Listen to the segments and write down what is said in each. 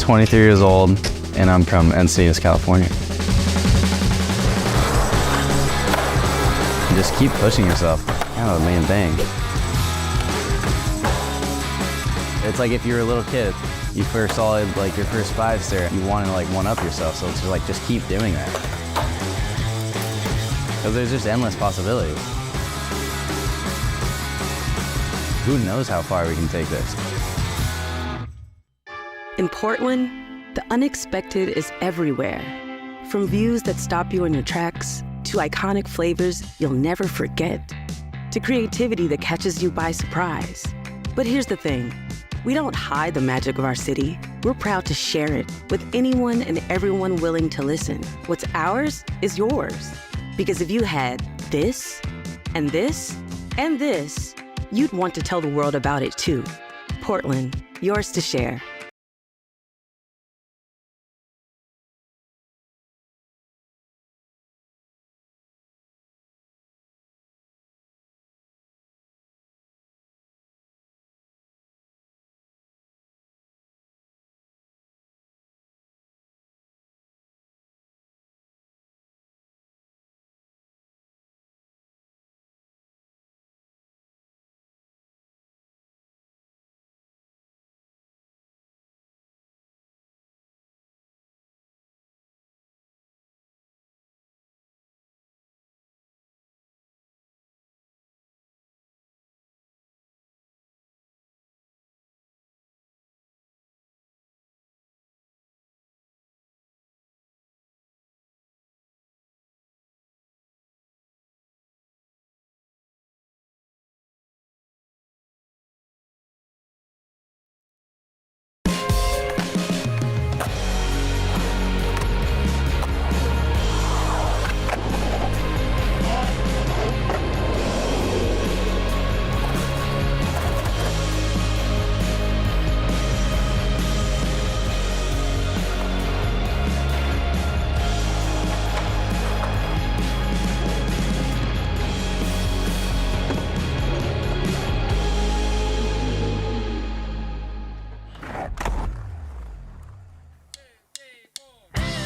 23 years old, and I'm from Encinitas, California. Just keep pushing yourself. Kind of the main thing. It's like if you were a little kid, you first saw like your first 5-star, you want to like one up yourself. So it's just like just keep doing that, because there's just endless possibilities. Who knows how far we can take this? In Portland, the unexpected is everywhere. From views that stop you in your tracks, to iconic flavors you'll never forget, to creativity that catches you by surprise. But here's the thing, we don't hide the magic of our city. We're proud to share it with anyone and everyone willing to listen. What's ours is yours. Because if you had this, and this, and this, you'd want to tell the world about it too. Portland, yours to share.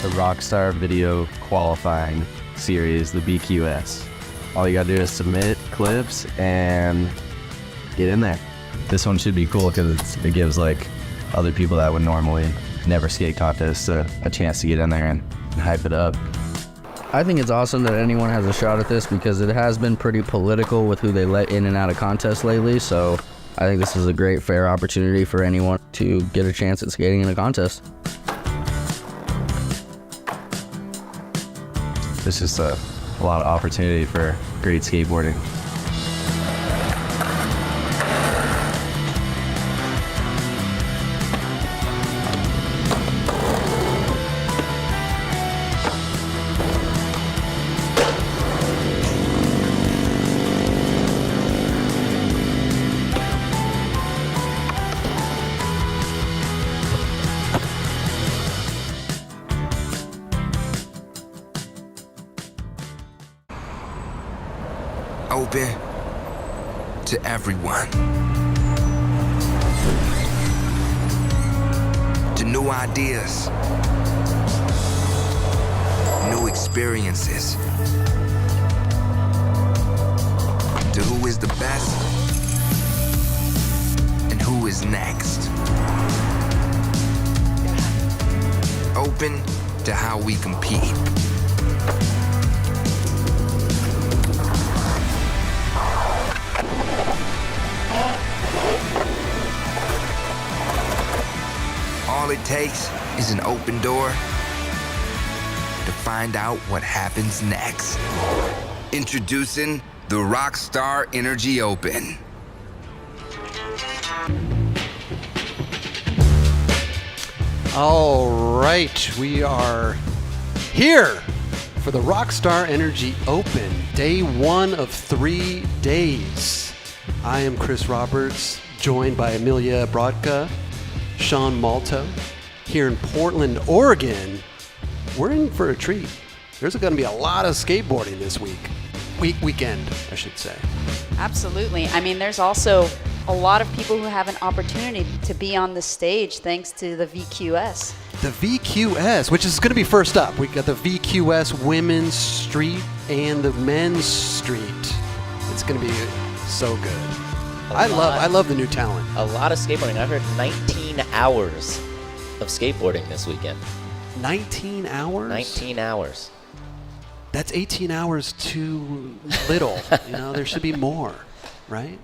The Rockstar Video Qualifying Series, the VQS. All you gotta do is submit clips and get in there. This one should be cool because it gives like other people that would normally never skate contests a chance to get in there and hype it up. I think it's awesome that anyone has a shot at this because it has been pretty political with who they let in and out of contests lately, so I think this is a great fair opportunity for anyone to get a chance at skating in a contest. It's just a lot of opportunity for great skateboarding. Open to everyone, to new ideas, new experiences, to who is the best and who is next. Open to how we compete. All it takes is an open door to find out what happens next. Introducing the Rockstar Energy Open. All right, we are here for the Rockstar Energy Open, day 1 of 3 days. I am Chris Roberts, joined by Amelia Brodka, Sean Malto, here in Portland, Oregon. We're in for a treat. There's going to be a lot of skateboarding this weekend, I should say. Absolutely. I mean, there's also a lot of people who have an opportunity to be on the stage thanks to the VQS. The VQS, which is going to be first up. We got the VQS Women's Street and the Men's Street. It's going to be so good. I love the new talent. A lot of skateboarding. I heard 19 hours of skateboarding this weekend. 19 hours? 19 hours. That's 18 hours too little. There should be more, right?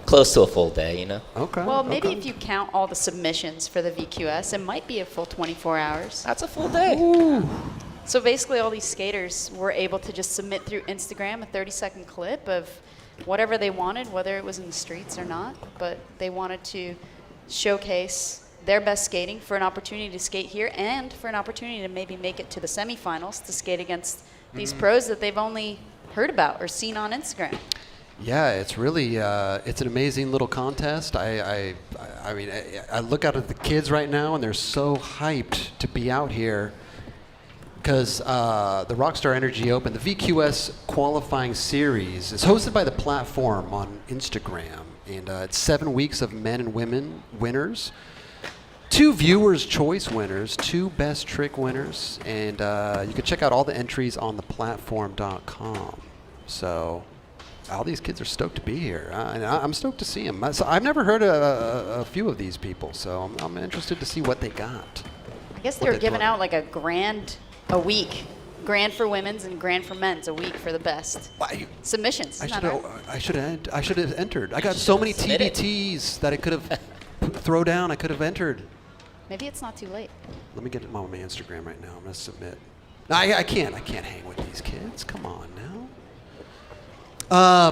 Close to a full day, you know? Okay. Well, maybe if you count all the submissions for the VQS, it might be a full 24 hours. That's a full day. Ooh. So basically all these skaters were able to just submit through Instagram a 30-second clip of whatever they wanted, whether it was in the streets or not, but they wanted to showcase their best skating for an opportunity to skate here and for an opportunity to maybe make it to the semifinals to skate against these pros that they've only heard about or seen on Instagram. Yeah, it's really it's an amazing little contest. I mean, I look out at the kids right now, and they're so hyped to be out here because the Rockstar Energy Open, the VQS Qualifying Series, is hosted by the PLATFRM on Instagram, and it's 7 weeks of men and women winners. 2 Viewers' Choice winners, 2 Best Trick winners, and you can check out all the entries on the platform.com. So all these kids are stoked to be here, and I'm stoked to see them. So I've never heard a few of these people, so I'm interested to see what they got. I guess they were giving out like a grand a week. Grand for women's and grand for men's a week for the best submissions. I should have entered. I got so many TBTs that I could have throw down. I could have entered. Maybe it's not too late. Let me get them on my Instagram right now. I'm gonna submit. No, I can't hang with these kids. Come on now.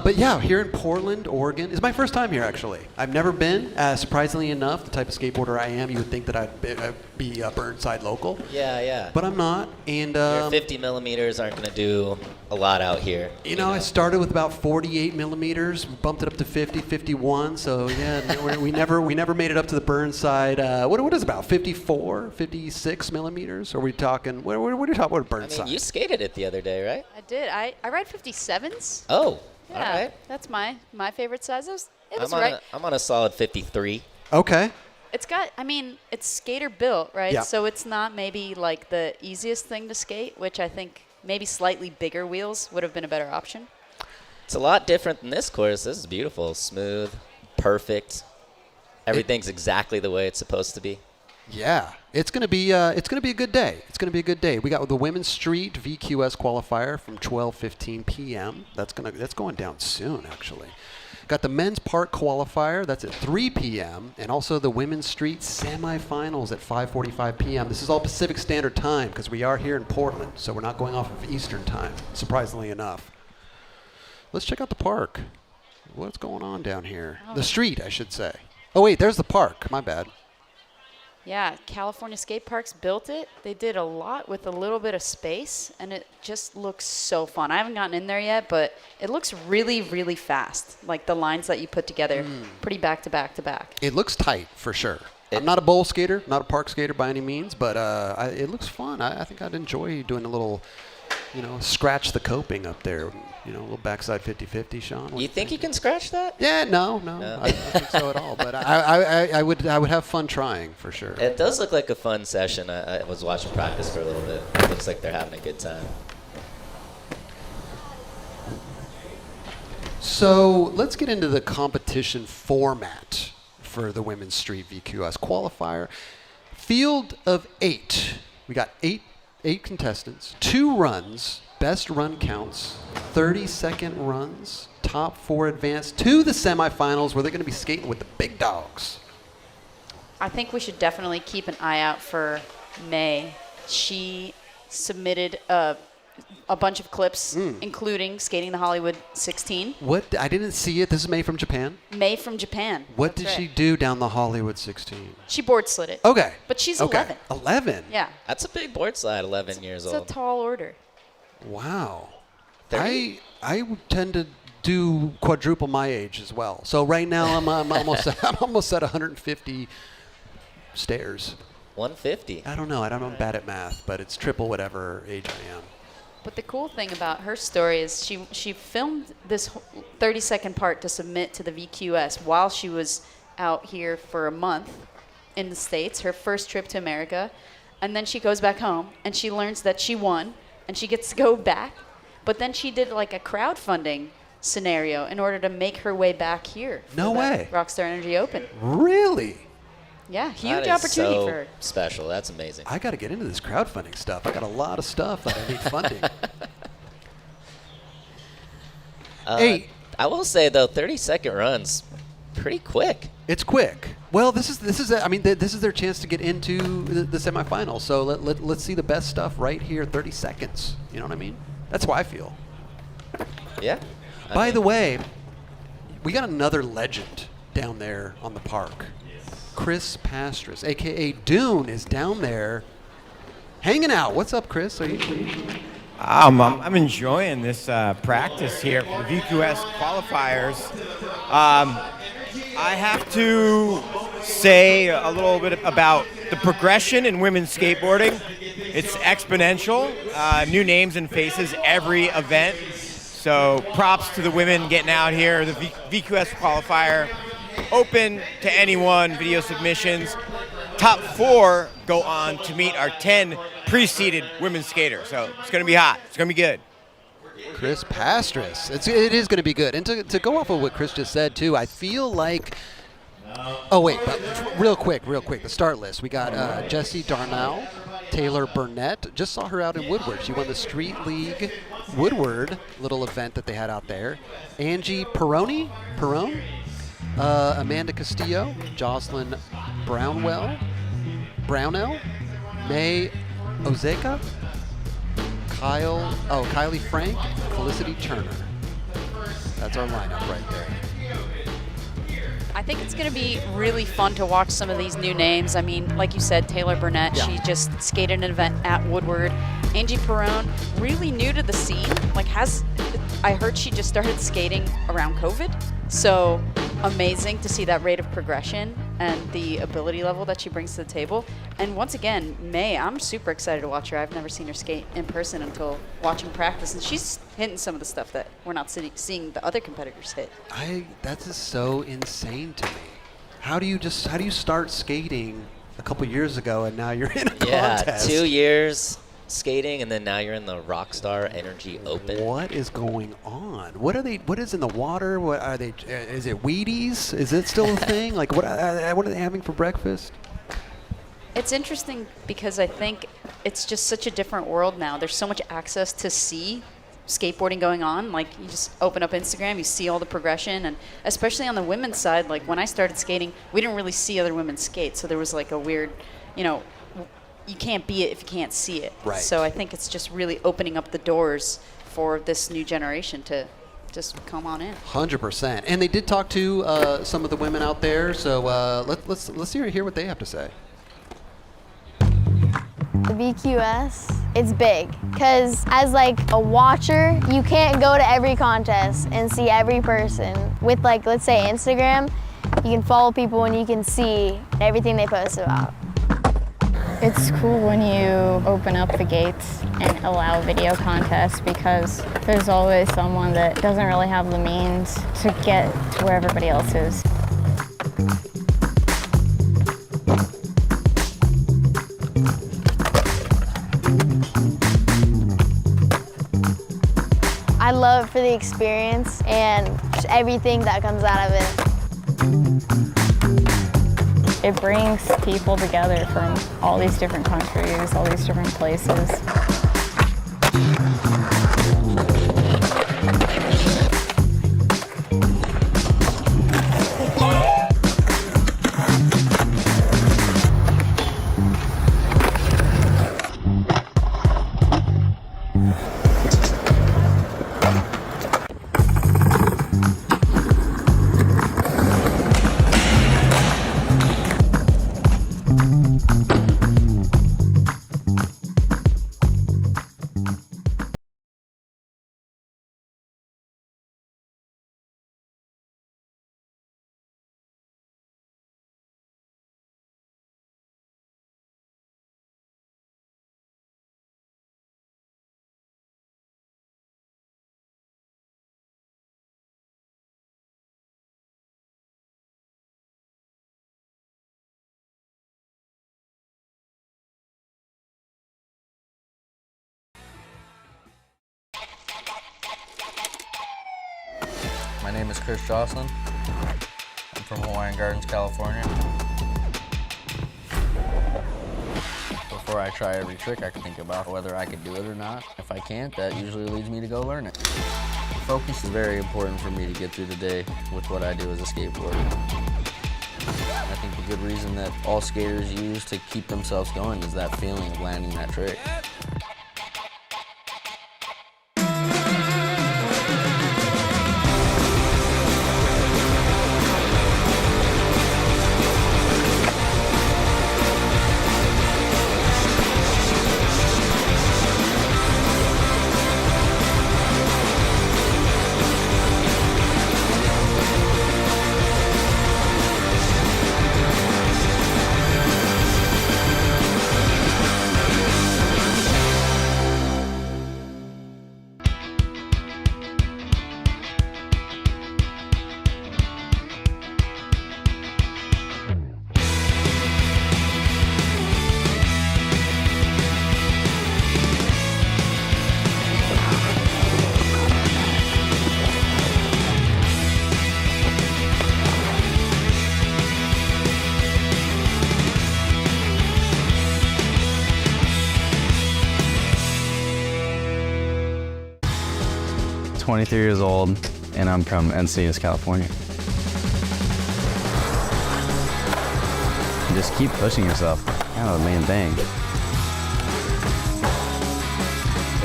But yeah, here in Portland, Oregon, it's my first time here actually. I've never been. Surprisingly enough, the type of skateboarder I am, you would think that I'd be a Burnside local. Yeah. But I'm not. And your 50 millimeters aren't going to do a lot out here. You know, I started with about 48 millimeters, bumped it up to 50, 51. So yeah, we never made it up to the Burnside. What is it about 54, 56 millimeters? Or are we talking? What are you talking about Burnside? I mean, you skated it the other day, right? I did. I ride 57s. Oh. Yeah, all right. That's my favorite size. It was I'm on a solid 53. Okay. It's got, I mean, it's skater built, right? Yeah. So it's not maybe like the easiest thing to skate, which I think maybe slightly bigger wheels would have been a better option. It's a lot different than this course. This is beautiful, smooth, perfect. Everything's exactly the way it's supposed to be. Yeah, it's gonna be a good day. It's gonna be a good day. We got the Women's Street VQS qualifier from 12:15 p.m. That's going down soon, actually. Got the Men's Park qualifier. That's at 3 p.m. and also the Women's Street semifinals at 5:45 p.m. This is all Pacific Standard Time because we are here in Portland, so we're not going off of Eastern Time. Surprisingly enough. Let's check out the park. What's going on down here? The street, I should say. Oh wait, there's the park. My bad. Yeah, California Skate Parks built it. They did a lot with a little bit of space, and it just looks so fun. I haven't gotten in there yet, but it looks really, really fast. Like the lines that you put together, pretty back to back to back. It looks tight for sure. I'm not a bowl skater, not a park skater by any means, but it looks fun. I think I'd enjoy doing a little, scratch the coping up there. A little backside 50-50, Sean. You think you can scratch that? Yeah, no. I don't think so at all. But I would have fun trying for sure. It does look like a fun session. I was watching practice for a little bit. It looks like they're having a good time. So let's get into the competition format for the Women's Street VQS qualifier. Field of 8. We got eight contestants, 2 runs. Best run counts, 30-second runs, top 4 advance to the semifinals where they're going to be skating with the big dogs. I think we should definitely keep an eye out for May. She submitted a bunch of clips, including skating the Hollywood 16. What? I didn't see it. This is May from Japan? May from Japan. What did she do down the Hollywood 16? She board slid it. Okay. But she's 11. 11? Yeah. That's a big board slide, 11 years old. It's a tall order. Wow. I tend to do quadruple my age as well. So right now I'm almost at 150 stairs. 150. I don't know. I'm bad at math, but it's triple whatever age I am. But the cool thing about her story is she filmed this 30-second part to submit to the VQS while she was out here for a month in the States, her first trip to America. And then she goes back home and she learns that she won and she gets to go back. But then she did like a crowdfunding scenario in order to make her way back here. No way. Rockstar Energy Open. Really? Yeah, huge That is opportunity so for her. special. That's amazing. I got to get into this crowdfunding stuff. I got a lot of stuff that I need funding. Hey, I will say though, 30-second runs, pretty quick. it's quick. Well, this is I mean, this is their chance to get into the semifinals. So let's see the best stuff right here, 30 seconds. You know what I mean? That's how I feel. Yeah. By the way, we got another legend down there on the park. Chris Pastras, a.k.a. Dune, is down there hanging out. What's up, Chris? I'm enjoying this practice here for the VQS qualifiers. I have to say a little bit about the progression in women's skateboarding. It's exponential. New names and faces every event. So props to the women getting out here. The VQS qualifier open to anyone, video submissions. Top 4 go on to meet our 10 pre-seeded women's skaters. So it's going to be hot. It's going to be good. Chris Pastras. It is going to be good. And to go off of what Chris just said, too, I feel like... Oh, wait. But real quick. The start list. We got Jessie Darnell, Taylor Burnett. Just saw her out in Woodward. She won the Street League Woodward little event that they had out there. Angie Perone, Amanda Castillo, Jocelyn Brownell, May Ozeka, Kylie Frank, Felicity Turner. That's our lineup right there. I think it's going to be really fun to watch some of these new names. I mean, like you said, Taylor Burnett, Yeah. she just skated an event at Woodward. Angie Perone, really new to the scene. I heard she just started skating around COVID. So amazing to see that rate of progression and the ability level that she brings to the table. And once again, May, I'm super excited to watch her. I've never seen her skate in person until watching practice, and she's hitting some of the stuff that we're not seeing the other competitors hit. That is so insane to me. How do you start skating a couple years ago and now you're in a contest? 2 years skating, and then now you're in the Rockstar Energy Open. What is going on? What is in the water? What are they? Is it Wheaties? Is it still a thing? Like what are they having for breakfast? It's interesting because I think it's just such a different world now. There's so much access to see skateboarding going on. Like you just open up Instagram, you see all the progression, and especially on the women's side, like when I started skating, we didn't really see other women skate. So there was like a weird, you can't be it if you can't see it. Right. So I think it's just really opening up the doors for this new generation to just come on in. 100%. And they did talk to some of the women out there. So let's hear what they have to say. The VQS, it's big because as like a watcher, you can't go to every contest and see every person. With like, let's say Instagram, you can follow people and you can see everything they post about. It's cool when you open up the gates and allow video contests because there's always someone that doesn't really have the means to get to where everybody else is. I love it for the experience and just everything that comes out of it. It brings people together from all these different countries, all these different places. name is Chris Jocelyn. I'm from Hawaiian Gardens, California. Before I try every trick, I can think about whether I could do it or not. If I can't, that usually leads me to go learn it. Focus is very important for me to get through the day with what I do as a skateboarder. I think the good reason that all skaters use to keep themselves going is that feeling of landing that trick. 23 years old, and I'm from Encinitas, California. Just keep pushing yourself. Kind of the main thing.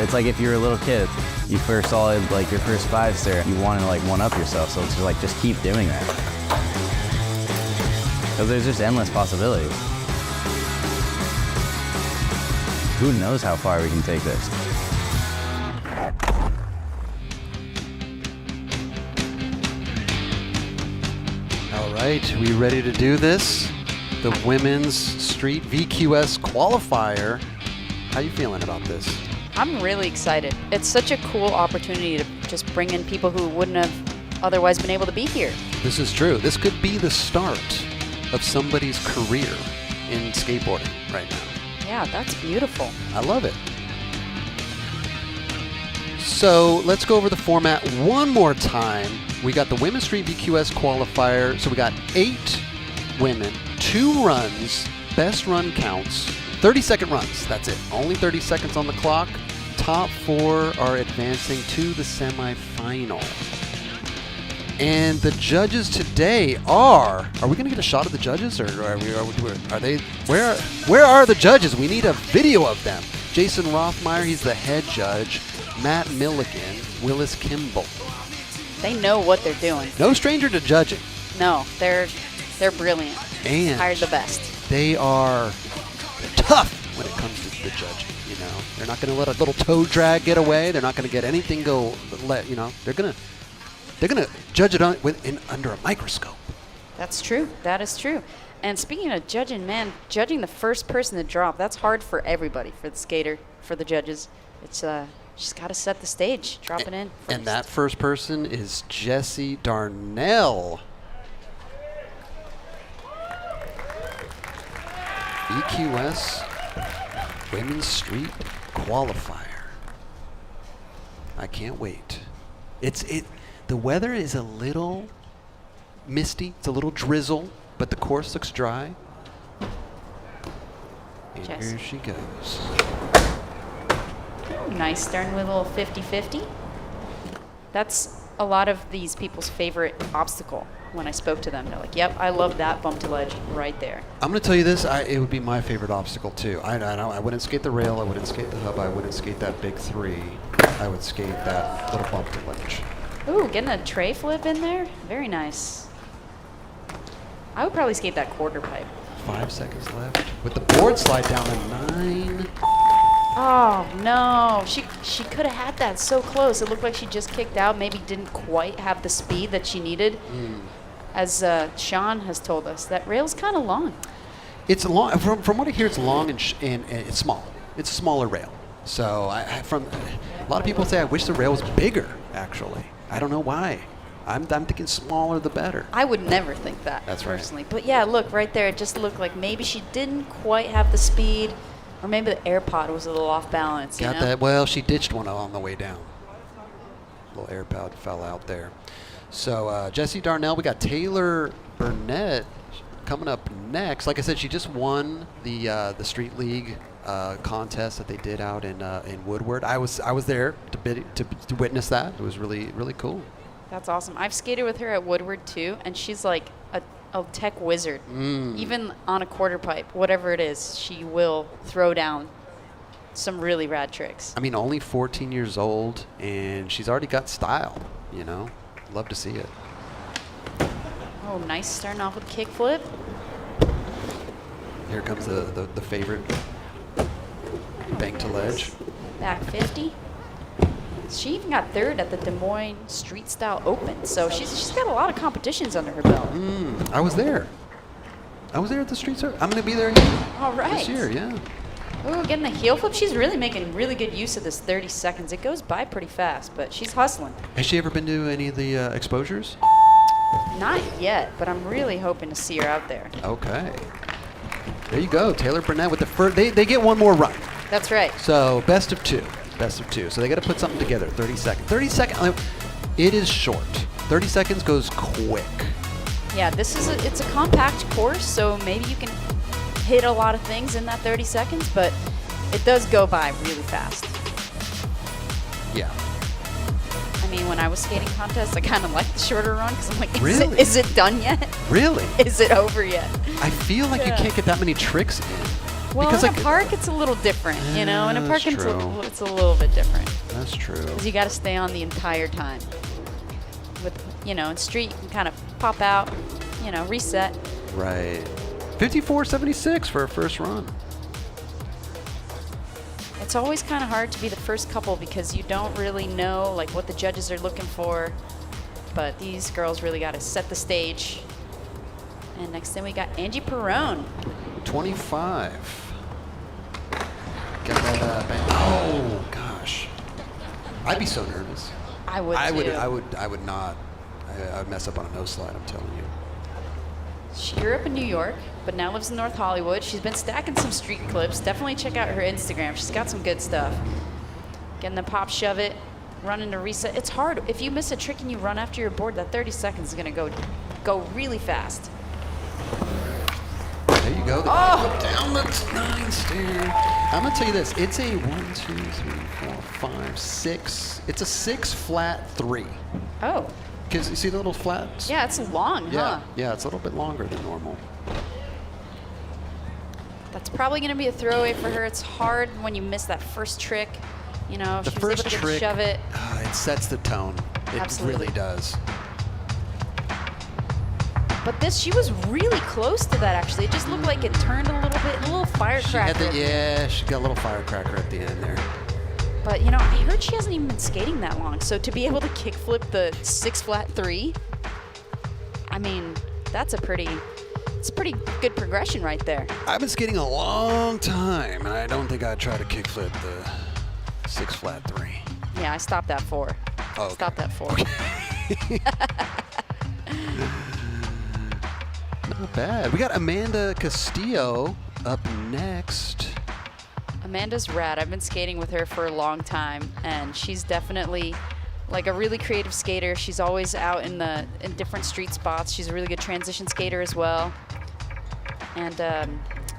It's like if you were a little kid, you first saw like your first five stair, you want to like one-up yourself, so it's just like just keep doing that. Because there's just endless possibilities. Who knows how far we can take this? All right, we ready to do this? The Women's Street VQS Qualifier. How you feeling about this? I'm really excited. It's such a cool opportunity to just bring in people who wouldn't have otherwise been able to be here. This is true. This could be the start of somebody's career in skateboarding right now. Yeah, that's beautiful. I love it. So let's go over the format one more time. We got the Women's Street VQS Qualifier. So we got 8 women, 2 runs, best run counts, 30-second runs. That's it. Only 30 seconds on the clock. Top 4 are advancing to the semifinal. And the judges today are we going to get a shot of the judges, or are they? Where are the judges? We need a video of them. Jason Rothmeyer, he's the head judge. Matt Milligan, Willis Kimball. They know what they're doing. No stranger to judging. No, they're brilliant. And hired the best. They're tough when it comes to the judging. You know, they're not going to let a little toe drag get away. They're not going to get anything go. They're gonna judge it under a microscope. That's true. That is true. And speaking of judging, man, judging the first person to drop, that's hard for everybody, for the skater, for the judges. It's just got to set the stage, drop it in first. And that first person is Jessie Darnell. VQS Women's Street Qualifier. I can't wait. The weather is a little misty. It's a little drizzle, but the course looks dry. And here she goes. Nice stern with a little 50-50. That's a lot of these people's favorite obstacle. When I spoke to them, they're like, yep, I love that bump to ledge right there. I'm going to tell you this, it would be my favorite obstacle too. I wouldn't skate the rail, I wouldn't skate the hub, I wouldn't skate that big 3. I would skate that little bump to ledge. Ooh, getting a tray flip in there? Very nice. I would probably skate that quarter pipe. 5 seconds left. With the board slide down to 9. Oh, no. She could have had that so close. It looked like she just kicked out, maybe didn't quite have the speed that she needed. As Sean has told us, that rail's kind of long. It's long. From what I hear, it's long and it's small. It's a smaller rail. So a lot of people say, I wish the rail was bigger, actually. I don't know why. I'm thinking smaller the better. I would never think that, That's personally. Right. But yeah, look, right there, it just looked like maybe she didn't quite have the speed, or maybe the AirPod was a little off balance. Got that? Well, she ditched one on the way down. Little AirPod fell out there. So Jesse Darnell, we got Taylor Burnett coming up next. Like I said, she just won the Street League contest that they did out in Woodward. I was there to witness that. It was really cool. That's awesome. I've skated with her at Woodward too, and she's like a tech wizard. Even on a quarter pipe, whatever it is, she will throw down some really rad tricks. I mean, only 14 years old, and she's already got style, you know? Love to see it. Oh, nice starting off with kickflip. Here comes the favorite. Bank to ledge. Back 50. She even got third at the Des Moines Street Style Open, so she's got a lot of competitions under her belt. I was there. I was there at the Street Style. I'm going to be there again. All right. This year, yeah. Ooh, getting the heel flip. She's really making really good use of this 30 seconds. It goes by pretty fast, but she's hustling. Has she ever been to any of the exposures? Not yet, but I'm really hoping to see her out there. Okay. There you go. Taylor Burnett with the first. They get one more run. That's right. So best of two. Best of two. So they got to put something together. 30 seconds. 30 seconds. It is short. 30 seconds goes quick. Yeah, it's a compact course, so maybe you can hit a lot of things in that 30 seconds, but it does go by really fast. Yeah. I mean, when I was skating contests, I kind of liked the shorter run because I'm like, Really? is it done yet? Really? Is it over yet? I feel like you can't get that many tricks in. Well, because in a park, it's a little different, you know? In a park, That's it's a little bit different. That's true. Because you got to stay on the entire time. With, in street, you can kind of pop out, reset. Right. 54.76 for a first run. It's always kind of hard to be the first couple because you don't really know like what the judges are looking for. But these girls really got to set the stage. And next thing we got Angie Perrone. 25. Get that bang. Oh gosh. I'd be so nervous. I would too. I would not. I'd mess up on a nose slide, I'm telling you. She grew up in New York, but now lives in North Hollywood. She's been stacking some street clips. Definitely check out her Instagram. She's got some good stuff. Getting the pop shove it, running to reset. It's hard. If you miss a trick and you run after your board, that 30 seconds is going to go really fast. There you go. Down the 9 stair. I'm going to tell you this. It's a 1, 2, 3, 4, 5, 6. It's a 6 flat 3. Oh. Because you see the little flats? Yeah, it's long, huh? Yeah, it's a little bit longer than normal. That's probably going to be a throwaway for her. It's hard when you miss that first trick. The first trick, shove it. It sets the tone. It Absolutely. really does. But she was really close to that, actually. It just looked like it turned a little bit, a little firecracker. She got a little firecracker at the end there. But, I heard she hasn't even been skating that long. So to be able to kickflip the 6 flat 3, I mean, it's a pretty good progression right there. I've been skating a long time, and I don't think I'd try to kickflip the 6 flat 3. Yeah, I stopped at 4. Oh, okay. Stopped at 4. Not bad. We got Amanda Castillo up next. Amanda's rad. I've been skating with her for a long time, and she's definitely like a really creative skater. She's always out in different street spots. She's a really good transition skater as well. And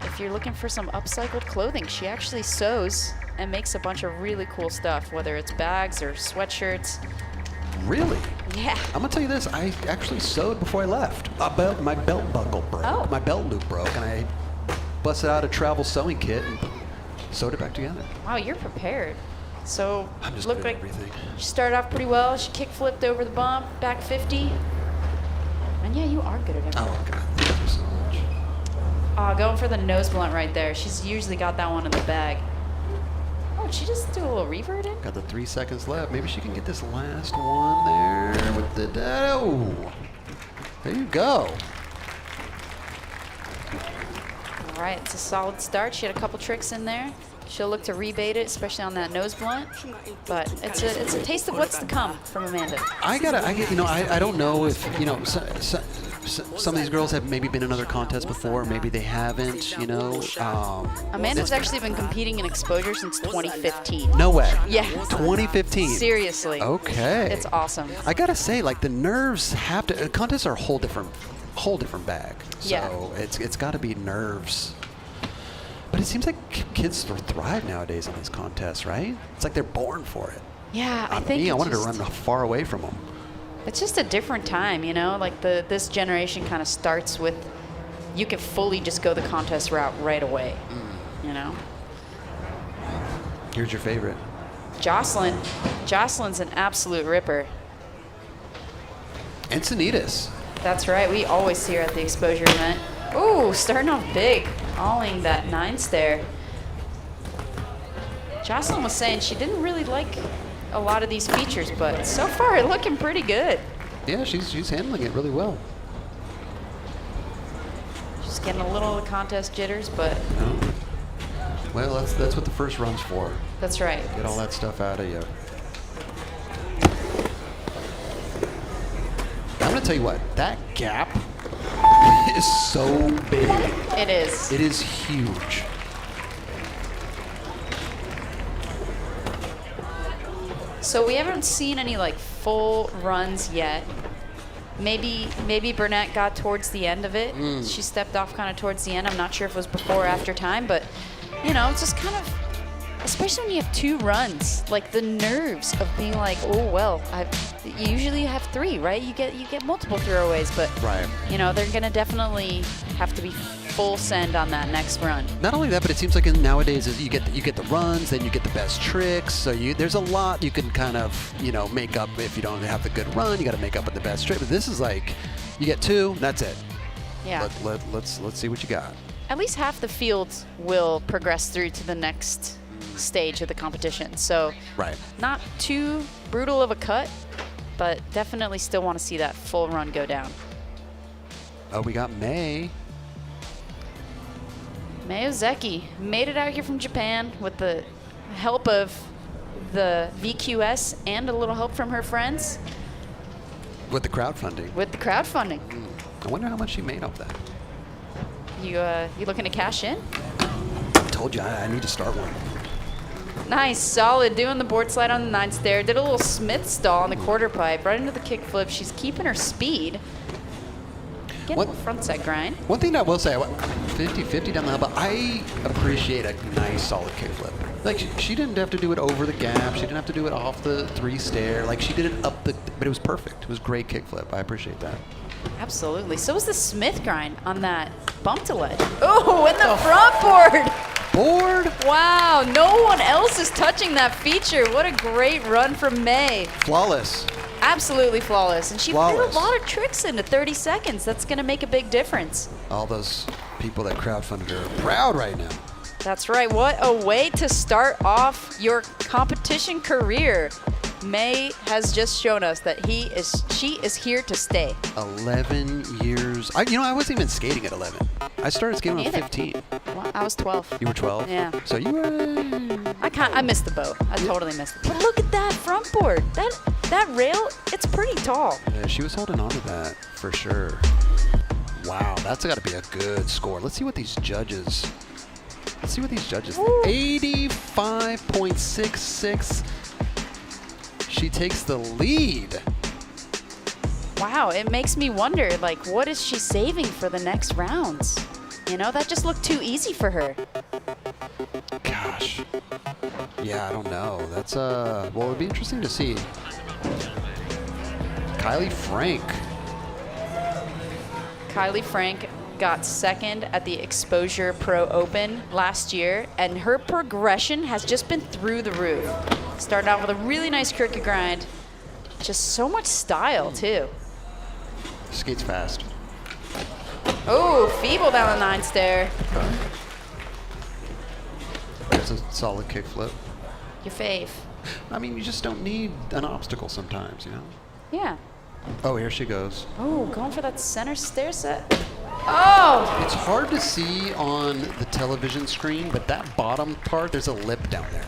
if you're looking for some upcycled clothing, she actually sews and makes a bunch of really cool stuff, whether it's bags or sweatshirts. Really? Yeah. I'm gonna tell you this. I actually sewed before I left. My belt buckle broke. Oh. My belt loop broke, and I busted out a travel sewing kit and sewed it back together. Wow, you're prepared. So I'm just looked good at like everything. she started off pretty well. She kick flipped over the bump, back 50. And yeah, you are good at everything. Oh God, thank you so much. Going for the nose blunt right there. She's usually got that one in the bag. Oh, did she just do a little revert in? Got the 3 seconds left. Maybe she can get this last one there with the there you go. All right, it's a solid start. She had a couple tricks in there. She'll look to rebate it, especially on that nose blunt. But it's a taste of what's to come from Amanda. I don't know if some of these girls have maybe been in other contests before, maybe they haven't, you know. Amanda's actually been competing in exposure since 2015. No way. Yeah. 2015. Seriously. Okay. It's awesome. I gotta say, like the nerves have to. Contests are a whole different bag. So Yeah. it's got to be nerves. But it seems like kids thrive nowadays on these contests, right? It's like they're born for it. Yeah, I Not think me, I it wanted to just- run far away from them. It's just a different time, you know? Like this generation kind of starts with, you can fully just go the contest route right away, you know? Here's your favorite. Jocelyn. Jocelyn's an absolute ripper. Encinitas. That's right, we always see her at the exposure event. Ooh, starting off big, alling that 9 stair. Jocelyn was saying she didn't really like a lot of these features, but so far looking pretty good. Yeah, she's handling it really well. She's getting a little of the contest jitters, but Well, that's what the first run's for. that's right. Get all that stuff out of you. I'm gonna tell you what, that gap is so big. It is. It is huge. So we haven't seen any like full runs yet. Maybe Burnett got towards the end of it. She stepped off kind of towards the end. I'm not sure if it was before or after time, but you know, it's just kind of, especially when you have 2 runs, like the nerves of being like, oh well, you usually have 3, right? You get multiple throwaways, but Right. you know, they're gonna definitely have to be full send on that next run. Not only that, but it seems like nowadays is you get the runs, then you get the best tricks. So there's a lot you can kind of make up if you don't have the good run. You got to make up with the best trick. But this is like you get 2, that's it. Yeah. Let's see what you got. At least half the fields will progress through to the next stage of the competition. So Right. not too brutal of a cut, but definitely still want to see that full run go down. Oh, we got May. May Ozeki made it out here from Japan with the help of the VQS and a little help from her friends With the crowdfunding. with the crowdfunding. I wonder how much she made off that. You looking to cash in? Told you I need to start one. Nice, solid, doing the board slide on the 9 stair. Did a little Smith stall on the quarter pipe, right into the kick flip. She's keeping her speed. Getting What- a little front side grind. One thing I will say, 50-50 down the hill, but I appreciate a nice solid kickflip. Like she didn't have to do it over the gap. She didn't have to do it off the 3 stair. Like she did it up but it was perfect. It was great kickflip. I appreciate that. Absolutely. So was the Smith grind on that bump to ledge. Oh, in the front board. Board. Wow, no one else is touching that feature. What a great run from May. Flawless. Absolutely flawless. And she Flawless. put a lot of tricks into 30 seconds. That's going to make a big difference. All those people that crowdfunded her are proud right now. That's right. What a way to start off your competition career. May has just shown us that she is here to stay. 11 years. I wasn't even skating at 11. I started skating when I was Neither. 15. Well, I was 12. You were 12? Yeah. So you were... I missed the boat. I totally missed it. But look at that front board. That rail, it's pretty tall. Yeah, she was holding on to that for sure. Wow, that's got to be a good score. Let's see what these judges... Let's see what these judges think. 85.66. She takes the lead. Wow, it makes me wonder, like, what is she saving for the next rounds? You know, that just looked too easy for her. Gosh. Yeah, I don't know. That's well, it'd be interesting to see. Kylie Frank. Kylie Frank got second at the Exposure Pro Open last year, and her progression has just been through the roof. Started out with a really nice crooked grind. Just so much style, too. Skates fast. Oh, feeble down the 9 stair. That's a solid kickflip. Your fave. I mean, you just don't need an obstacle sometimes, you know? Yeah. Oh, here she goes. Oh, going for that center stair set. Oh! It's hard to see on the television screen, but that bottom part, there's a lip down there.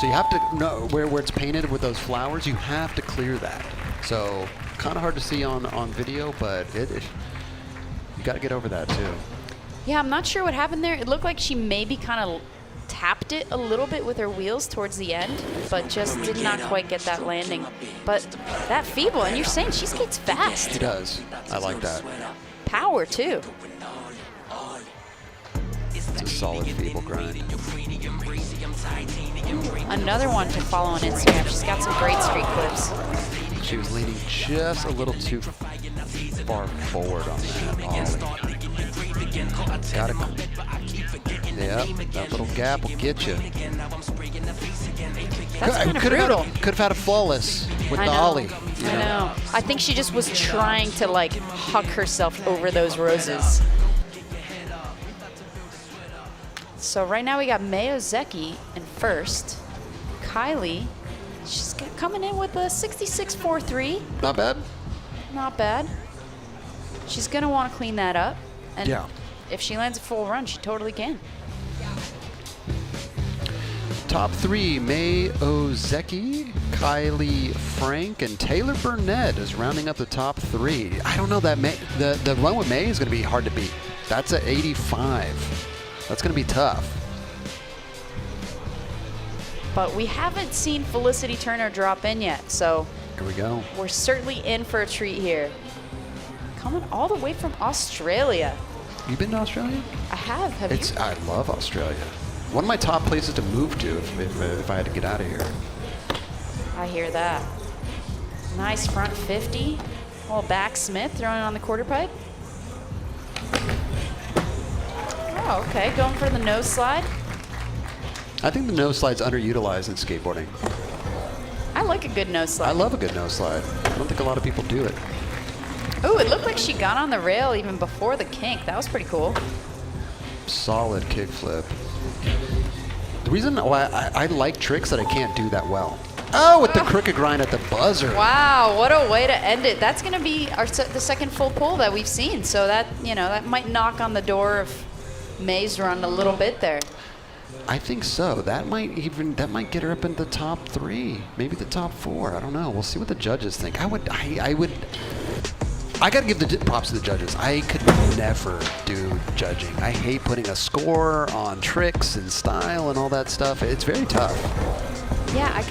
So you have to know where it's painted with those flowers, you have to clear that. So kind of hard to see on video, but got to get over that too. Yeah, I'm not sure what happened there. It looked like she maybe kind of tapped it a little bit with her wheels towards the end, but just did not quite get that landing. But that feeble, and you're saying she skates fast. She does. I like that. Power, too. It's a solid feeble grind. Another one to follow on Instagram. She's got some great street clips. She was leaning just a little too far forward on that ollie. Got it. Yep, that little gap will get you. That's kind of brutal. Could have had a flawless with the ollie. I know. I think she just was trying to like huck herself over those roses. So right now we got Mayo Zeki in first. Kylie, she's coming in with a 66.43. Not bad. Not bad. She's gonna want to clean that up. And yeah. If she lands a full run, she totally can. Top 3, May Ozeki, Kylie Frank, and Taylor Burnett is rounding up the top 3. I don't know, that the run with May is going to be hard to beat. That's at 85. That's going to be tough. But we haven't seen Felicity Turner drop in yet, so here we go. We're certainly in for a treat here. Coming all the way from Australia. You been to Australia? I have. Have you? I love Australia. One of my top places to move to if I had to get out of here. I hear that. Nice front 50. Little back Smith throwing on the quarter pipe. Oh, okay. Going for the nose slide. I think the nose slide's underutilized in skateboarding. I like a good nose slide. I love a good nose slide. I don't think a lot of people do it. Oh, it looked like she got on the rail even before the kink. That was pretty cool. Solid kickflip. The reason why I like tricks that I can't do that well. Oh, with the crooked grind at the buzzer. Wow, what a way to end it. That's going to be the second full pull that we've seen. So that, that might knock on the door of May's run a little bit there. I think so. That might get her up in the top 3, maybe the top 4. I don't know. We'll see what the judges think. I gotta give the props to the judges. I could never do judging. I hate putting a score on tricks and style and all that stuff. It's very tough. Yeah, I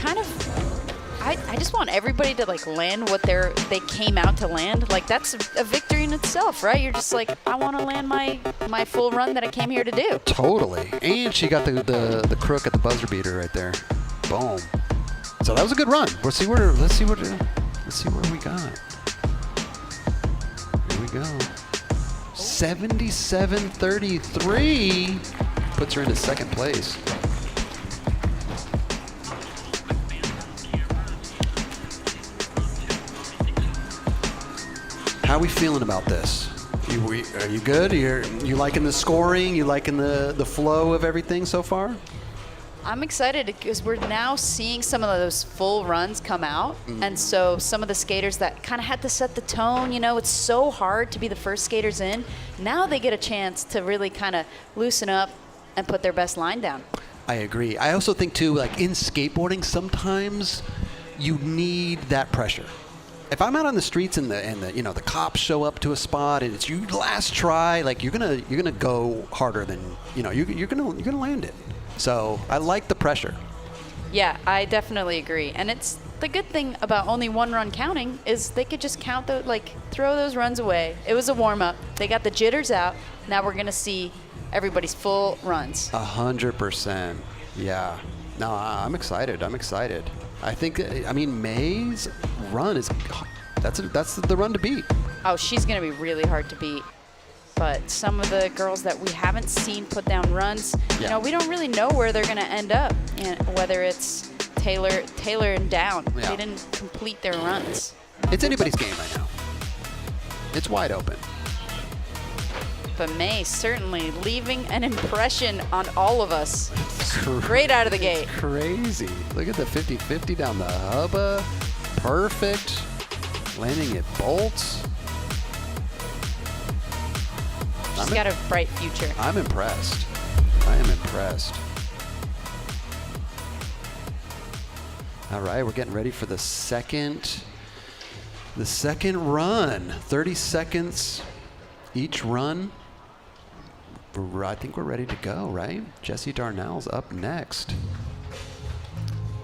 just want everybody to like land what they came out to land. Like that's a victory in itself, right? You're just like, I want to land my full run that I came here to do. Totally. And she got the crook at the buzzer beater right there. Boom. So that was a good run. Let's see what we got. Here we go. 77.33 puts her into second place. How are we feeling about this? Are you good? You liking the scoring? You liking the flow of everything so far? I'm excited because we're now seeing some of those full runs come out. And so some of the skaters that kind of had to set the tone, it's so hard to be the first skaters in. Now they get a chance to really kind of loosen up and put their best line down. I agree. I also think too, like in skateboarding, sometimes you need that pressure. If I'm out on the streets and the cops show up to a spot and it's your last try, like you're gonna go harder than you're gonna land it. So I like the pressure. Yeah, I definitely agree. And it's the good thing about only one run counting is they could just count throw those runs away. It was a warm up. They got the jitters out. Now we're gonna see everybody's full runs. 100%. Yeah. No, I'm excited. I think, May's run that's the run to beat. Oh, she's going to be really hard to beat. But some of the girls that we haven't seen put down runs, we don't really know where they're going to end up, and whether it's Taylor and down. Yeah. They didn't complete their runs. It's anybody's game right now. It's wide open. But May certainly leaving an impression on all of us. Great out of the gate. Crazy. Look at the 50-50 down the hubba. Perfect. Landing it bolts. She's got a bright future. I'm impressed. I am impressed. All right, we're getting ready for the second run. 30 seconds each run. I think we're ready to go, right? Jessie Darnell's up next.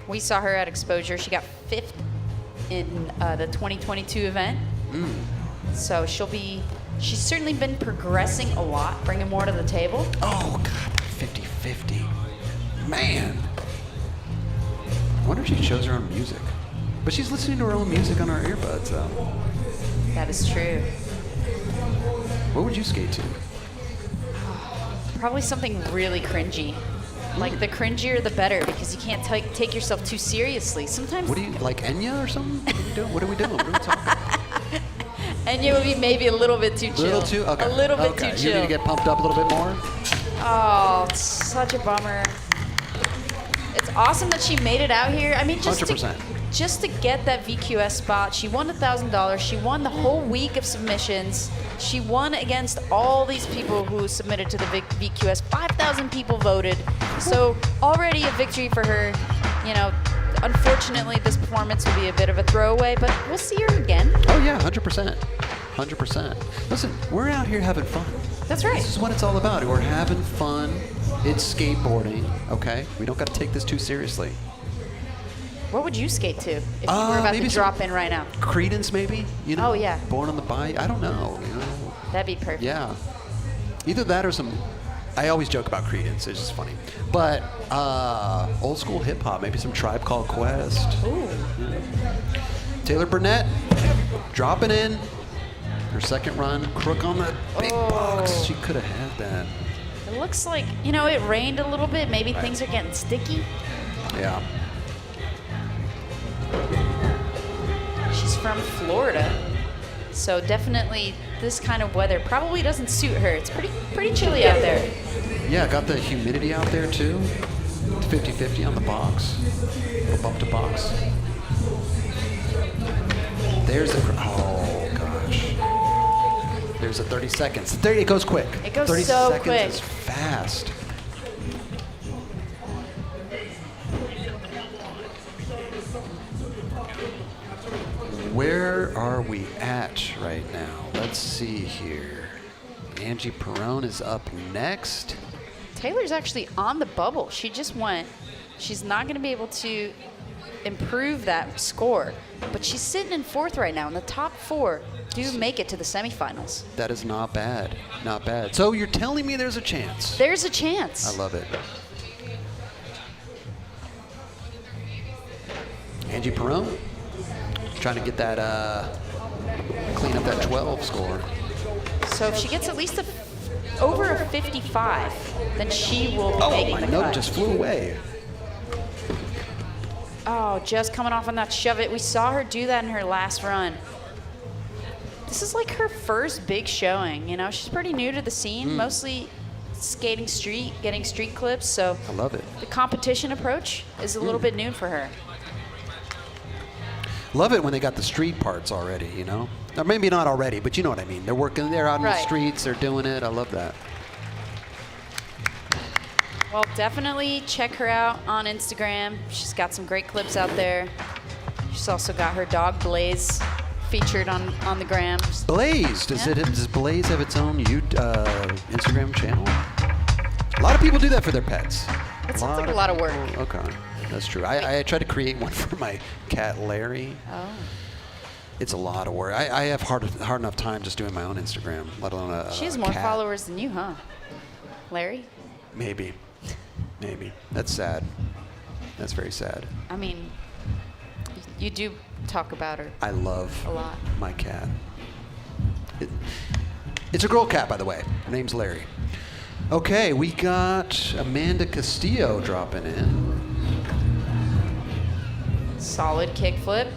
We saw her at Exposure. She got 5th in the 2022 event. So she's certainly been progressing a lot, bringing more to the table. Oh, God, 50-50. Man. I wonder if she chose her own music. But she's listening to her own music on her earbuds, though. That is true. What would you skate to? Probably something really cringy. Like, the cringier, the better, because you can't take yourself too seriously. Sometimes. What do you, like Enya or something? What are we doing? What are we doing? What are we talking about? Enya would be maybe a little bit too chill. A little too? Okay. A little bit too chill. You need to get pumped up a little bit more? Oh, it's such a bummer. It's awesome that she made it out here. I mean, just 100%. Just to get that VQS spot, she won $1,000. She won the whole week of submissions. She won against all these people who submitted to the VQS. 5,000 people voted. So already a victory for her. You know, unfortunately, this performance will be a bit of a throwaway, but we'll see her again. Oh, yeah, 100%. 100%. Listen, we're out here having fun. That's right. This is what it's all about. We're having fun. It's skateboarding, okay? We don't got to take this too seriously. What would you skate to if you were about to drop in right now? Credence, maybe? You know? Oh, yeah. Born on the Bayou? I don't know. You know? That'd be perfect. Yeah. Either that or some... I always joke about Credence. It's just funny. But old school hip hop, maybe some Tribe Called Quest. Ooh. Yeah. Taylor Burnett dropping in her second run. Crook on that big box. She could have had that. It looks like, you know, it rained a little bit. Maybe things are getting sticky. Yeah. She's from Florida, so definitely this kind of weather probably doesn't suit her. It's pretty chilly out there. Yeah, got the humidity out there too. 50-50 on the box. Little bump to box. There's the, oh gosh. There's a 30 seconds. It goes quick. It goes 30 so seconds quick. is fast. Where are we at right now? Let's see here. Angie Perrone is up next. Taylor's actually on the bubble. She just went. She's not going to be able to improve that score, but she's sitting in 4th right now, and the top 4 do make it to the semifinals. That is not bad. Not bad. So you're telling me there's a chance? There's a chance. I love it. Angie Perrone trying to get that, clean up that 12 score. So if she gets at least over a 55, then she will be making the cut. Oh, my note just flew away. Oh, just coming off on that shove it. We saw her do that in her last run. This is like her first big showing, you know? She's pretty new to the scene, mostly skating street, getting street clips, so I love it. The competition approach is a little bit new for her. Love it when they got the street parts already, you know? Or maybe not already, but you know what I mean. They're working, they're out in the streets, they're doing it. I love that. Well, definitely check her out on Instagram. She's got some great clips out there. She's also got her dog Blaze featured on the gram. Blaze, does Blaze have its own Instagram channel? A lot of people do that for their pets. It sounds like a lot of work. Okay, that's true. I tried to create one for my cat Larry. Oh. It's a lot of work. I have hard enough time just doing my own Instagram, let alone a She has more cat. followers than you, huh? Larry? Maybe. That's sad. That's very sad. I mean, you do talk about her. I love a lot. My cat. It's a girl cat, by the way. Her name's Larry. Okay, we got Amanda Castillo dropping in. Solid kickflip.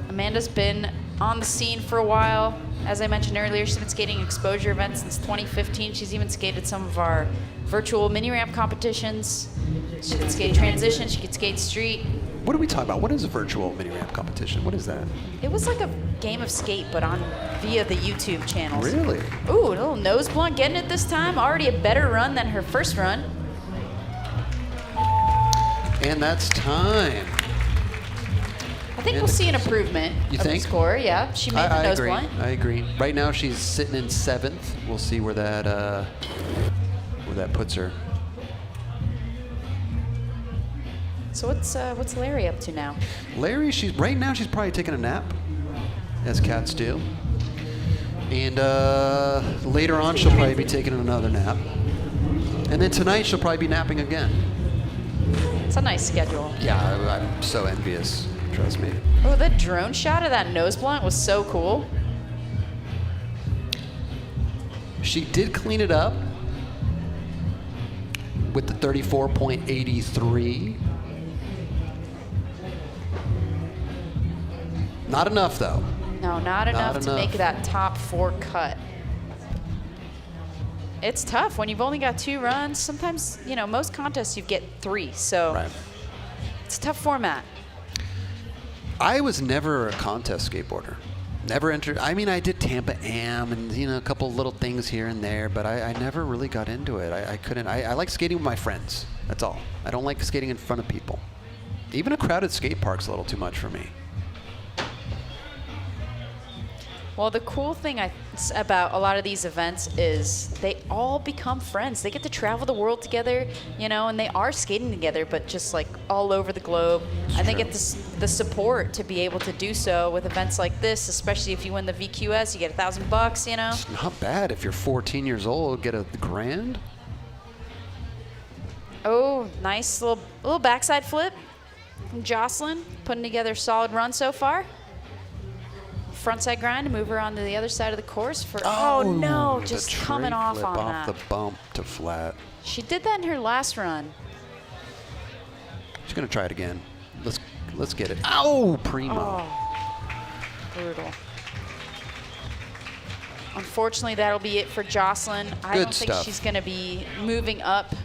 Amanda's been on the scene for a while. As I mentioned earlier, she's been skating exposure events since 2015. She's even skated some of our virtual mini ramp competitions. She could skate transition, she could skate street. What are we talking about? What is a virtual mini ramp competition? What is that? It was like a game of skate, but via the YouTube channels. Really? Ooh, a little nose blunt getting it this time. Already a better run than her first run. And that's time. I think we'll see an improvement You of think? the score. Yeah, she made the nose agree. blunt. I agree. Right now she's sitting in 7th. We'll see where that puts her. So what's Larry up to now? Larry, right now she's probably taking a nap, as cats do. And later on she'll probably be taking another nap. And then tonight she'll probably be napping again. It's a nice schedule. Yeah, I'm so envious. Trust me. Oh, the drone shot of that nose blunt was so cool. She did clean it up with the 34.83. Not enough, though. No, not enough to make that top 4 cut. It's tough when you've only got 2 runs. Sometimes, most contests you get 3, so Right. it's a tough format. I was never a contest skateboarder. Never entered. I mean, I did Tampa Am and a couple little things here and there, but I never really got into it. I couldn't. I like skating with my friends. That's all. I don't like skating in front of people. Even a crowded skate park's a little too much for me. Well, the cool thing about a lot of these events is they all become friends. They get to travel the world together, and they are skating together, but just like all over the globe. And they get the support to be able to do so with events like this, especially if you win the VQS, you get $1,000, It's not bad if you're 14 years old, get $1,000. Oh, nice little backside flip from Jocelyn, putting together a solid run so far. Frontside grind to move her onto the other side of the course for, oh no, just coming off flip on off that. the bump to flat. She did that in her last run. She's gonna try it again. Let's get it. Ow, primo. Oh, brutal. Unfortunately, that'll be it for Jocelyn. I Good don't think stuff. she's gonna be moving up.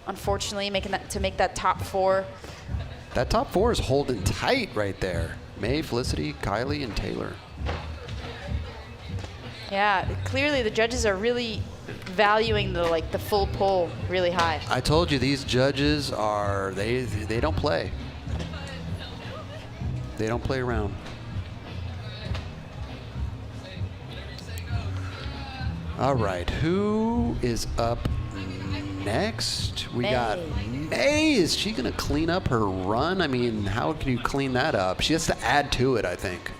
Unfortunately, make that top 4. That top 4 is holding tight right there. May, Felicity, Kylie, and Taylor. Yeah, clearly the judges are really valuing the full pull really high. I told you these judges are they don't play. They don't play around. All right, who is up next? We got May. Is she gonna clean up her run? I mean, how can you clean that up? She has to add to it, I think.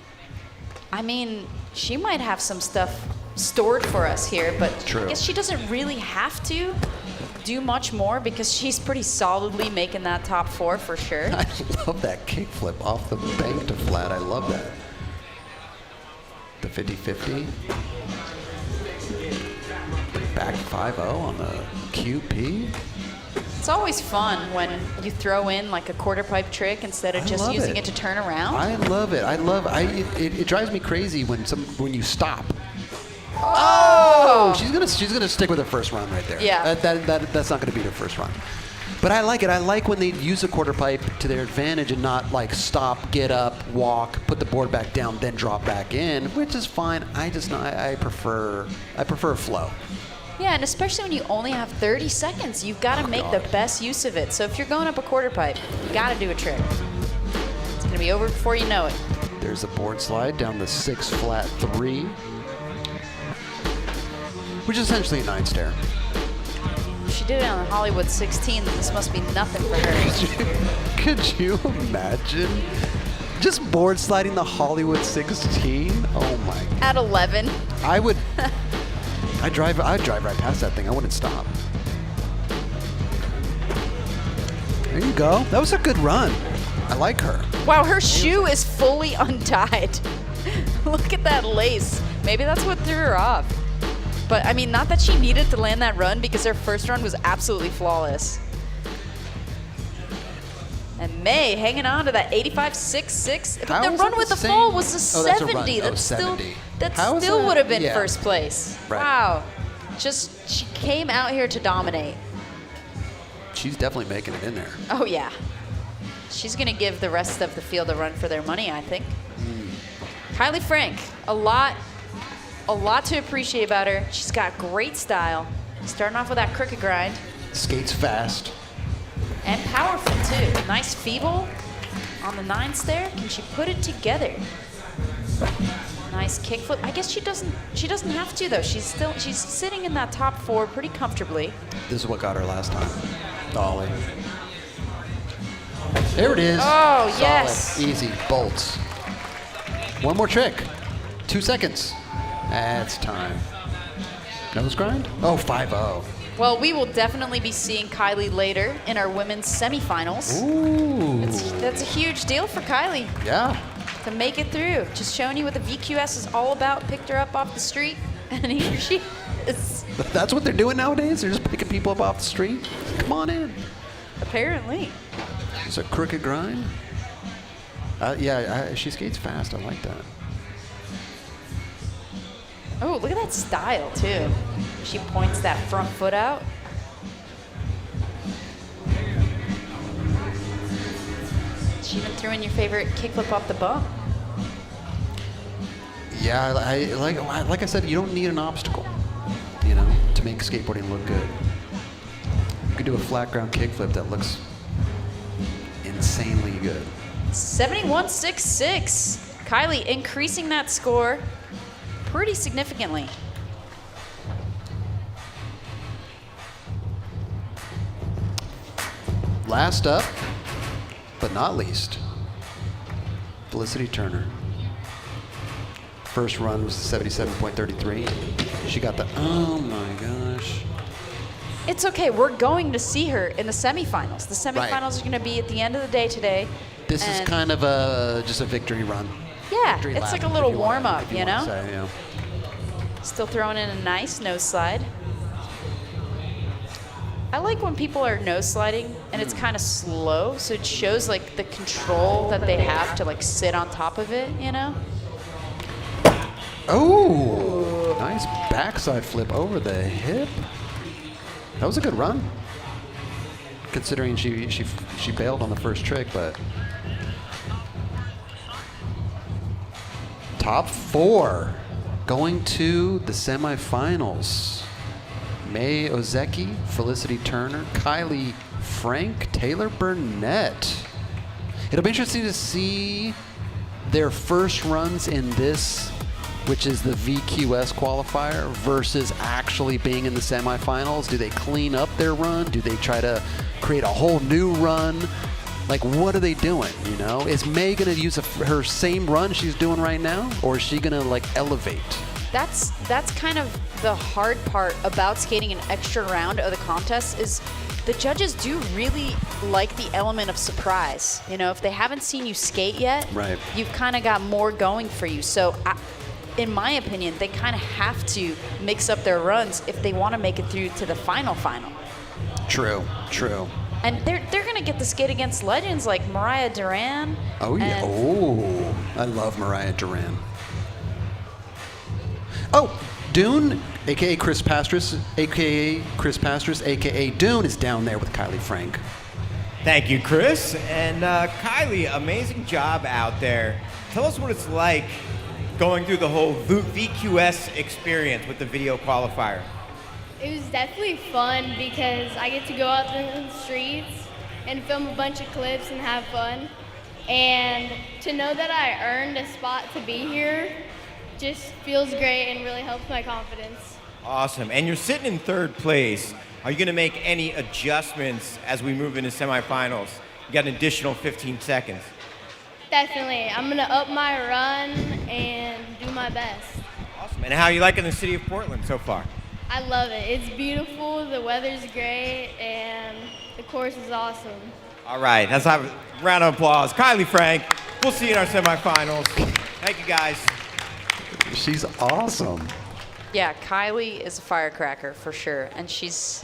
I mean, she might have some stuff stored for us here, but True. I guess she doesn't really have to do much more because she's pretty solidly making that top 4 for sure. I love that kickflip off the bank to flat. I love that. The 50-50. Back 5-0 on the QP. It's always fun when you throw in like a quarter pipe trick instead of just using it to turn around. I love it. It drives me crazy when you stop. Oh! She's gonna stick with her first run right there. Yeah. That's not gonna beat her first run. But I like it. I like when they use a quarter pipe to their advantage and not like stop, get up, walk, put the board back down, then drop back in, which is fine. I prefer flow. Yeah, and especially when you only have 30 seconds, you've got to make the best use of it. So if you're going up a quarter pipe, you got to do a trick. It's going to be over before you know it. There's a board slide down the 6 flat 3, which is essentially a 9 stair. She did it on the Hollywood 16. This must be nothing for her. Could you imagine just board sliding the Hollywood 16? Oh my! At 11. I'd drive right past that thing. I wouldn't stop. There you go. That was a good run. I like her. Wow, her shoe is fully untied. Look at that lace. Maybe that's what threw her off. But I mean, not that she needed to land that run because her first run was absolutely flawless. And May hanging on to that 85.66. But the run with the fall was a 70. That still would have been first place. Right. Wow. She came out here to dominate. She's definitely making it in there. Oh yeah. She's gonna give the rest of the field a run for their money, I think. Kylie Frank, a lot to appreciate about her. She's got great style. Starting off with that crooked grind. Skates fast. And powerful too. Nice feeble on the 9s there. Can she put it together? Nice kickflip. I guess she doesn't have to though. She's sitting in that top 4 pretty comfortably. This is what got her last time. Dolly. There it is. Oh, Solid. yes. Easy. Bolts. One more trick. 2 seconds. That's time. Nose grind? Oh, 5-0. Well, we will definitely be seeing Kylie later in our women's semifinals. Ooh. That's a huge deal for Kylie. Yeah. To make it through. Just showing you what the VQS is all about. Picked her up off the street, and here she is. That's what they're doing nowadays? They're just picking people up off the street? Come on in. Apparently. It's a crooked grind. She skates fast. I like that. Oh, look at that style, too. She points that front foot out. She even threw in your favorite kickflip off the bump. Yeah, like I said, you don't need an obstacle, you know, to make skateboarding look good. You could do a flat ground kickflip that looks insanely good. 71.66. Kylie increasing that score pretty significantly. Last up, but not least, Felicity Turner. First run was 77.33. She got the, oh my gosh. It's okay. We're going to see her in the semifinals. The semifinals are going to be at the end of the day today. This is kind of just a victory run. Yeah, Victory it's lap, like a little if you wanna- warm-up, if you wanna know? say, yeah. Still throwing in a nice nose slide. I like when people are nose sliding and it's kind of slow, so it shows like the control that they have to like sit on top of it, you know? Oh, nice backside flip over the hip. That was a good run, considering she bailed on the first trick, but top 4 going to the semifinals. May Ozeki, Felicity Turner, Kylie Frank, Taylor Burnett. It'll be interesting to see their first runs in this, which is the VQS qualifier, versus actually being in the semifinals. Do they clean up their run? Do they try to create a whole new run? Like, what are they doing, you know? Is May gonna use her same run she's doing right now, or is she gonna like elevate? That's kind of the hard part about skating an extra round of the contest is the judges do really like the element of surprise. You know, if they haven't seen you skate yet, right, you've kind of got more going for you. So in my opinion, they kind of have to mix up their runs if they want to make it through to the final. True. And they're going to get to skate against legends like Mariah Duran. Oh, yeah. Oh, I love Mariah Duran. Oh, Dune, a.k.a. Chris Pastris, a.k.a. Dune is down there with Kylie Frank. Thank you, Chris. And Kylie, amazing job out there. Tell us what it's like going through the whole VQS experience with the video qualifier. It was definitely fun because I get to go out in the streets and film a bunch of clips and have fun. And to know that I earned a spot to be here just feels great and really helps my confidence. Awesome. And you're sitting in third place. Are you going to make any adjustments as we move into semifinals? You got an additional 15 seconds. Definitely. I'm going to up my run and do my best. Awesome. And how are you liking the city of Portland so far? I love it. It's beautiful, the weather's great, and the course is awesome. All right. Let's have a round of applause. Kylie Frank, we'll see you in our semifinals. Thank you, guys. She's awesome. Yeah, Kylie is a firecracker for sure, and she's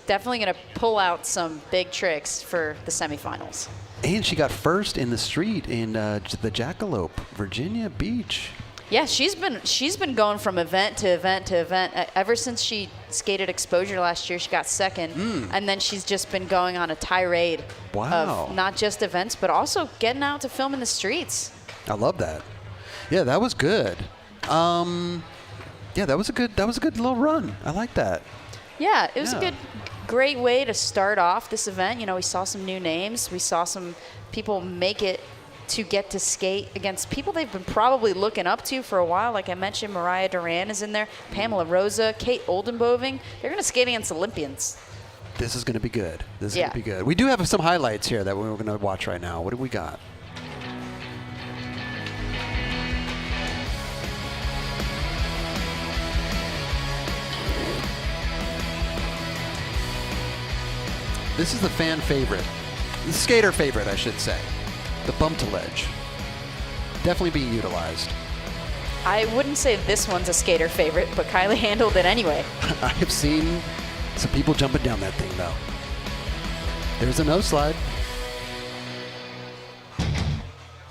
definitely going to pull out some big tricks for the semifinals. And she got first in the street in the Jackalope, Virginia Beach. Yeah, she's been going from event to event to event ever since she skated Exposure last year. She got second, and then she's just been going on a tirade of not just events, but also getting out to film in the streets. I love that. Yeah, that was good. Yeah, that was a good little run. I like that. Yeah, it was a great way to start off this event. You know, we saw some new names. We saw some people make it to get to skate against people they've been probably looking up to for a while. Like I mentioned, Mariah Duran is in there, Pamela Rosa, Kate Oldenboving. They're going to skate against Olympians. This is going to be good. This is going to be good. We do have some highlights here that we're going to watch right now. What do we got? This is the fan favorite, the skater favorite, I should say. The bump to ledge. Definitely being utilized. I wouldn't say this one's a skater favorite, but Kylie handled it anyway. I have seen some people jumping down that thing, though. There's a no slide.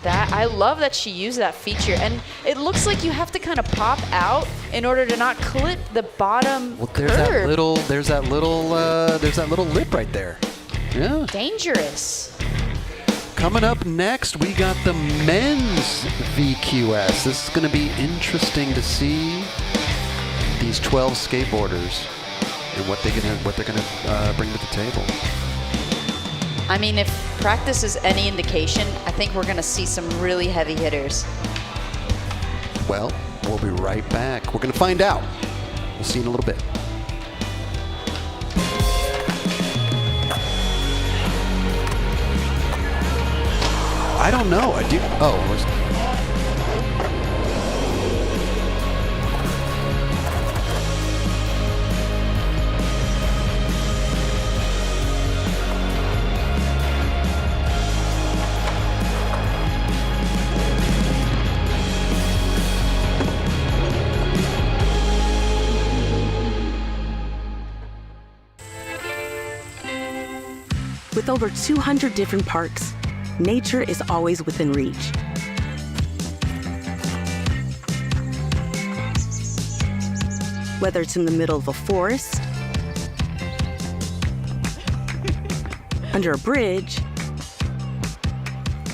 I love that she used that feature, and it looks like you have to kind of pop out in order to not clip the bottom There's curb. there's that little lip right there. Yeah. Dangerous. Coming up next, we got the men's VQS. This is going to be interesting to see these 12 skateboarders and what they're gonna bring to the table. I mean, if practice is any indication, I think we're going to see some really heavy hitters. Well, we'll be right back. We're going to find out. We'll see you in a little bit. I don't know. I do. Oh, With over 200 different parks, nature is always within reach. Whether it's in the middle of a forest, under a bridge,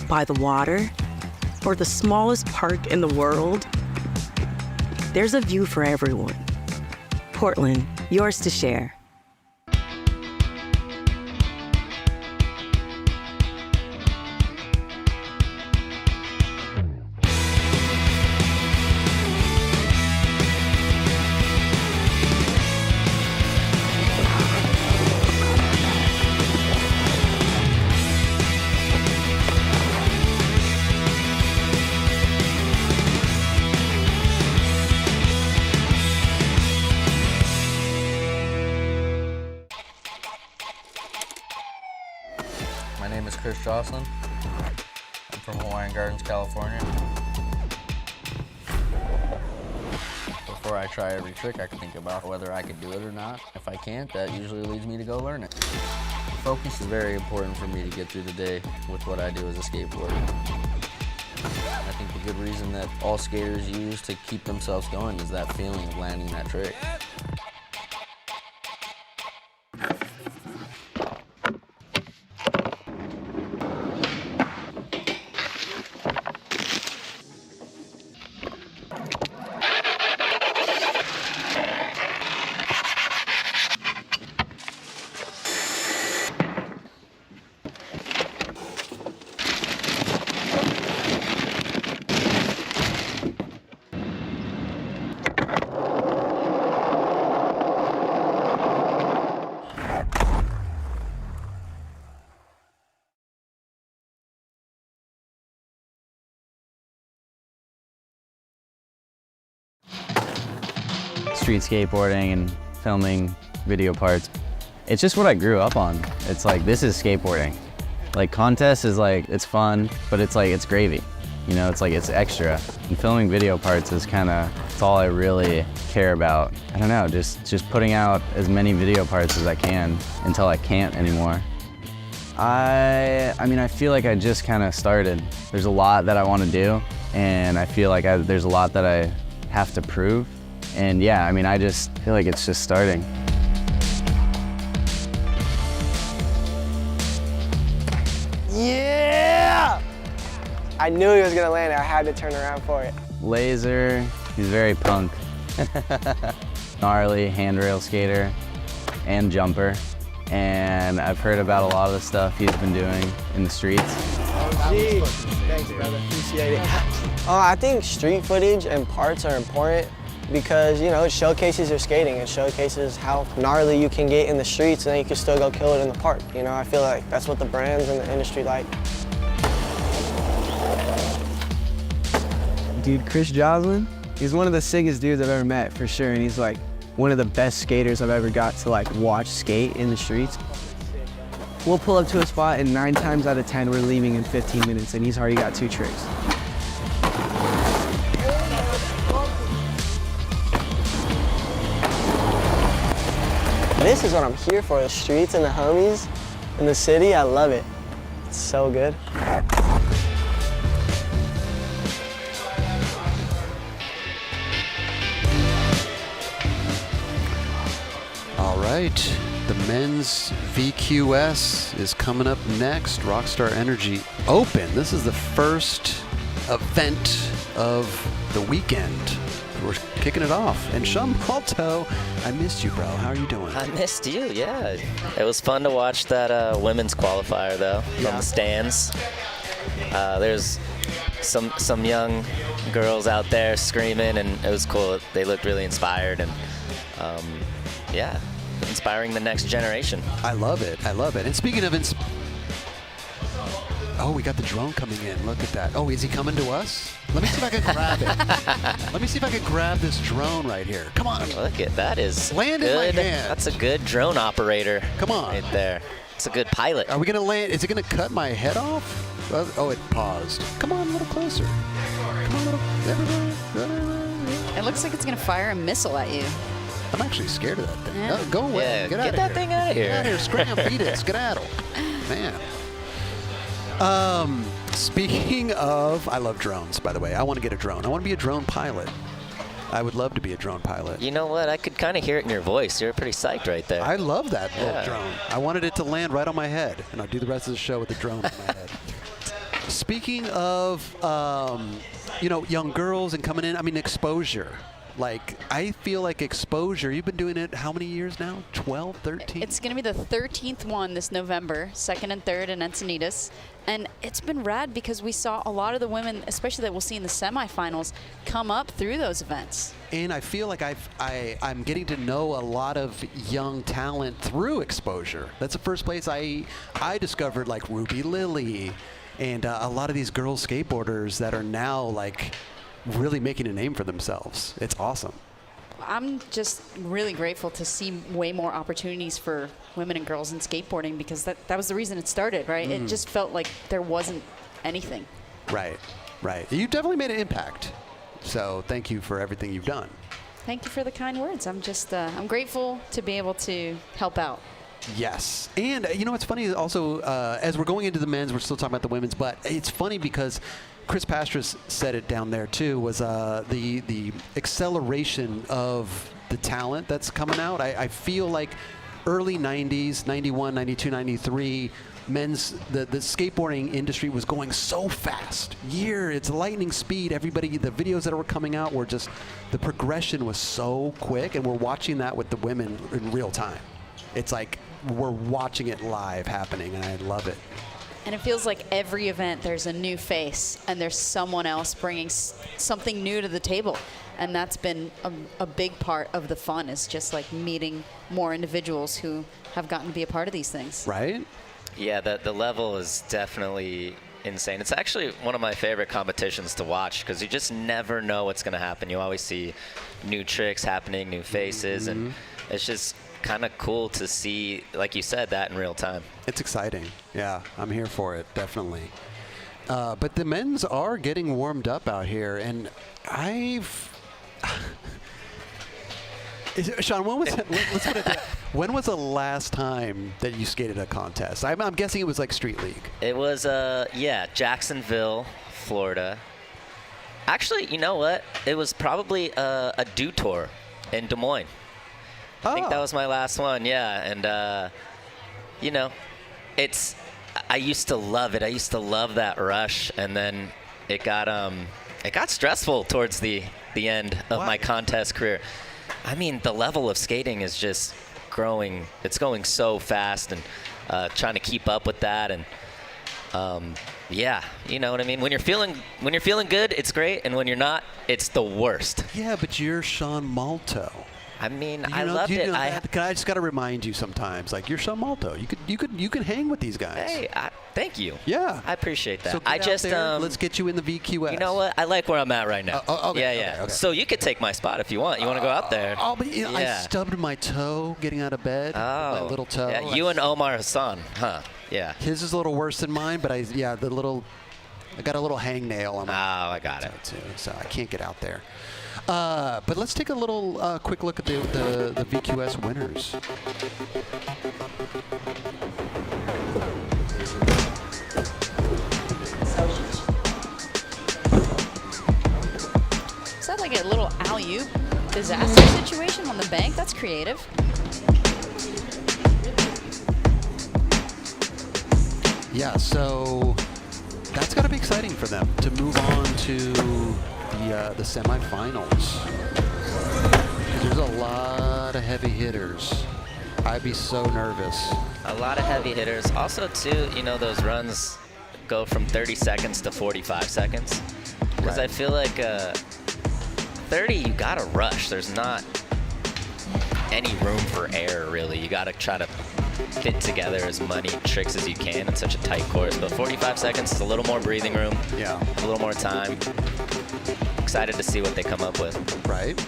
by the water, or the smallest park in the world, there's a view for everyone. Portland, yours to share. My name is Chris Jocelyn. I'm from Hawaiian Gardens, California. Before I try every trick, I can think about whether I could do it or not. If I can't, that usually leads me to go learn it. Focus is very important for me to get through the day with what I do as a skateboarder. I think the good reason that all skaters use to keep themselves going is that feeling of landing that trick. Street skateboarding and filming video parts. It's just what I grew up on. It's like, this is skateboarding. Like, contest is like, it's fun, but it's like, it's gravy. You know, it's like, it's extra. And filming video parts is kind of, it's all I really care about. I don't know, just putting out as many video parts as I can until I can't anymore. I mean, I feel like I just kind of started. There's a lot that I want to do, and I feel like there's a lot that I have to prove. And yeah, I mean, I just feel like it's just starting. Yeah! I knew he was gonna land it. I had to turn around for it. Laser, he's very punk. Gnarly handrail skater and jumper. and I've heard about a lot of the stuff he's been doing in the streets. Thanks, brother. Appreciate it. I think street footage and parts are important because, you know, it showcases your skating. It showcases how gnarly you can get in the streets, and then you can still go kill it in the park. You know, I feel like that's what the brands and the industry like. Dude, Chris Joslin, he's one of the sickest dudes I've ever met, for sure, and he's like one of the best skaters I've ever got to like watch skate in the streets. We'll pull up to a spot, and 9 times out of 10 we're leaving in 15 minutes, and he's already got 2 tricks. This is what I'm here for, the streets and the homies in the city. I love it. It's so good. All right, the men's VQS is coming up next. Rockstar Energy Open. This is the first event of the weekend. We're kicking it off. And Sean Malto, I missed you, bro. How are you doing? I missed you, yeah. It was fun to watch that women's qualifier, though, from the stands. There's some young girls out there screaming, and it was cool. They looked really inspired, and yeah, inspiring the next generation. I love it. I love it. And speaking of oh, we got the drone coming in. Look at that. Oh, is he coming to us? Let me see if I can grab it. Let me see if I can grab this drone right here. Come on. Look at that. Is land good. In my hand. That's a good drone operator. Come on. Right there. It's a good pilot. Are we going to land? Is it going to cut my head off? Oh, it paused. Come on, a little closer. Come on, everybody. It looks like it's going to fire a missile at you. I'm actually scared of that thing. Yeah. No, go away. Yeah, get out of that here. thing out of here. Get out of here. Scram, beat it. Skedaddle. Man. Speaking of, I love drones, by the way. I want to get a drone. I want to be a drone pilot. I would love to be a drone pilot. You know what? I could kind of hear it in your voice. You're pretty psyched right there. I love that little drone. I wanted it to land right on my head, and I'll do the rest of the show with the drone on my head. Speaking of, you know, young girls and coming in, I mean, exposure. Like, I feel like exposure, you've been doing it how many years now? 12, 13? It's going to be the 13th one this November, 2nd and 3rd in Encinitas. And it's been rad because we saw a lot of the women, especially that we'll see in the semifinals, come up through those events. And I feel like I'm getting to know a lot of young talent through exposure. That's the first place I discovered, like, Ruby Lily and a lot of these girl skateboarders that are now, like, really making a name for themselves. It's awesome. I'm just really grateful to see way more opportunities for women and girls in skateboarding because that was the reason it started, right? It just felt like there wasn't anything. Right, right. You definitely made an impact. So thank you for everything you've done. Thank you for the kind words. I'm just, I'm grateful to be able to help out. Yes. And you know what's funny also, as we're going into the men's, we're still talking about the women's, but it's funny because Chris Pastras said it down there too, was the acceleration of the talent that's coming out. I feel like early 90s, 91, 92, 93, the skateboarding industry was going so fast. It's lightning speed. Everybody, the videos that were coming out were just, the progression was so quick, and we're watching that with the women in real time. It's like we're watching it live happening, and I love it. And it feels like every event there's a new face and there's someone else bringing something new to the table. And that's been a big part of the fun, is just like meeting more individuals who have gotten to be a part of these things. Right? Yeah, the level is definitely insane. It's actually one of my favorite competitions to watch because you just never know what's going to happen. You always see new tricks happening, new faces, and it's just kind of cool to see, like you said, that in real time. It's exciting. Yeah, I'm here for it, definitely. But the men's are getting warmed up out here, and Sean, let's put it when was the last time that you skated a contest? I'm guessing it was like Street League. It was, Jacksonville, Florida. Actually, you know what? It was probably a Dew Tour in Des Moines. I think that was my last one, yeah. And, you know, I used to love it. I used to love that rush, and then it got stressful towards the end of my contest career. I mean, the level of skating is just growing. It's going so fast, and trying to keep up with that. And yeah, you know what I mean. When you're feeling good, it's great, and when you're not, it's the worst. Yeah, but you're Sean Malto. I mean, I loved it. I just got to remind you sometimes, like, you're Sean Malto. You could hang with these guys. Hey, thank you. Yeah, I appreciate that. So get out there, let's get you in the VQS. You know what? I like where I'm at right now. Okay, yeah. okay. So you could take my spot if you want. You want to go out there? But I stubbed my toe getting out of bed. My little toe. Yeah, you and Omar Hassan, huh? Yeah. His is a little worse than mine, but I got a little hangnail on my I got it too, so I can't get out there. But let's take a little quick look at the VQS winners. Is that like a little alley-oop disaster situation on the bank? That's creative. Yeah, so that's got to be exciting for them to move on to the semifinals. There's a lot of heavy hitters. I'd be so nervous. A lot of heavy hitters. Also, too, you know, those runs go from 30 seconds to 45 seconds. Because I feel like 30, you got to rush. There's not any room for error, really. You got to try to fit together as many tricks as you can in such a tight course. But 45 seconds is a little more breathing room. Yeah. A little more time. Excited to see what they come up with. Right.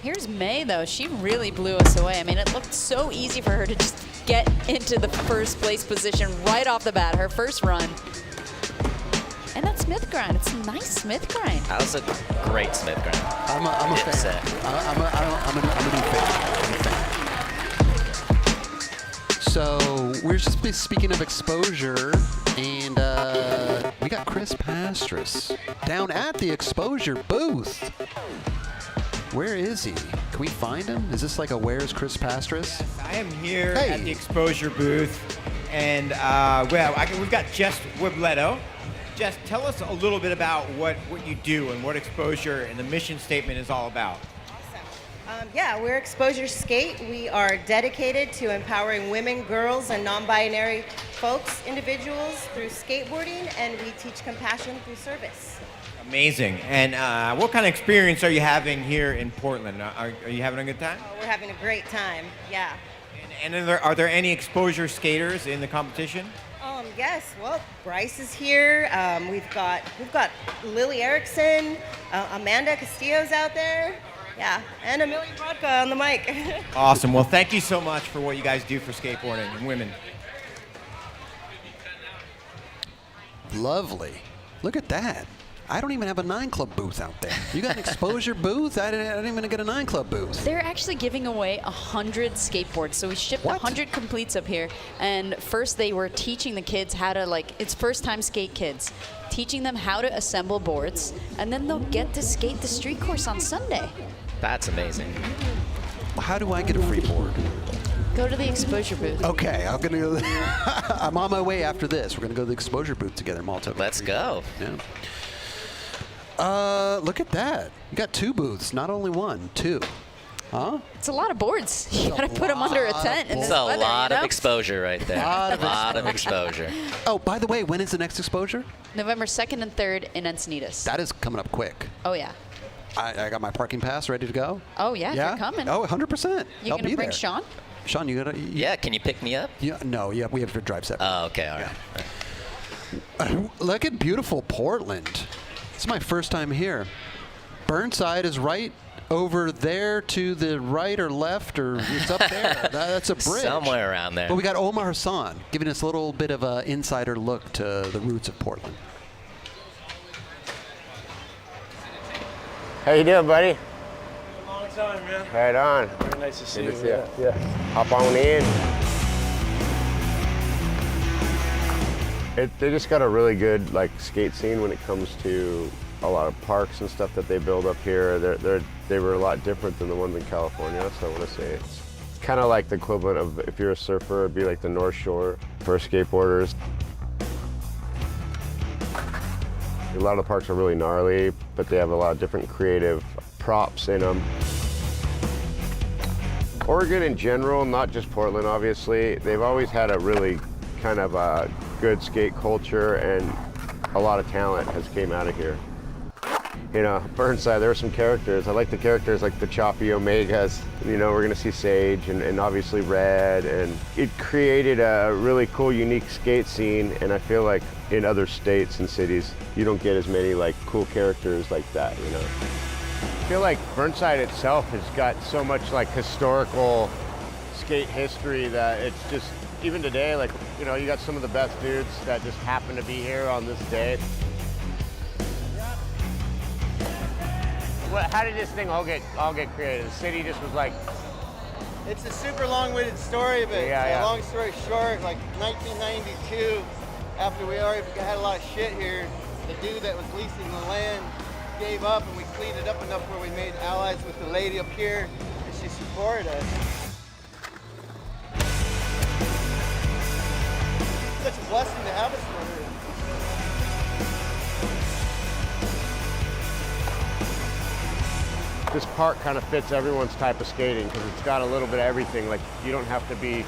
Here's May, though. She really blew us away. I mean, it looked so easy for her to just get into the first place position right off the bat, her first run. And that Smith grind, it's a nice Smith grind. That was a great Smith grind. I'm a fan. I'm a new fan. So we're just speaking of exposure, and we got Chris Pastris down at the exposure booth. Where is he? Can we find him? Is this like a Where's Chris Pastris? I am here at the exposure booth, and we've got Jess Wibletto. Jess, tell us a little bit about what you do and what exposure and the mission statement is all about. Yeah, we're Exposure Skate. We are dedicated to empowering women, girls, and non-binary folks, individuals through skateboarding, and we teach compassion through service. Amazing. And what kind of experience are you having here in Portland? Are you having a good time? We're having a great time, yeah. And are there any exposure skaters in the competition? Yes, well, Bryce is here. We've got Lily Erickson, Amanda Castillo's out there. Yeah, and Amelia Brodka on the mic. Awesome. Well, thank you so much for what you guys do for skateboarding and women. Lovely. Look at that. I don't even have a 9 Club booth out there. You got an exposure booth? I didn't even get a 9 Club booth. They're actually giving away 100 skateboards. So we shipped 100 completes up here. And first they were teaching the kids how to, it's first time skate kids, teaching them how to assemble boards. And then they'll get to skate the street course on Sunday. That's amazing. How do I get a free board? Go to the exposure booth. Okay, I'm gonna go. I'm on my way after this. We're gonna go to the exposure booth together, Malto. Let's go. Yeah. Look at that. You got 2 booths, not only 1, 2. Huh? It's a lot of boards. You gotta put them under a tent in this weather. It's a lot of exposure right there. A lot of exposure. Oh, by the way, when is the next exposure? November 2nd and 3rd in Encinitas. That is coming up quick. Oh, yeah. I got my parking pass ready to go. Oh, yeah, you're coming. Oh, 100%. You gonna bring Sean? Sean, you gotta... Yeah, can you pick me up? Yeah, no, yeah, we have to drive separate. Oh, okay, all right. Look at beautiful Portland. It's my first time here. Burnside is right over there to the right or left, or it's up there. That's a bridge. Somewhere around there. But we got Omar Hassan giving us a little bit of an insider look to the roots of Portland. How you doing, buddy? Long time, man. Right on. Very nice to see you. Yeah. Hop on in. They just got a really good skate scene when it comes to a lot of parks and stuff that they build up here. They were a lot different than the ones in California, so I want to say it's kind of like the equivalent of, if you're a surfer, it'd be like the North Shore for skateboarders. A lot of the parks are really gnarly, but they have a lot of different creative props in them. Oregon in general, not just Portland obviously, they've always had a really kind of a good skate culture, and a lot of talent has came out of here. You know, Burnside, there are some characters. I like the characters like the Choppy Omegas. You know, we're gonna see Sage and obviously Red, and it created a really cool, unique skate scene, and I feel like in other states and cities, you don't get as many like cool characters like that, you know. I feel like Burnside itself has got so much like historical skate history that it's just, even today, like, you know, you got some of the best dudes that just happen to be here on this day. How did this thing all get created? The city just was like... It's a super long-winded story, but long story short, like 1992, after we already had a lot of shit here, the dude that was leasing the land gave up, and we cleaned it up enough where we made allies with the lady up here, and she supported us. Such a blessing to have us for her. This park kind of fits everyone's type of skating because it's got a little bit of everything. Like, you don't have to be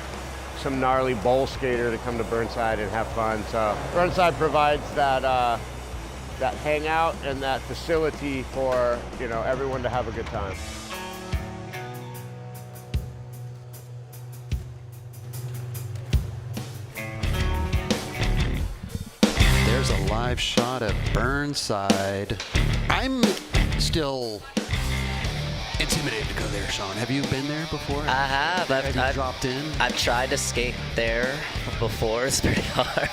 some gnarly bowl skater to come to Burnside and have fun. So Burnside provides that that hangout and that facility for, you know, everyone to have a good time. There's a live shot at Burnside. I'm still intimidated to go there, Sean. Have you been there before? I have. I've dropped in. I've tried to skate there before. It's pretty hard.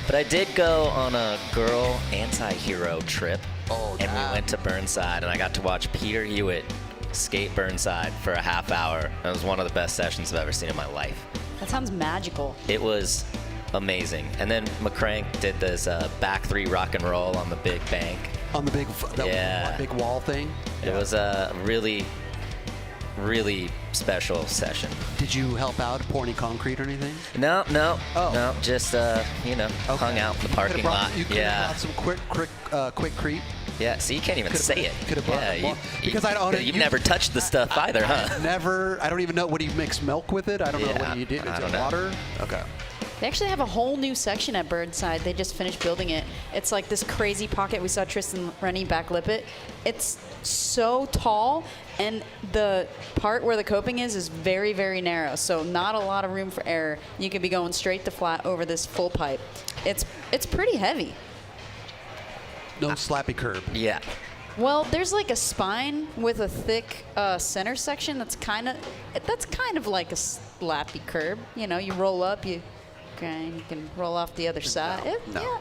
But I did go on a girl anti-hero trip. Oh, and we went to Burnside, and I got to watch Peter Hewitt skate Burnside for a half hour. It was one of the best sessions I've ever seen in my life. That sounds magical. It was amazing. And then McCrank did this back three rock and roll on the big bank. On the big, big wall thing? It was a really, really special session. Did you help out, pour any concrete or anything? No, just, you know, hung out in the parking lot. You could have brought some quick creep. Yeah, so you can't even say it. Could have brought because you've never touched the stuff either, huh? Never. I don't even know. What do you mix milk with it? I don't know what you did. Is it water? Okay. They actually have a whole new section at Burnside. They just finished building it. It's like this crazy pocket. We saw Tristan Rennie backlip it. It's so tall, and the part where the coping is very, very narrow, so not a lot of room for error. You could be going straight to flat over this full pipe. It's pretty heavy. No slappy curb. Yeah. Well, there's like a spine with a thick center section that's kind of like a slappy curb. You know, you roll up, you can roll off the other side. Yeah.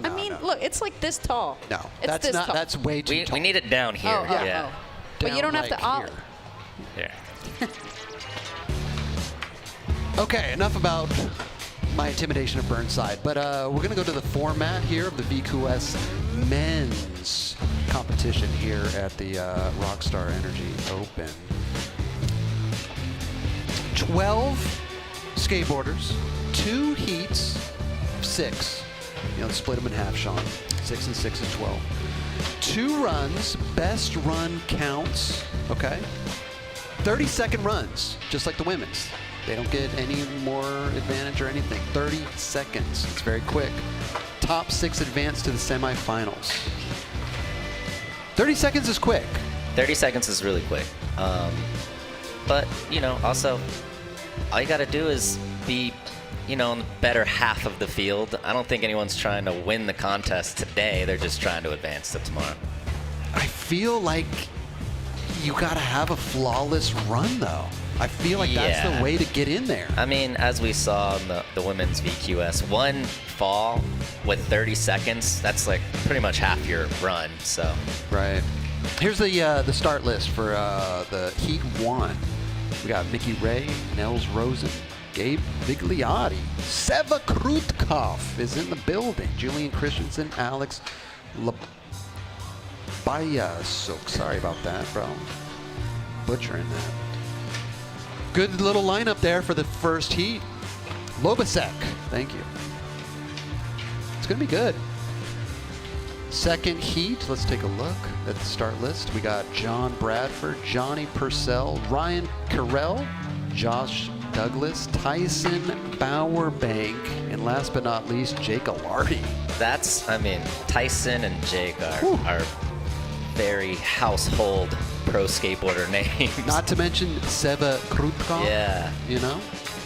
I mean, look, it's like this tall. No, it's this tall. That's way too tall. We need it down here. Yeah. But you don't have to. Here. Okay, enough about my intimidation of Burnside, but we're going to go to the format here of the VQS men's competition here at the Rockstar Energy Open. 12 skateboarders, 2 heats, 6. You know, split them in half, Sean. 6 and 6 is 12. 2 runs, best run counts, okay? 30-second runs, just like the women's. They don't get any more advantage or anything. 30 seconds. It's very quick. Top 6 advance to the semifinals. 30 seconds is quick. 30 seconds is really quick. But, you know, also, all you got to do is be, you know, in the better half of the field. I don't think anyone's trying to win the contest today. They're just trying to advance to tomorrow. I feel like you got to have a flawless run, though. I feel like that's the way to get in there. I mean, as we saw in the women's VQS, one fall with 30 seconds, that's like pretty much half your run, so. Right. Here's the start list for the Heat 1. We got Mickey Ray, Nels Rosen, Gabe Vigliotti, Seva Krutkov is in the building, Julian Christensen, Alex Labayasuk. Sorry about that, bro. Butchering that. Good little lineup there for the first heat. Lobasek, thank you. It's going to be good. Second heat, let's take a look at the start list. We got John Bradford, Johnny Purcell, Ryan Carell, Josh Douglas, Tyson Bowerbank, and last but not least, Jake Alardi. Tyson and Jake are very household pro skateboarder names. Not to mention Seva Krutkov. Yeah. You know?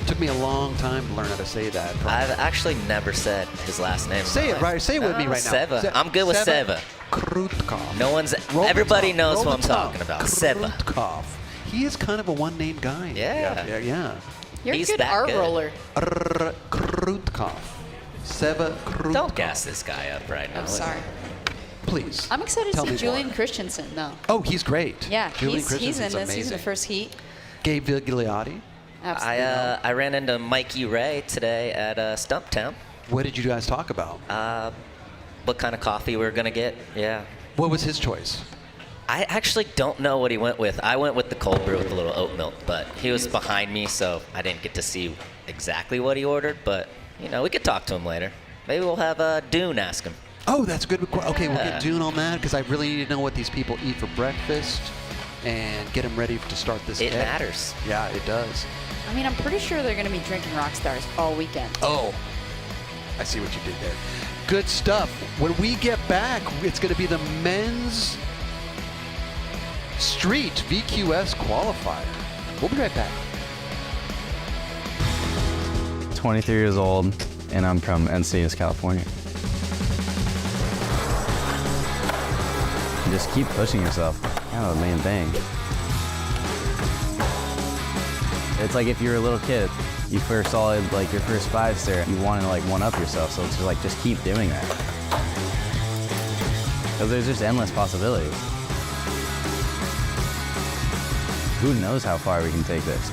Took me a long time to learn how to say that. I've actually never said his last name. Say it right. Say it with me right now. Seva. I'm good with Seva. Krutkov. Everybody knows who I'm talking about. Seva. Krutkov. He is kind of a one-name guy. Yeah. You're He's a good that art good. roller. Krutkov. Seva Krutkov. Don't gas this guy up right now. I'm sorry. Please. I'm excited tell to me see Julian more. Christensen, though. Oh, he's great. Yeah, Julian he's in Christensen's this. He's in amazing. the first heat. Gabe Vigliotti. Absolutely. I ran into Mikey Ray today at Stumptown. What did you guys talk about? What kind of coffee we were going to get. Yeah. What was his choice? I actually don't know what he went with. I went with the cold brew with a little oat milk, but he was behind me, so I didn't get to see exactly what he ordered. But, we could talk to him later. Maybe we'll have Dune ask him. Oh, that's good. Okay, we'll get Dune on that because I really need to know what these people eat for breakfast and get them ready to start this day. It matters. Yeah, it does. I'm pretty sure they're going to be drinking Rockstars all weekend. Oh, I see what you did there. Good stuff. When we get back, it's going to be the men's street VQS qualifier. We'll be right back. 23 years old, and I'm from Encinitas, California. Just keep pushing yourself. Kind of the main thing. It's like if you're a little kid, you first saw your first 5 stair, you want to one-up yourself, so it's just keep doing that. Because there's just endless possibilities. Who knows how far we can take this?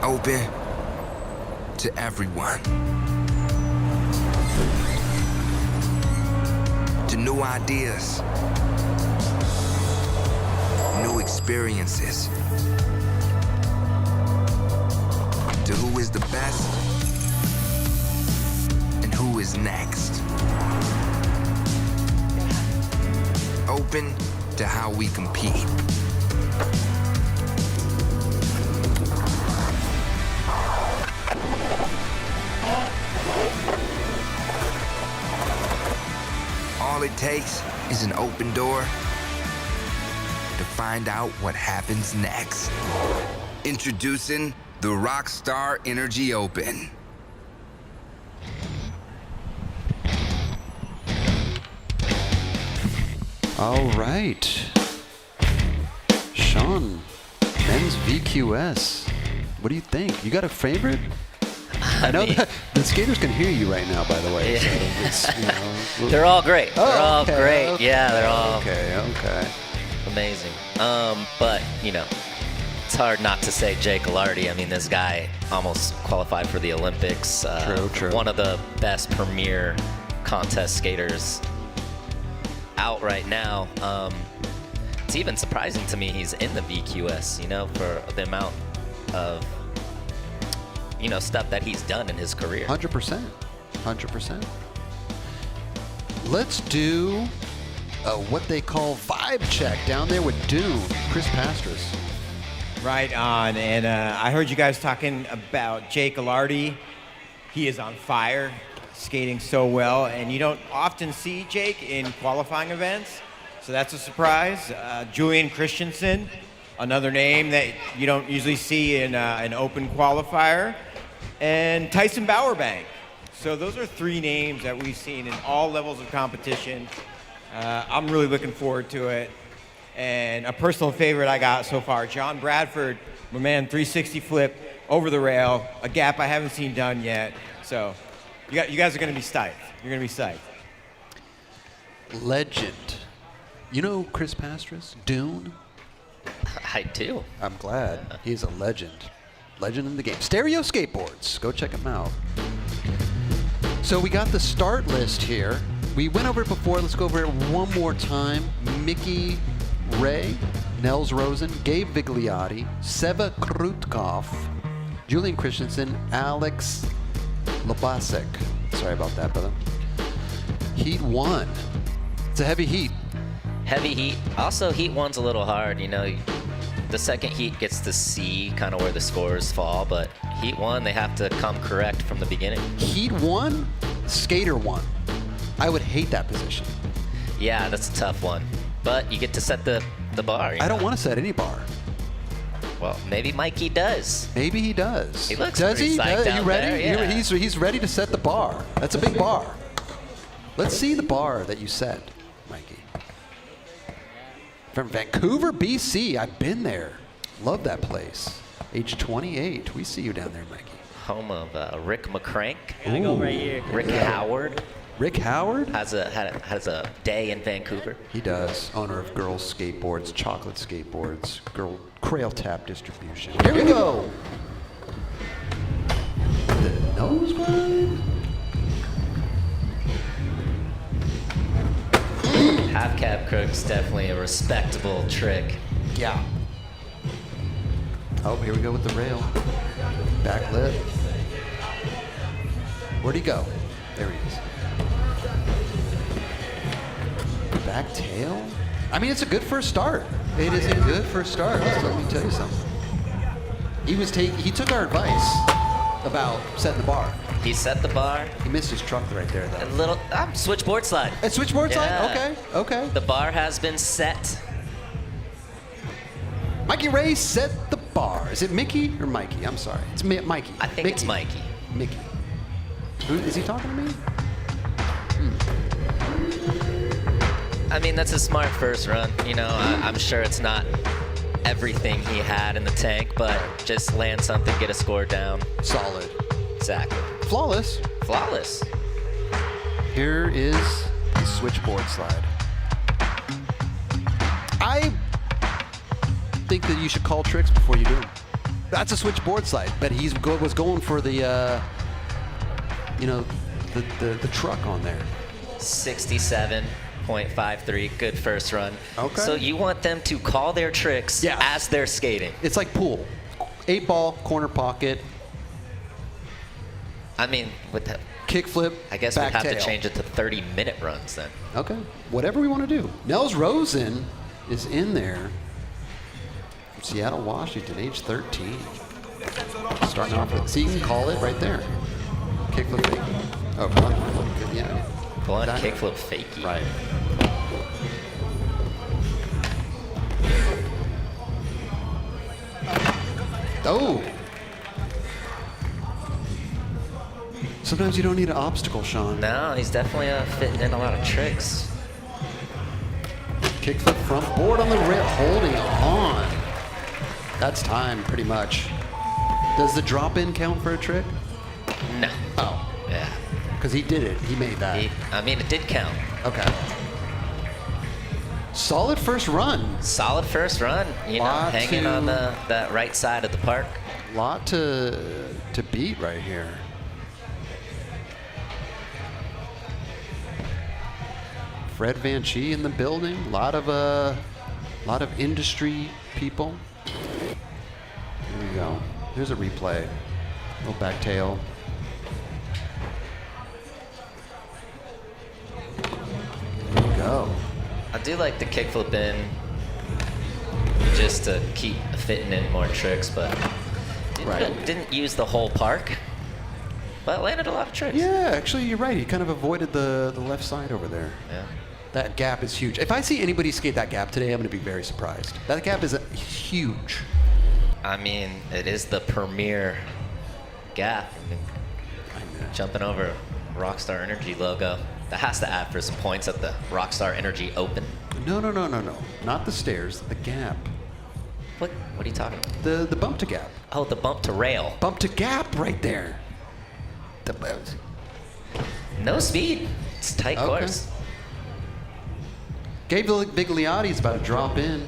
Open to everyone. To new ideas. New experiences. To who is the best and who is next. Open to how we compete. All it takes is an open door to find out what happens next. Introducing the Rockstar Energy Open. All right. Sean, men's VQS. What do you think? You got a favorite? I know that the skaters can hear you right now, by the way. Yeah. So it's, They're all great. Oh, they're all okay, great. okay. Yeah, they're all Okay. amazing. But, it's hard not to say Jake Alardi. I mean, this guy almost qualified for the Olympics. True. One of the best premier contest skaters out right now. It's even surprising to me he's in the VQS, for the amount of, stuff that he's done in his career. 100%. Let's do what they call vibe check down there with Dune, Chris Pastras. Right on. And I heard you guys talking about Jake Alardi. He is on fire, skating so well. And you don't often see Jake in qualifying events, so that's a surprise. Julian Christensen, another name that you don't usually see in an open qualifier. And Tyson Bowerbank. So those are three names that we've seen in all levels of competition. I'm really looking forward to it. And a personal favorite I got so far, John Bradford, my man, 360 flip over the rail, a gap I haven't seen done yet. So you guys are going to be psyched. You're going to be psyched. Legend. You know Chris Pastras, Dune? I do. I'm glad. He's a legend. Legend in the game. Stereo Skateboards. Go check him out. So we got the start list here. We went over it before. Let's go over it one more time. Mickey Ray, Nels Rosen, Gabe Vigliotti, Seva Krutkov, Julian Christensen, Alex Labasek. Sorry about that, brother. Heat 1. It's a heavy heat. Heavy heat. Also, heat 1's a little hard. The second heat gets to see kind of where the scores fall, but heat 1, they have to come correct from the beginning. Heat 1, skater 1. I would hate that position. Yeah, that's a tough one. But you get to set the bar. I don't want to set any bar. Well, maybe Mikey does. Maybe he does. He looks does pretty he? psyched Are out you ready? there, yeah. He's ready to set the bar. That's a big bar. Let's see the bar that you set, Mikey. From Vancouver, BC. I've been there. Love that place. Age 28. We see you down there, Mikey. Home of Rick McCrank. I go right here. Rick Howard. Rick Howard? Has a day in Vancouver. He does. Owner of Girls Skateboards, Chocolate Skateboards, Girl Crail Tap Distribution. Here we go. The nose grind. Half cab crook's definitely a respectable trick. Yeah. Oh, here we go with the rail. Back lip. Where'd he go? There he is. Back tail? I mean, it's a good first start. It is a good first start. Let me tell you something. He took our advice about setting the bar. He set the bar. He missed his truck right there, though. A little switchboard slide. A switchboard slide? Okay. The bar has been set. Mikey Ray set the bar. Is it Mickey or Mikey? I'm sorry. It's Mikey. I think it's Mikey. Mickey. Who is he talking to me? I mean, that's a smart first run. I'm sure it's not everything he had in the tank, but just land something, get a score down. Solid. Exactly. Flawless. Here is the switchboard slide. I think that you should call tricks before you do them. That's a switchboard slide, but he was going for the, the truck on there. 67.53, good first run. Okay. So you want them to call their tricks as they're skating. It's like pool. 8-ball, corner pocket. I mean, with the kickflip, I guess we'd have to change it to 30-minute runs then. Okay, whatever we want to do. Nels Rosen is in there. From Seattle, Washington, age 13. Starting off with, so you can call it right there. Kickflip fakie. Oh, blunt flip, yeah. Blunt kickflip fakie. Right. Oh! Sometimes you don't need an obstacle, Sean. No, he's definitely fitting in a lot of tricks. Kickflip front board on the rail, holding on. That's time, pretty much. Does the drop in count for a trick? No. Oh. Yeah. Because he did it. He made that. It did count. Okay. Solid first run. Solid first run. Hanging on that right side of the park. Lot to beat right here. Fred Van Chie in the building. A lot of industry people. Here we go. Here's a replay. Little back tail. There we go. I do like the kickflip in just to keep fitting in more tricks, but didn't use the whole park, but landed a lot of tricks. Yeah, actually, you're right. He kind of avoided the left side over there. Yeah. That gap is huge. If I see anybody skate that gap today, I'm going to be very surprised. That gap is huge. I mean, it is the premier gap. Jumping over Rockstar Energy logo. That has to add for some points at the Rockstar Energy Open. No. Not the stairs, the gap. What are you talking about? The bump to gap. Oh, the bump to rail. Bump to gap right there. No speed. It's tight course. Gabe Vigliotti's about to drop in.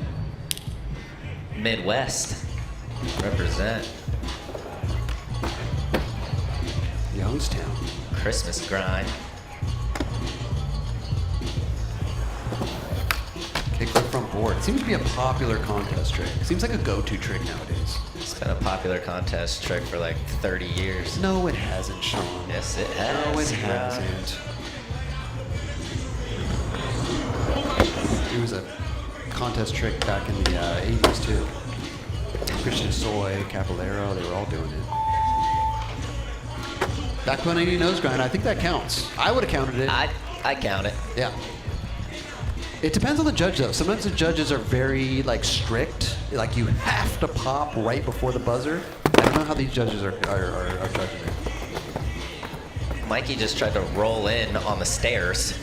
Midwest. Represent. Youngstown. Christmas grind. Kickflip front board. It seems to be a popular contest trick. It seems like a go-to trick nowadays. It's been a popular contest trick for like 30 years. No, it hasn't, Sean. Yes, it has. No, it hasn't. It was a contest trick back in the 80s, too. Christian Soy, Caballero, they were all doing it. Back 180 nose grind, I think that counts. I would have counted it. I count it. Yeah. It depends on the judge, though. Sometimes the judges are very, strict. Like, you have to pop right before the buzzer. I don't know how these judges are judging it. Mikey just tried to roll in on the stairs.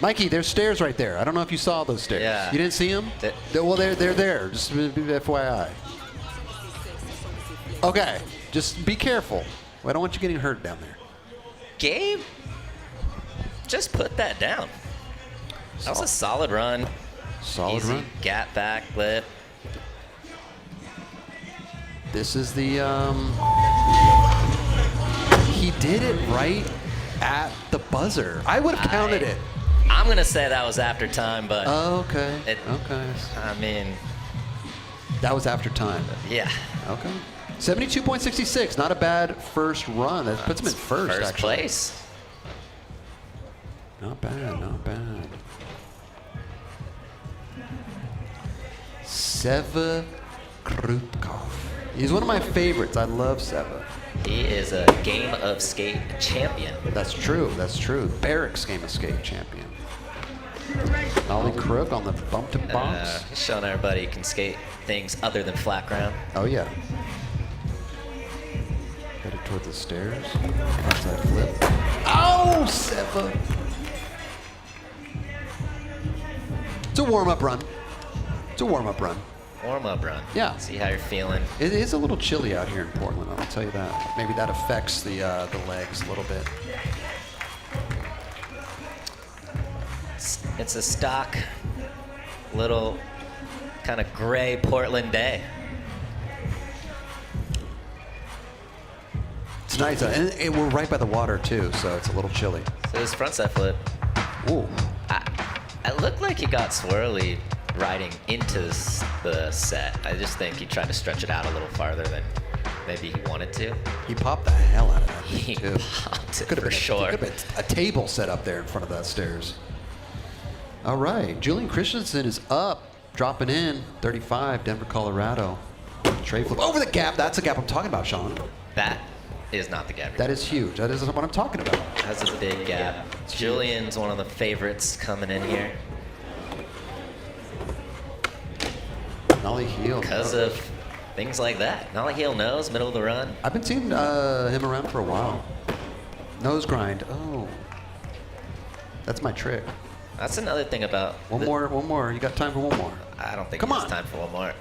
Mikey, there's stairs right there. I don't know if you saw those stairs. Yeah. You didn't see them? Well, they're there. Just FYI. Okay. Just be careful. I don't want you getting hurt down there. Gabe, just put that down. That was a solid run. Solid Easy run. Gap back flip. This is the, he did it right at the buzzer. I would have counted it. I'm going to say that was after time, but. Oh, okay. Okay. I mean. That was after time. Yeah. Okay. 72.66. Not a bad first run. That puts him in first, First actually. place. Not bad, not bad. Seva Krutkov. He's one of my favorites. I love Seva. He is a Game of Skate champion. That's true. That's true. Barracks Game of Skate champion. Ollie Crook on the bump to box. He's showing everybody he can skate things other than flat ground. Oh, yeah. Headed towards the stairs. Outside flip. Oh, Seva. It's a warm-up run. It's a warm-up run. Warm-up run. Yeah. See how you're feeling. It is a little chilly out here in Portland, I'll tell you that. Maybe that affects the legs a little bit. It's a stock little kind of gray Portland day. It's nice, and we're right by the water too, so it's a little chilly. So this frontside flip. Ooh. It looked like he got swirly riding into the set. I just think he tried to stretch it out a little farther than maybe he wanted to. He popped the hell out of that thing, He too. popped it Could have for been sure. Could have been a table set up there in front of that stairs. All right, Julian Christensen is up, dropping in, 35, Denver, Colorado. Tray flip over the gap. That's the gap I'm talking about, Sean. That is not the gap. That is huge. That is what I'm talking about. That's a big gap. Julian's one of the favorites coming in here. Nollie heel. Because of things like that. Nollie heel nose, middle of the run. I've been seeing him around for a while. Nose grind. Oh. That's my trick. That's another thing about one more. You got time for one more? I don't think Come there's on. time for one more.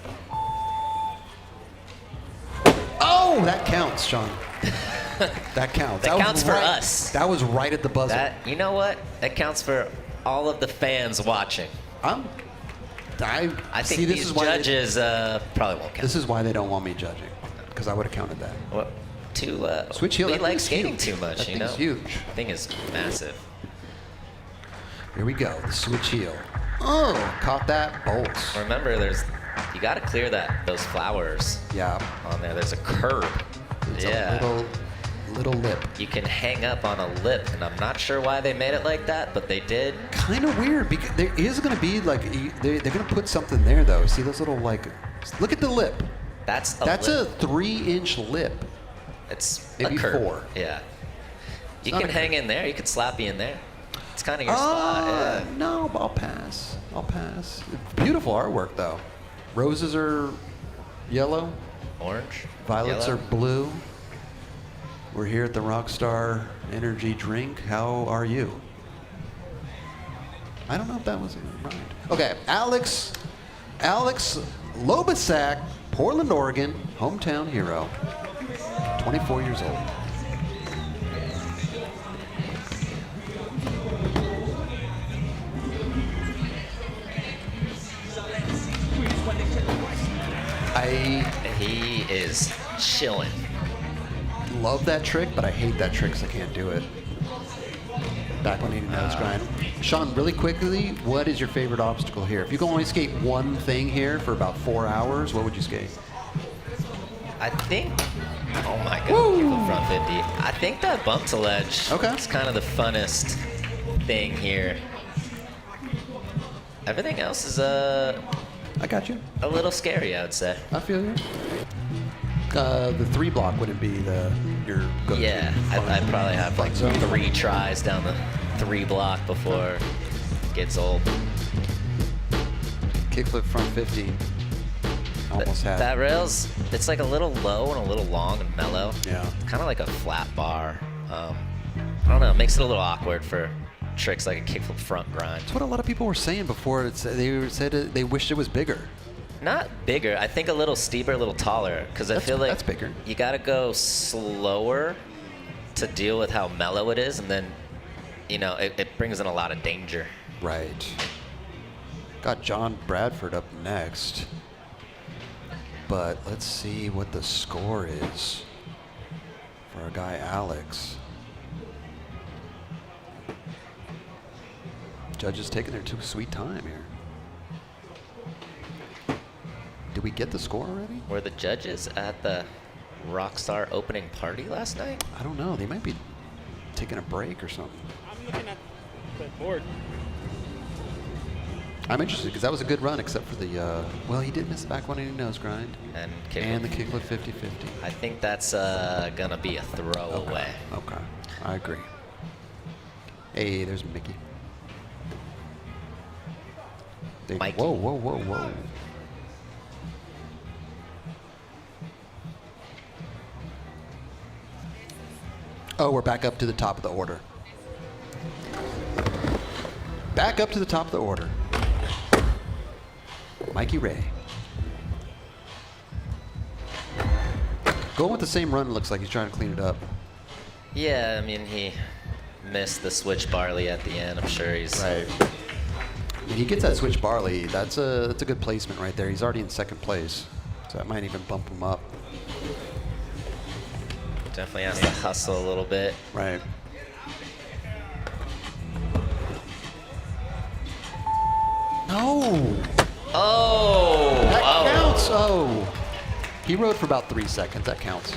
Oh, that counts, Sean. That counts. That was counts for right- us. That was right at the buzzer. That, you know what? That counts for all of the fans watching. I think see, this these is why judges probably won't count. This is why they don't want me judging, because I would have counted that. Well, Switch heel. We that like thing's skating huge. too much, That you know? thing's huge. Thing is massive. Here we go. The switch heel. Oh, caught that. Bolts. Remember, you got to clear those flowers. Yeah. On there. There's a curb. It's yeah. a little lip. You can hang up on a lip, and I'm not sure why they made it like that, but they did. Kind of weird, because there is going to be like they're going to put something there though. See those little look at the lip. That's a 3-inch lip. It's maybe a curb. 4. Yeah. You not can a hang in there. You could slap you in there. It's kind of your spot. Yeah. No, I'll pass. Beautiful artwork though. Roses are yellow. Orange. Violets yellow. are blue. We're here at the Rockstar Energy Drink. How are you? I don't know if that was right. Okay, Alex Lobasak, Portland, Oregon, hometown hero, 24 years old. He is chilling. Love that trick, but I hate that trick because I can't do it. Back when he knows grind. Sean, really quickly, what is your favorite obstacle here? If you can only skate one thing here for about 4 hours, what would you skate? I think. Oh my God! Kickflip front 50. I think that bump to ledge. Okay. It's kind of the funnest thing here. Everything else is I got you. a little scary, I would say. I feel you. The 3 block wouldn't be your go-to. Yeah, I'd probably have like zone. 3 tries down the 3 block before it gets old. Kickflip front 50. Almost had. That rail's, it's like a little low and a little long and mellow. Yeah. Kind of like a flat bar. I don't know, it makes it a little awkward for tricks like a kickflip front grind. That's what a lot of people were saying before. They said they wished it was bigger. Not bigger, I think a little steeper, a little taller, because I feel like that's bigger. You gotta go slower to deal with how mellow it is, and then, you know, it brings in a lot of danger. Right. Got John Bradford up next. But let's see what the score is for our guy Alex. Judges taking their sweet time here. Did we get the score already? Were the judges at the Rockstar opening party last night? I don't know. They might be taking a break or something. I'm looking at the board. I'm interested because that was a good run, except for the, well, he did miss the back 180 nose grind. And the kickflip 50-50. I think that's gonna be a throwaway. Okay, I agree. Hey, there's Mickey. Mikey. Whoa, whoa, whoa, whoa. Oh, we're back up to the top of the order. Back up to the top of the order. Mikey Ray. Going with the same run, looks like he's trying to clean it up. Yeah, I mean, he missed the switch barley at the end. I'm sure he's... Right. When he gets that switch barley, that's a good placement right there. He's already in second place, so that might even bump him up. Definitely has to hustle a little bit. Right. No. Oh. That counts. Oh. He rode for about 3 seconds. That counts.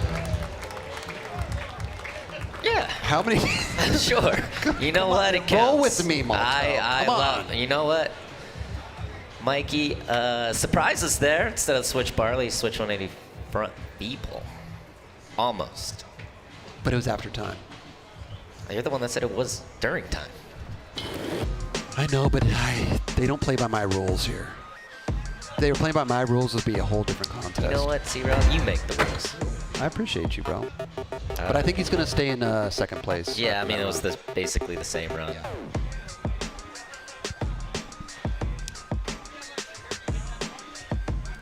Yeah. How many? Sure. You know what? It counts. Roll with me, Malto. I Come love. on. You know what? Mikey surprised us there. Instead of switch barley, switch 180 front feeble. Almost. But it was after time. You're the one that said it was during time. I know, but they don't play by my rules here. If they were playing by my rules, it would be a whole different contest. You know what, Zero? You make the rules. I appreciate you, bro. But I think he's going to stay in second place. Yeah, I mean, it was basically the same run.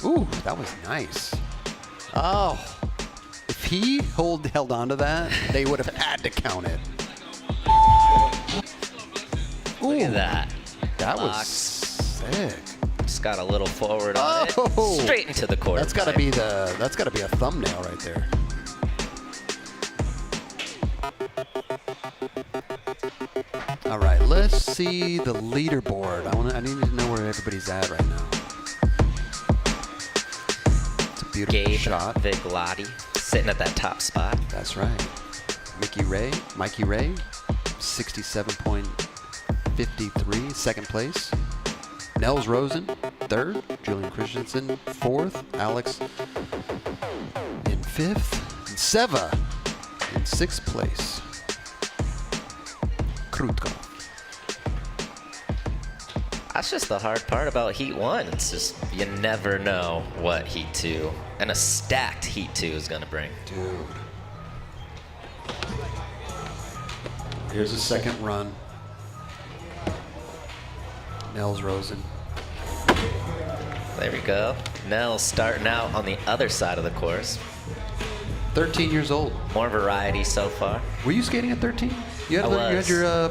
Ooh, that was nice. Oh, if he held on to that, they would have had to count it. Ooh, Look at that. That was Box. sick. Just got a little forward on it. Straight into the quarter. That's got to be a thumbnail right there. All right, let's see the leaderboard. I need to know where everybody's at right now. It's a beautiful shot. Viglotti sitting at that top spot. That's right. Mikey Ray, 67.53, second place. Nels Rosen, third. Julian Christensen, fourth. Alex in fifth. And Seva in sixth place. Krutkov. That's just the hard part about Heat 1. It's just you never know what Heat 2 and a stacked Heat 2 is going to bring. Dude. Here's a second run. Nels Rosen. There we go. Nels starting out on the other side of the course. 13 years old. More variety so far. Were you skating at 13? You had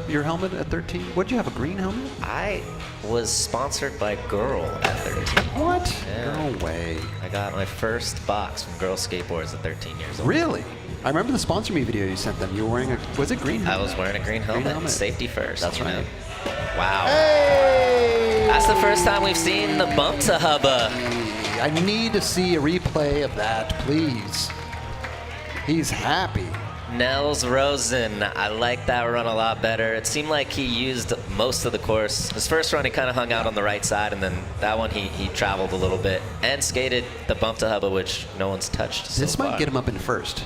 your helmet at 13? What, did you have, a green helmet? I was sponsored by Girl at 13. What? Yeah. No way. I got my first box from Girl Skateboards at 13 years old. Really? I remember the sponsor me video you sent them. You were wearing a, was it green helmet? I was wearing a green helmet. Safety first. That's right. Know. Wow. Hey! That's the first time we've seen the bump to hubba. I need to see a replay of that, please. He's happy. Nels Rosen, I like that run a lot better. It seemed like he used most of the course. His first run, he kind of hung out on the right side, and then that one, he traveled a little bit and skated the bump to hubba, which no one's touched so This far. might get him up in first.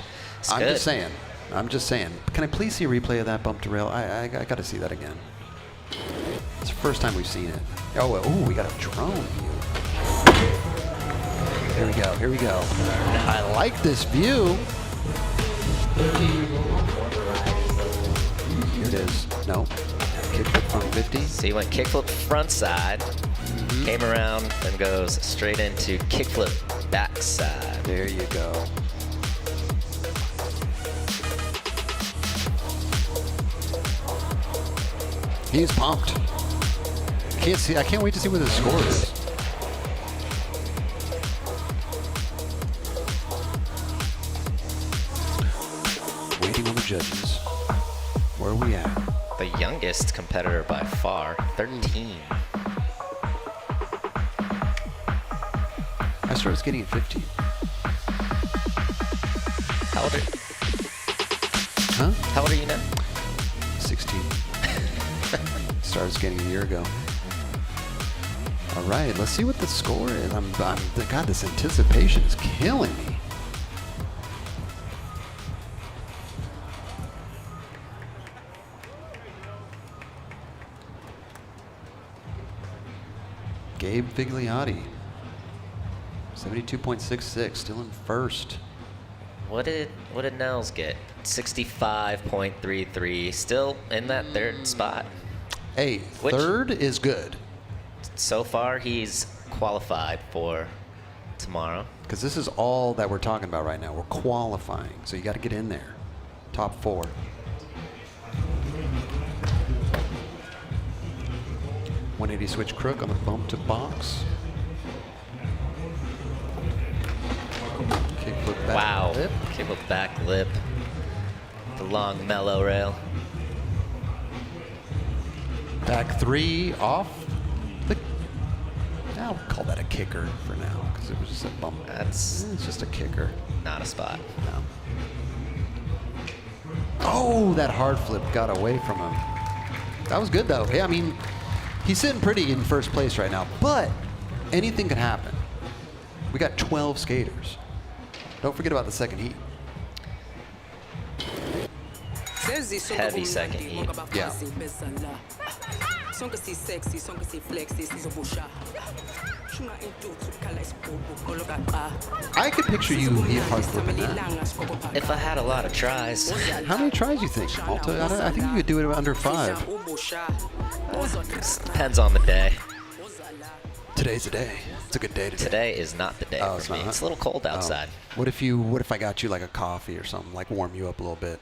I'm good. just saying. I'm just saying. Can I please see a replay of that bump to rail? I got to see that again. It's the first time we've seen it. Oh, we got a drone view. Here we go. Here we go. I like this view. Here it is. No. Kickflip front 50. So he went kickflip front side, came around, and goes straight into kickflip back side. There you go. He's pumped. I can't wait to see what his score is. Waiting on the judges. Where are we at? The youngest competitor by far, 13. I started skating at 15. How old are you? Huh? How old are you now? 16. Started skating a year ago. All right, let's see what the score is. God, this anticipation is killing me. Gabe Vigliotti, 72.66, still in first. What did Nels get? 65.33, still in that third spot. Hey, third is good. So far, he's qualified for tomorrow. Because this is all that we're talking about right now. We're qualifying, so you got to get in there. Top 4. .180 switch crook on the bump to box. Kickflip back Wow. lip. Kickflip back lip. The long mellow rail. Back 3 off. I'll call that a kicker for now because it was just a bump. It's just a kicker. Not a spot. No. Oh, that hard flip got away from him. That was good though. Yeah, I mean, he's sitting pretty in first place right now, but anything could happen. We got 12 skaters. Don't forget about the second heat. Heavy second heat. Yeah. I could picture you hard flipping that. If I had a lot of tries. How many tries you think, Malta? I think you could do it under 5. Depends on the day. Today's the day. It's a good day today. Today is not the day for me. It's a little cold outside. What if I got you like a coffee or something, like warm you up a little bit?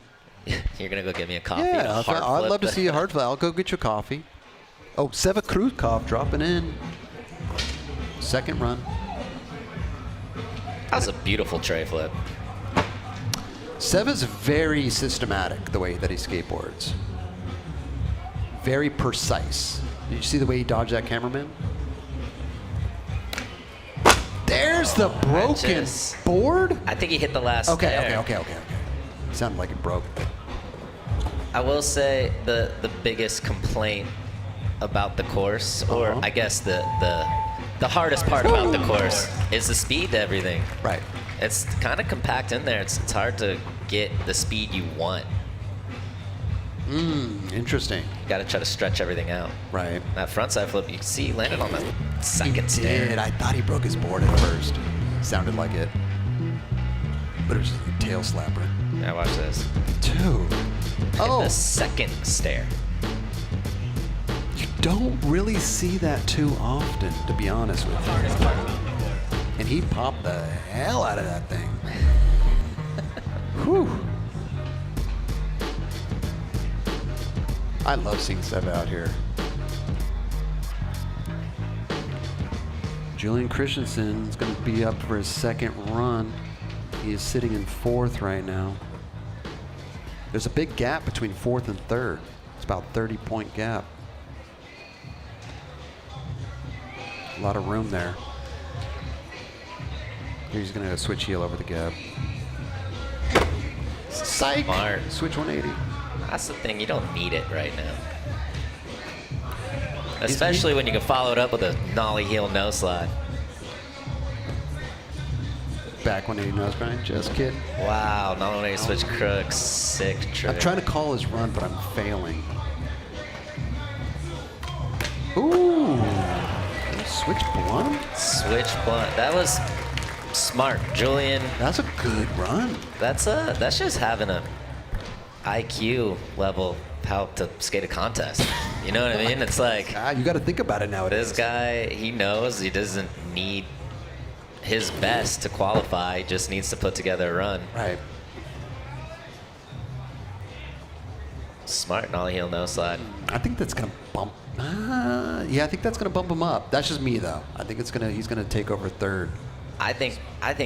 You're gonna go get me a coffee? Yeah, and a hard I'd flip? love to see a hard flip. I'll go get you a coffee. Oh, Seva Kruzkov dropping in. Second run. That was a beautiful tray flip. Seva's very systematic the way that he skateboards. Very precise. Did you see the way he dodged that cameraman? There's the broken board? I think he hit the last Okay. stair. Sounded like it broke. I will say the biggest complaint about the course, or I guess the hardest part about the course, is the speed to everything. Right. It's kind of compact in there. It's hard to get the speed you want. Interesting. You got to try to stretch everything out. Right. That frontside flip, you can see he landed on the second stair. I thought he broke his board at first. Sounded like it. But it was just a tail slapper. Yeah, watch this. Dude. Oh. The second stair. You don't really see that too often, to be honest with you. And he popped the hell out of that thing. Whew. I love seeing Seva out here. Julian Christensen is going to be up for his second run. He is sitting in fourth right now. There's a big gap between fourth and third. It's about a 30-point gap. A lot of room there. Here he's going to switch heel over the gap. Psych! Smart. Switch 180. That's the thing. You don't need it right now. Especially when you can follow it up with a nollie heel no slide. Back 180 nose grind. Just kidding. Wow. Nollie 180 switch crook. Sick trick. I'm trying to call his run, but I'm failing. Ooh. Switch blunt? Switch blunt. That was smart, Julian. That's a good run. That's just having a IQ level how to skate a contest. You know what I mean? It's like you got to think about it nowadays. This guy, he knows he doesn't need his best to qualify. He just needs to put together a run. Right. Smart nollie heel no slide. I think that's gonna bump. Yeah, I think that's gonna bump him up. That's just me though. I think he's gonna take over third. I think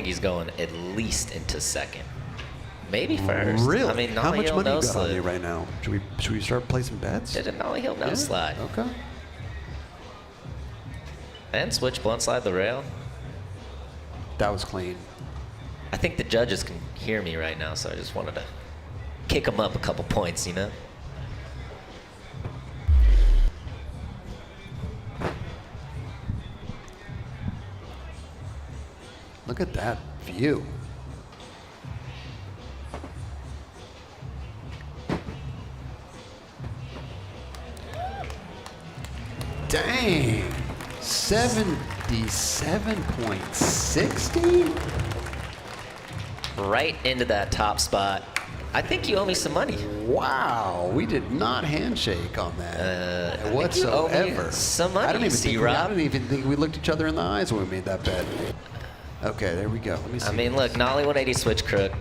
he's going at least into second. Maybe first. Really? I mean, how nollie much heel money no you got slide. on you right now? Should we start placing bets? Did a nollie heel no slide. Okay. And switch blunt slide the rail. That was clean. I think the judges can hear me right now, so I just wanted to kick them up a couple points, you know? Look at that view. Dang. 77.60? Right into that top spot. I think you owe me some money. Wow, we did not handshake on that I think you owe me whatsoever. some money, I don't C-Rob. even think we looked each other in the eyes when we made that bet. Okay, there we go. Let me see. I mean, look, nollie 180 switch crook.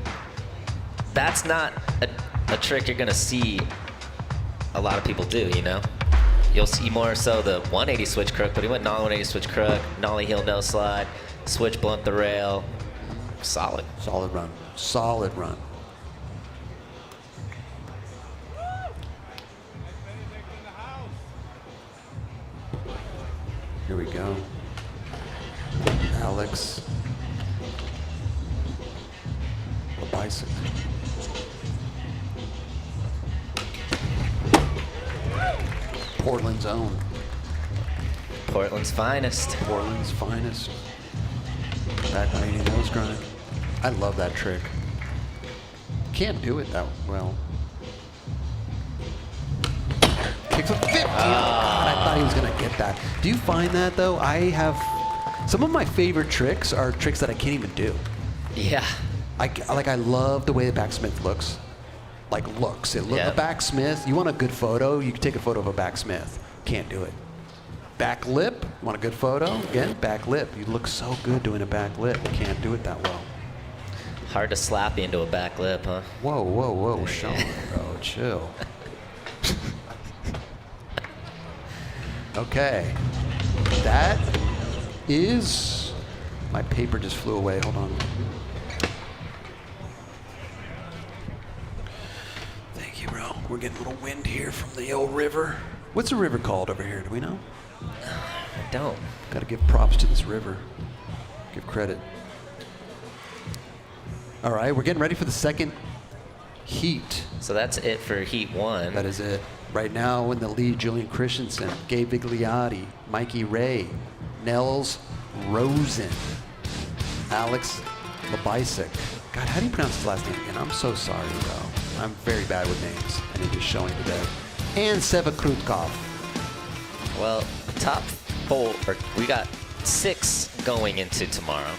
That's not a trick you're gonna see a lot of people do, you know? You'll see more so the 180 switch crook, but he went nollie 180 switch crook, nollie heel no slide, switch blunt the rail. Solid. Solid run. Solid run. Here we go. Alex. The bicycle. Portland's own. Portland's finest. Portland's finest. Back 180 nose grind. I love that trick. Can't do it that well. Kicks a 50. Oh, God, I thought he was going to get that. Do you find that, though? I have... Some of my favorite tricks are tricks that I can't even do. Yeah. I love the way the backsmith looks. Like, looks. A backsmith, you want a good photo, you can take a photo of a backsmith. Can't do it. Back lip. Want a good photo? Again, back lip. You look so good doing a back lip. You can't do it that well. Hard to slap you into a back lip, huh? Whoa, whoa, whoa, Sean, bro, chill. Okay. That is... My paper just flew away. Hold on. Thank you, bro. We're getting a little wind here from the old river. What's the river called over here? Do we know? I don't. Got to give props to this river. Give credit. All right, we're getting ready for the second heat. So that's it for heat 1. That is it. Right now in the lead, Julian Christensen, Gabe Vigliotti, Mikey Ray, Nels Rosen, Alex Labisek. God, how do you pronounce his last name again? I'm so sorry, bro. I'm very bad with names, and it is showing today. And Seva Krutkov. Well, top 4, we got 6 going into tomorrow.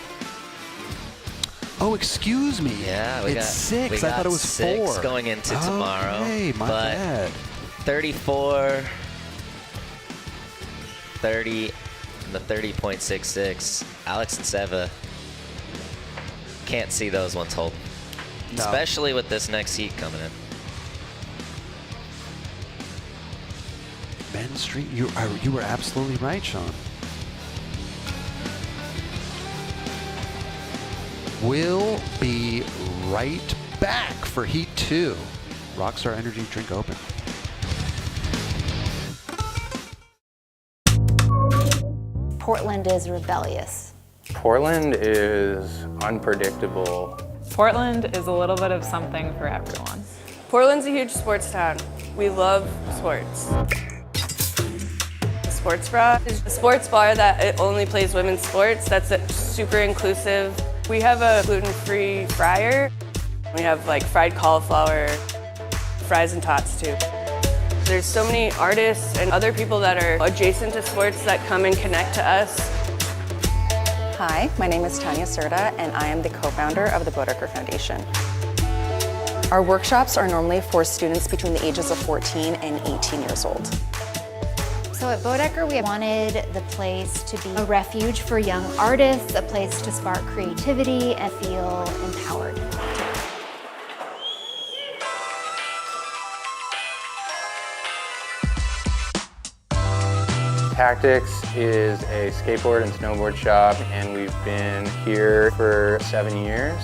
Oh, excuse me. Yeah, we it's got 6. We I thought it was 6 4. going into tomorrow. Okay, my but bad. 34, 30, and the 30.66. Alex and Seva can't see those ones hold. No. Especially with this next heat coming in. Men's Street, you were absolutely right, Sean. We'll be right back for Heat 2. Rockstar Energy Drink Open. Portland is rebellious. Portland is unpredictable. Portland is a little bit of something for everyone. Portland's a huge sports town. We love sports. The Sports Bra is a sports bar that it only plays women's sports. That's super inclusive. We have a gluten-free fryer. We have like fried cauliflower, fries and tots too. There's so many artists and other people that are adjacent to sports that come and connect to us. Hi, my name is Tanya Serta, and I am the co-founder of the Bodecker Foundation. Our workshops are normally for students between the ages of 14 and 18 years old. So at Bodecker, we wanted the place to be a refuge for young artists, a place to spark creativity and feel empowered. Tactics is a skateboard and snowboard shop, and we've been here for 7 years.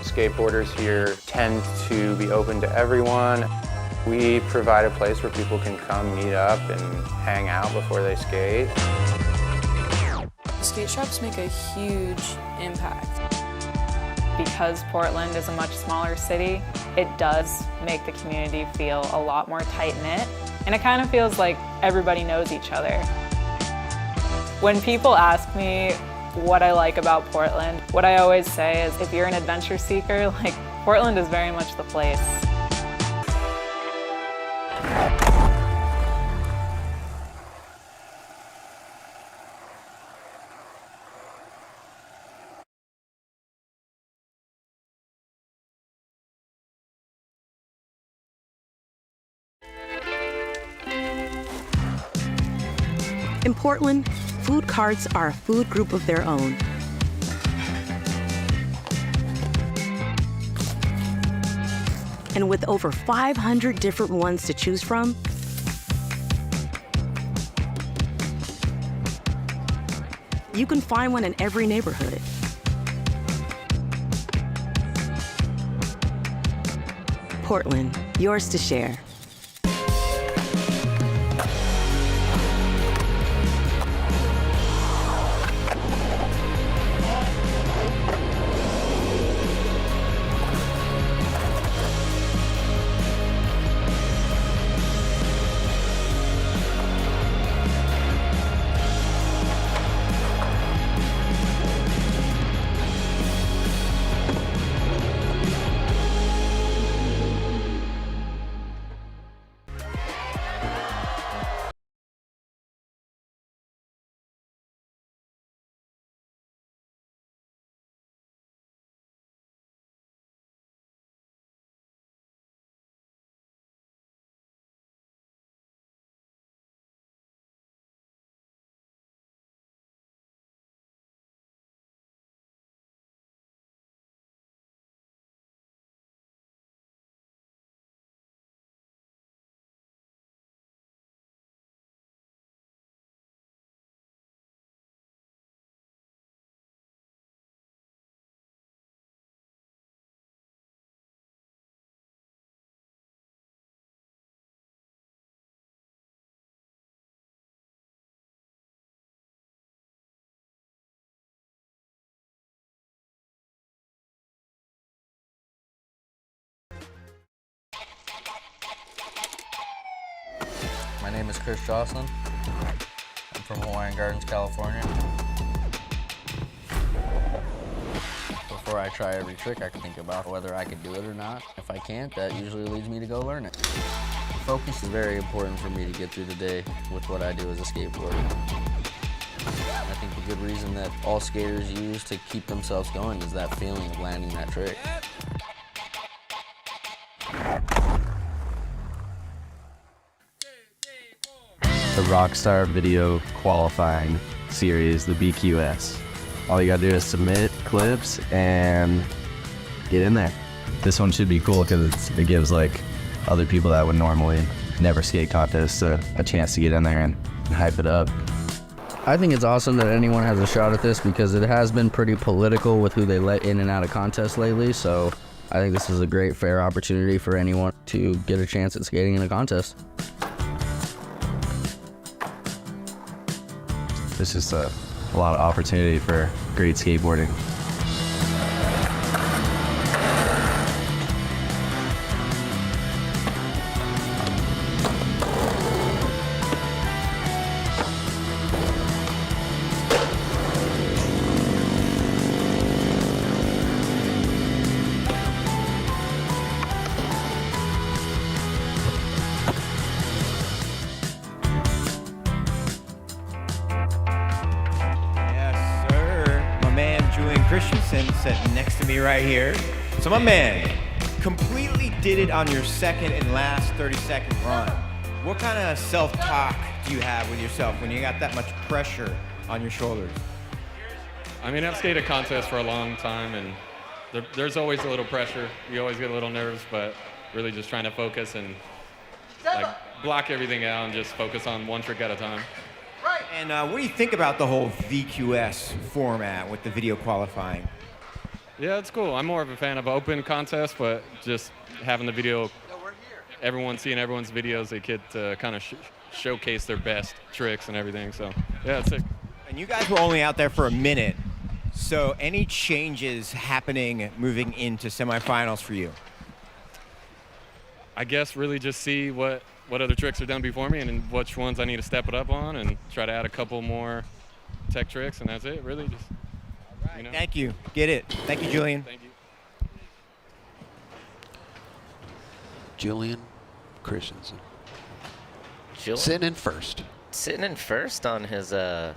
Skateboarders here tend to be open to everyone. We provide a place where people can come meet up and hang out before they skate. Skate shops make a huge impact. Because Portland is a much smaller city, it does make the community feel a lot more tight-knit, and it kind of feels like everybody knows each other. When people ask me what I like about Portland, what I always say is if you're an adventure seeker, like Portland is very much the place. In Portland, food carts are a food group of their own. And with over 500 different ones to choose from, you can find one in every neighborhood. Portland, yours to share. Chris Jocelyn. I'm from Hawaiian Gardens, California. Before I try every trick, I can think about whether I can do it or not. If I can't, that usually leads me to go learn it. Focus is very important for me to get through the day with what I do as a skateboarder. I think the good reason that all skaters use to keep themselves going is that feeling of landing that trick. The Rockstar Video Qualifying Series, the VQS. All you gotta do is submit clips and get in there. This one should be cool because it gives like other people that would normally never skate contests a chance to get in there and hype it up. I think it's awesome that anyone has a shot at this because it has been pretty political with who they let in and out of contests lately, so I think this is a great fair opportunity for anyone to get a chance at skating in a contest. It's just a lot of opportunity for great skateboarding. Sitting next to me right here. So my man completely did it on your second and last 30-second run. What kind of self-talk do you have with yourself when you got that much pressure on your shoulders? I mean, I've skated contests for a long time, and there's always a little pressure. You always get a little nervous, but really just trying to focus and like block everything out and just focus on one trick at a time. Right. And what do you think about the whole VQS format with the video qualifying? Yeah, it's cool. I'm more of a fan of open contests, but just having the video, everyone seeing everyone's videos, they get to kind of showcase their best tricks and everything. So, yeah, it's sick. And you guys were only out there for a minute, so any changes happening moving into semifinals for you? I guess really just see what other tricks are done before me and which ones I need to step it up on and try to add a couple more tech tricks, and that's it, really. Just. You know? Thank you. Get it. Thank you, Julian. Thank you. Julian Christensen. Sitting in first. Sitting in first on his, that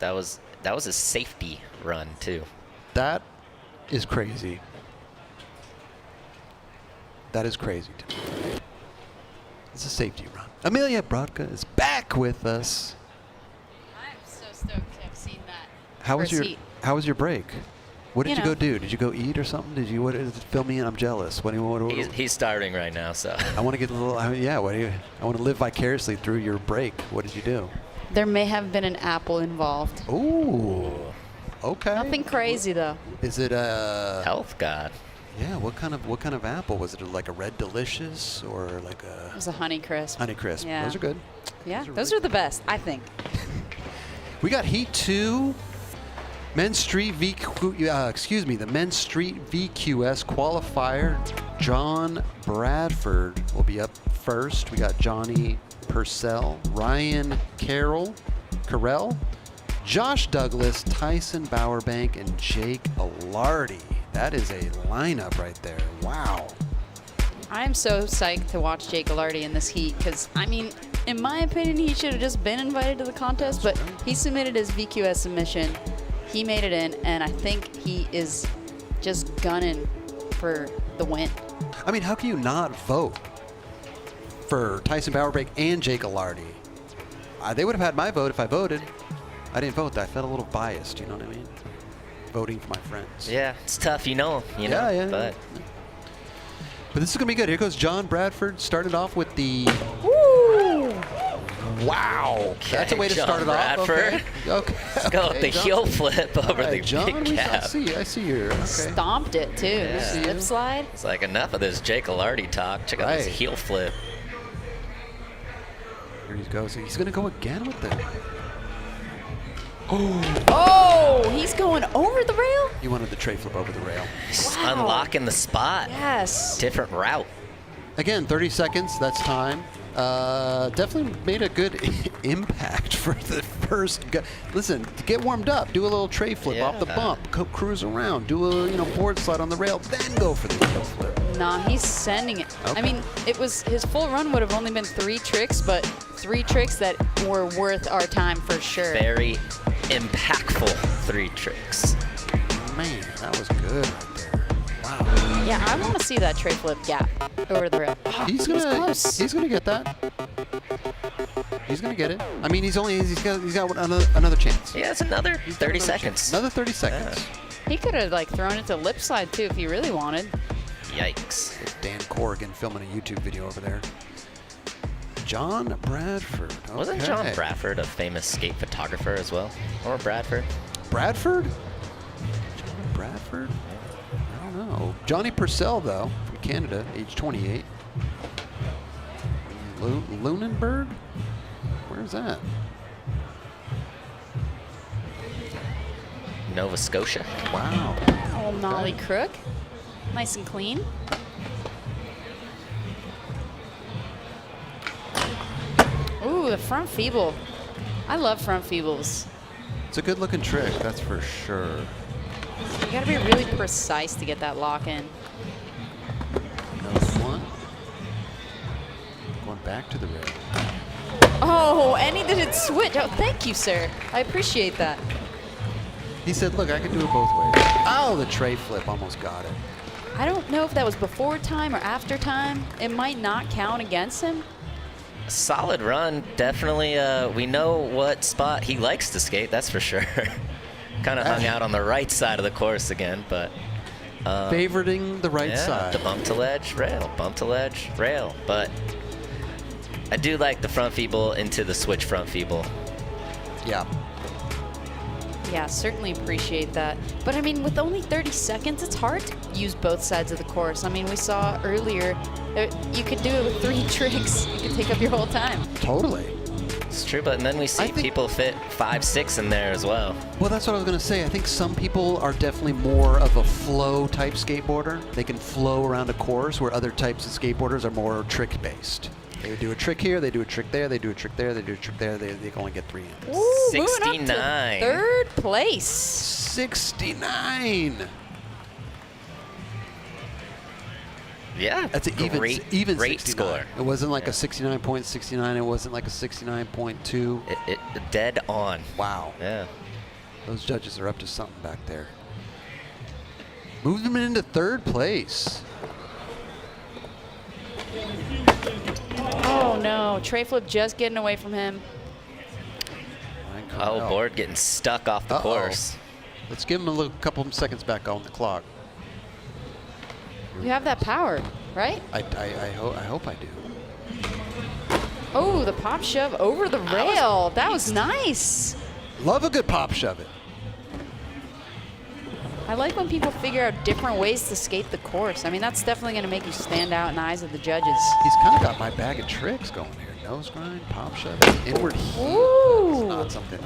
was a safety run too. That is crazy. That is crazy to me. It's a safety run. Amelia Brodka is back with us. I'm so stoked to have seen that. How was your break? What did you go do? Did you go eat or something? Did you fill me in? I'm jealous. He's starving right now, so. I want to get a little. I want to live vicariously through your break. What did you do? There may have been an apple involved. Ooh. Okay. Nothing crazy though. Is it a health god? Yeah. What kind of apple was it? Like a Red Delicious or like a? It was a Honey Crisp. Honey Crisp. Yeah. Those are good. Yeah. Those are the best, I think. We got Heat 2. The Men's Street VQS qualifier. John Bradford will be up first. We got Johnny Purcell, Ryan Carroll, Josh Douglas, Tyson Bowerbank, and Jake Alardi. That is a lineup right there. Wow. I'm so psyched to watch Jake Alardi in this heat because, I mean, in my opinion, he should have just been invited to the contest, but he submitted his VQS submission. He made it in, and I think he is just gunning for the win. I mean, how can you not vote for Tyson Bowerbank and Jake Alardi? They would have had my vote if I voted. I didn't vote. I felt a little biased, you know what I mean? Voting for my friends. Yeah, it's tough, you know. But this is going to be good. Here goes John Bradford, started off with the... Woo! Wow. Okay, that's a way to John start it Bradford. off. Okay. Let's go with the heel flip over the John, big cap. I see you. Okay. Stomped it, too. Yeah. Slip slide. It's like enough of this Jake Alardi talk. Check out this heel flip. Here he goes. He's going to go again with it. Oh, he's going over the rail? He wanted the tray flip over the rail. Unlocking the spot. Yes. Different route. Again, 30 seconds. That's time. Definitely made a good impact for the first go. Listen, to get warmed up, do a little tray flip off the bump, cruise around, do a board slide on the rail, then go for the heel flip. Nah, he's sending it. Okay. I mean, it was his full run would have only been 3 tricks, but 3 tricks that were worth our time for sure. Very impactful 3 tricks. Man, that was good right there. Wow. Yeah, I want to see that tray flip gap over the rail. He's gonna get that. He's gonna get it. I mean, he's got another chance. Yeah, it's another 30 seconds. Another 30 seconds. Yeah. He could have like thrown it to lip slide too if he really wanted. Yikes. Dan Corrigan filming a YouTube video over there. John Bradford. Okay. Wasn't John Bradford a famous skate photographer as well? Or Bradford? Bradford? John Bradford? I don't know. Johnny Purcell, though, from Canada, age 28. Lunenburg? Where's that? Nova Scotia. Wow. Old nollie crook. Nice and clean. Ooh, the front feeble. I love front feebles. It's a good looking trick, that's for sure. You gotta be really precise to get that lock in. Nose one. Going back to the rail. Oh, and he didn't switch. Oh, thank you, sir. I appreciate that. He said, look, I can do it both ways. Oh, the tray flip almost got it. I don't know if that was before time or after time. It might not count against him. Solid run. Definitely, we know what spot he likes to skate, that's for sure. Kind of hung out on the right side of the course again, but... favoriting the right side. The bump to ledge, rail, bump to ledge, rail. But I do like the front feeble into the switch front feeble. Yeah. Yeah, certainly appreciate that. But I mean, with only 30 seconds, it's hard to use both sides of the course. I mean, we saw earlier, you could do it with 3 tricks. You could take up your whole time. Totally. It's true, but then we see people fit 5, 6 in there as well. Well, that's what I was going to say. I think some people are definitely more of a flow type skateboarder. They can flow around a course, where other types of skateboarders are more trick based. They would do a trick here, they do a trick there, they do a trick there, they do a trick there. They can only get 3 in. Ooh, 69. moving up to 3rd place. 69. Yeah, that's an even great 69. score. It wasn't like a 69.69. It wasn't like a 69.2. It dead on. Wow. Yeah. Those judges are up to something back there. Moved them into 3rd place. Oh no, tray flip just getting away from him. Oh, board getting stuck off the course. Let's give him a couple seconds back on the clock. You have that power, right? I hope I do. Oh, the pop shove over the rail. That was nice. Love a good pop shove it. I like when people figure out different ways to skate the course. I mean, that's definitely going to make you stand out in the eyes of the judges. He's kind of got my bag of tricks going here. Nose grind, pop shove, inward heel. Ooh. That's not something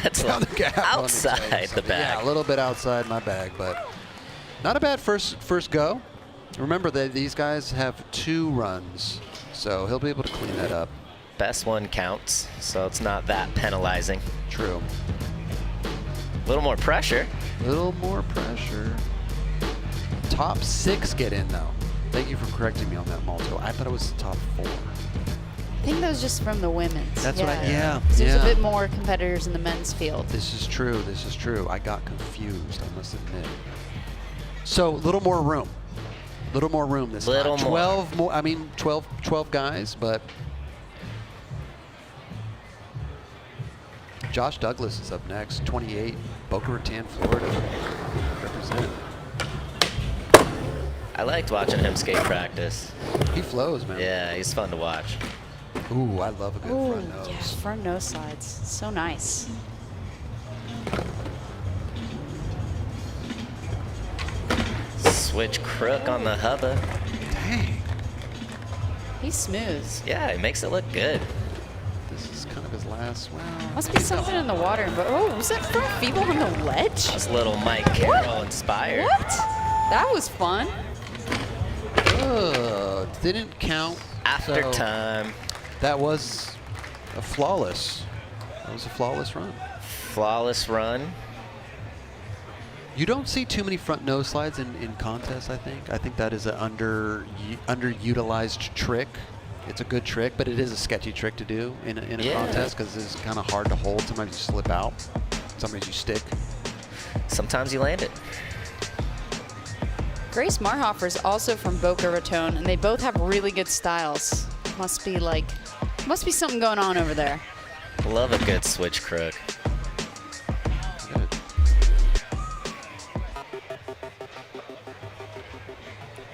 that's down the gap, outside the bag. Yeah, a little bit outside my bag, but not a bad first go. Remember that these guys have 2 runs, so he'll be able to clean that up. Best one counts, so it's not that penalizing. True. A little more pressure. Little more pressure. Top 6 get in, though. Thank you for correcting me on that, Malto. I thought it was the top 4. I think that was just from the women's. That's yeah. what yeah. There's a bit more competitors in the men's field. This is true. This is true. I got confused, I must admit. So, little more room. Little more room this time. 12 more. I mean, 12 guys, but Josh Douglas is up next, 28, Boca Raton, Florida. Represent. I liked watching him skate practice. He flows, man. Yeah, he's fun to watch. Ooh, I love a good front nose. Yes, front nose slides. So nice. Switch crook on the hubba. Dang. He's smooth. Yeah, it makes it look good. This is kind of his last. Well, must be something in the water. But oh, was that front feeble on the ledge? That's a little Mike Carroll inspired. What? That was fun. Didn't count After So, time. That was a flawless. That was a flawless run. Flawless run. You don't see too many front nose slides in contests, I think. I think that is an underutilized trick. It's a good trick, but it is a sketchy trick to do in a contest because it's kind of hard to hold. Sometimes you slip out. Sometimes you stick. Sometimes you land it. Grace Marhofer's also from Boca Raton, and they both have really good styles. Must be something going on over there. Love a good switch crook.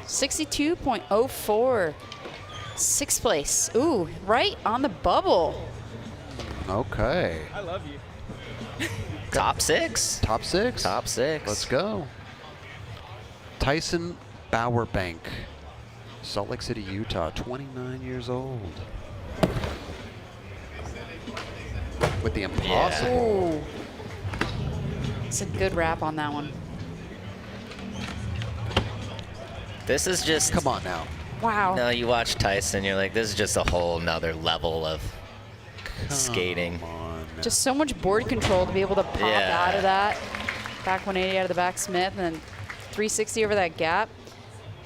62.04. 6th place. Ooh, right on the bubble. Okay. I love you. Top 6. Top 6? Top 6. Let's go. Tyson Bowerbank, Salt Lake City, Utah, 29 years old. With the impossible. Ooh. It's a good wrap on that one. This is just... Come on now. Wow. No, you watch Tyson, you're like, this is just a whole nother level of skating. Just so much board control to be able to pop out of that. Back 180 out of the back Smith, and then 360 over that gap.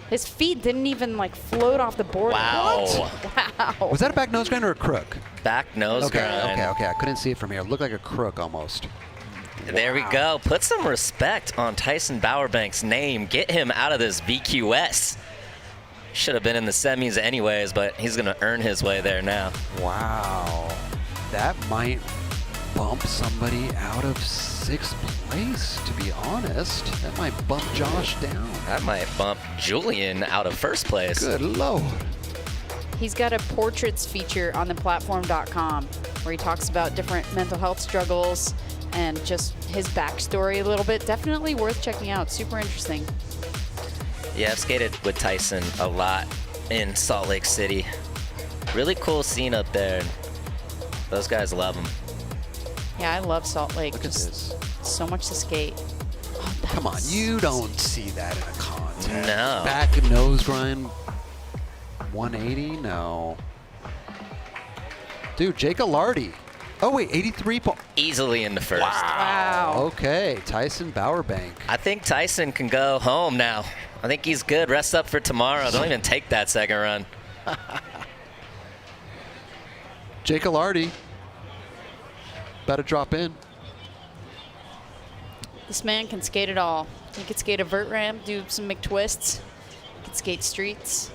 His feet didn't even like float off the board. Wow. What? Wow. Was that a back nose grind or a crook? Back nose grind. Okay. I couldn't see it from here. It looked like a crook almost. There we go. Put some respect on Tyson Bowerbank's name. Get him out of this VQS. Should have been in the semis anyways, but he's going to earn his way there now. Wow. That might bump somebody out of 6th place, to be honest. That might bump Josh down. That might bump Julian out of 1st place. Good Lord. He's got a portraits feature on the PLATFRM.com where he talks about different mental health struggles and just his backstory a little bit. Definitely worth checking out. Super interesting. Yeah, I've skated with Tyson a lot in Salt Lake City. Really cool scene up there. Those guys love him. Yeah, I love Salt Lake. Look at this. So much to skate. Oh, Come on, you don't see that in a contest. No. Back nose grind 180? No. Dude, Jake Alardi. Oh, wait, 83. Easily in the 1st. Wow. Okay, Tyson Bowerbank. I think Tyson can go home now. I think he's good. Rest up for tomorrow. Don't even take that 2nd run. Jake Alardi. About to drop in. This man can skate it all. He can skate a vert ramp, do some McTwists. He can skate streets.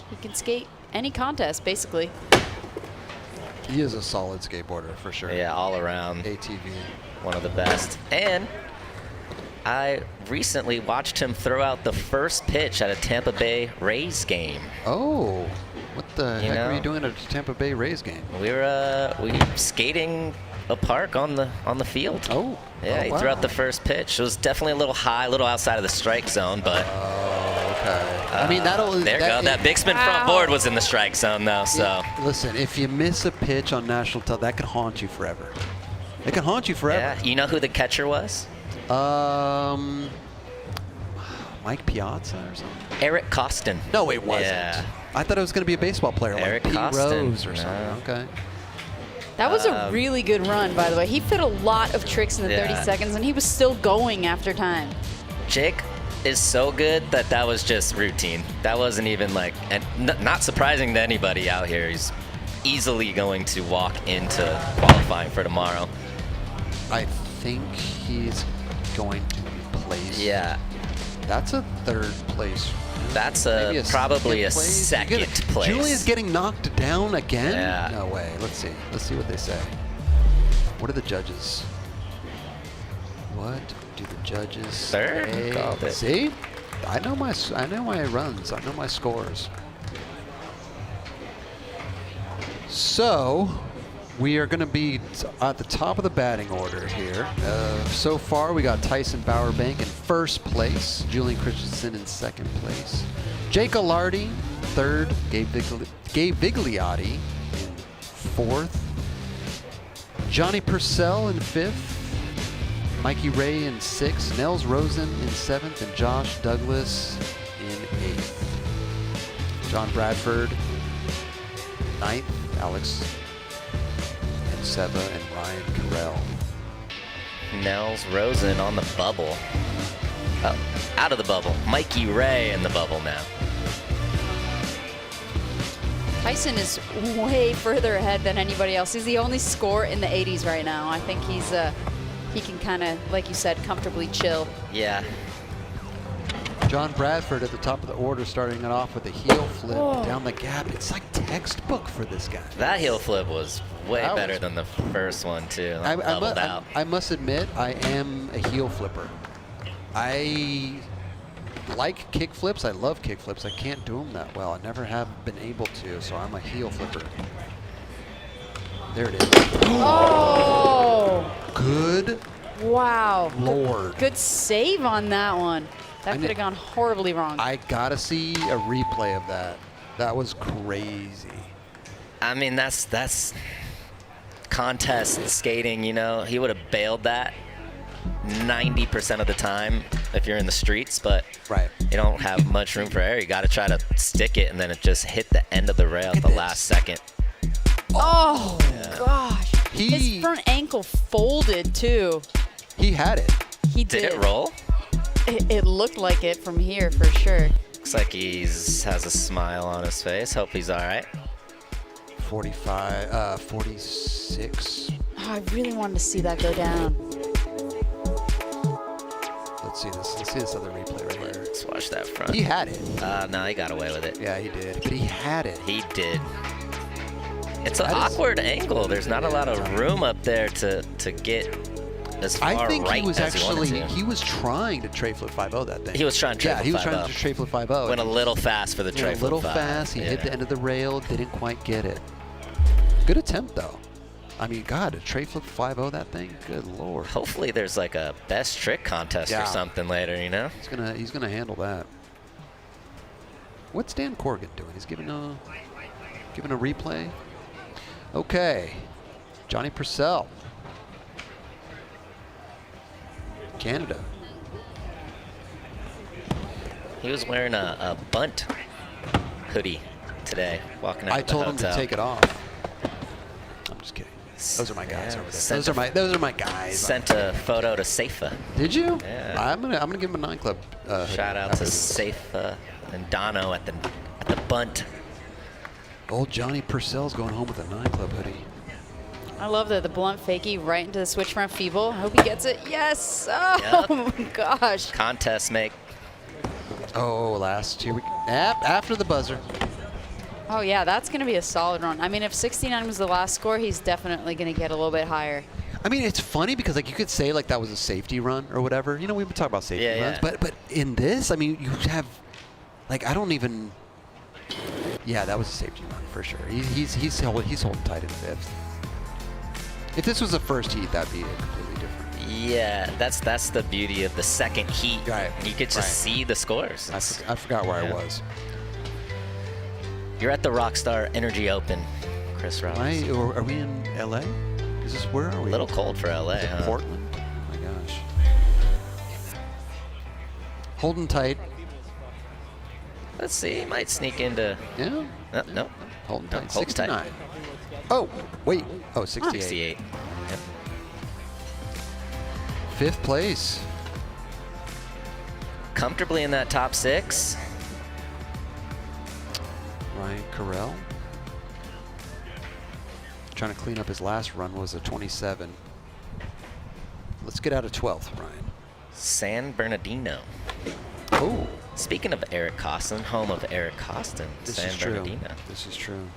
He can skate any contest, basically. He is a solid skateboarder for sure. Yeah, all around. ATV. One of the best. And I recently watched him throw out the first pitch at a Tampa Bay Rays game. Oh, what the heck were you doing at a Tampa Bay Rays game? We were skating a park on the field. Oh. Yeah, he threw out the first pitch. It was definitely a little high, a little outside of the strike zone, but. Okay. I mean, That big spin front board was in the strike zone, though. So. Listen, if you miss a pitch on national television, that can haunt you forever. It can haunt you forever. Yeah. You know who the catcher was? Mike Piazza or something. Eric Costin. No, it wasn't. Yeah. I thought it was going to be a baseball player Eric like Pete Costin. Rose or something. Okay. That was a really good run, by the way. He fit a lot of tricks in the 30 seconds, and he was still going after time. Jake is so good that was just routine. That wasn't even like, and not surprising to anybody out here. He's easily going to walk into qualifying for tomorrow. I think he's going to be placed. Yeah. That's a 3rd place. That's second probably a place. 2nd place. Julian's getting knocked down again? Yeah. No way. Let's see. Let's see what they say. What are the judges? What do the judges 3rd? say? Called it. See? I know my runs. I know my scores. So, we are going to be at the top of the batting order here. So far, we got Tyson Bowerbank in 1st place, Julian Christensen in 2nd place, Jake Alardi 3rd, Gabe Vigliotti in 4th, Johnny Purcell in 5th, Mikey Ray in 6th, Nels Rosen in 7th, and Josh Douglas in 8th. John Bradford 9th, Alex and Seba and Ryan Carell. Nels Rosen on the bubble. Oh, out of the bubble. Mikey Ray in the bubble now. Tyson is way further ahead than anybody else. He's the only score in the 80s right now. I think he can kind of, like you said, comfortably chill. Yeah. John Bradford at the top of the order, starting it off with a heel flip down the gap. It's like textbook for this guy. That heel flip was way better than the first one, too. Leveled out. I must admit, I am a heel flipper. I like kick flips. I love kick flips. I can't do them that well. I never have been able to, so I'm a heel flipper. There it is. Oh! Good. Wow. Lord. Good save on that one. That could have gone horribly wrong. I gotta see a replay of that. That was crazy. I mean, that's contest skating, you know. He would have bailed that 90% of the time if you're in the streets, but you don't have much room for error. You got to try to stick it, and then it just hit the end of the rail at the last second. Oh, gosh. His front ankle folded, too. He had it. He did. Did it roll? It looked like it from here, for sure. Looks like he has a smile on his face. Hope he's all right. 46. Oh, I really wanted to see that go down. Let's see this. Let's see this other replay right here. Let's watch that front. He had it. No, he got away with it. Yeah, he did. But he had it. He did. It's an awkward angle. The's not a lot of room up there to get as far I think right he was as actually, he wanted to. he was trying to tray flip 5-0 that thing. He was trying to tray flip 5-0. Yeah, he was trying to tray flip 5-0. Went a little fast for the tray flip 5. A little fast. He hit the end of the rail. Didn't quite get it. Good attempt, though. I mean, God, a tray flip 5-0 that thing? Good Lord. Hopefully there's like a best trick contest or something later, you know? He's gonna handle that. What's Dan Corrigan doing? He's giving a replay. Okay, Johnny Purcell, Canada. He was wearing a bunt hoodie today, walking out I of the told him hotel. to take it off. I'm just kidding. Those are my guys over there. Those are my guys. Sent a photo to Seifa. Did you? Yeah. I'm gonna give him a 9 Club. Shout out to Seifa and Dono at the bunt. Old Johnny Purcell's going home with a 9 Club hoodie. I love the blunt fakie right into the switch front feeble. I hope he gets it. Yes. Oh, my gosh. Contest make. Oh, last here we after the buzzer. Oh, yeah, that's going to be a solid run. I mean, if 69 was the last score, he's definitely going to get a little bit higher. I mean, it's funny because, like, you could say, like, that was a safety run or whatever. You know, we've been talking about safety runs. Yeah. But in this, I mean, you have, like, I don't even, yeah, that was a safety run for sure. He's holding tight in 5th. If this was the first heat, that'd be completely different. Yeah, that's the beauty of the second heat. Right. You could just see the scores. I forgot where I was. You're at the Rockstar Energy Open, Chris Roberts. Are we in LA? Is this where are we? A little cold for LA, Is it huh? Portland? Oh my gosh. Holding tight. Let's see, he might sneak into. Yeah. No. Holding tight. Hold 69. tight. Oh, wait. Oh, 68. 68. Yep. 5th place. Comfortably in that top 6. Ryan Carell. Trying to clean up his last run was a 27. Let's get out of 12th, Ryan. San Bernardino. Oh. Speaking of Eric Costin, home of Eric Costin, San Bernardino. This is true.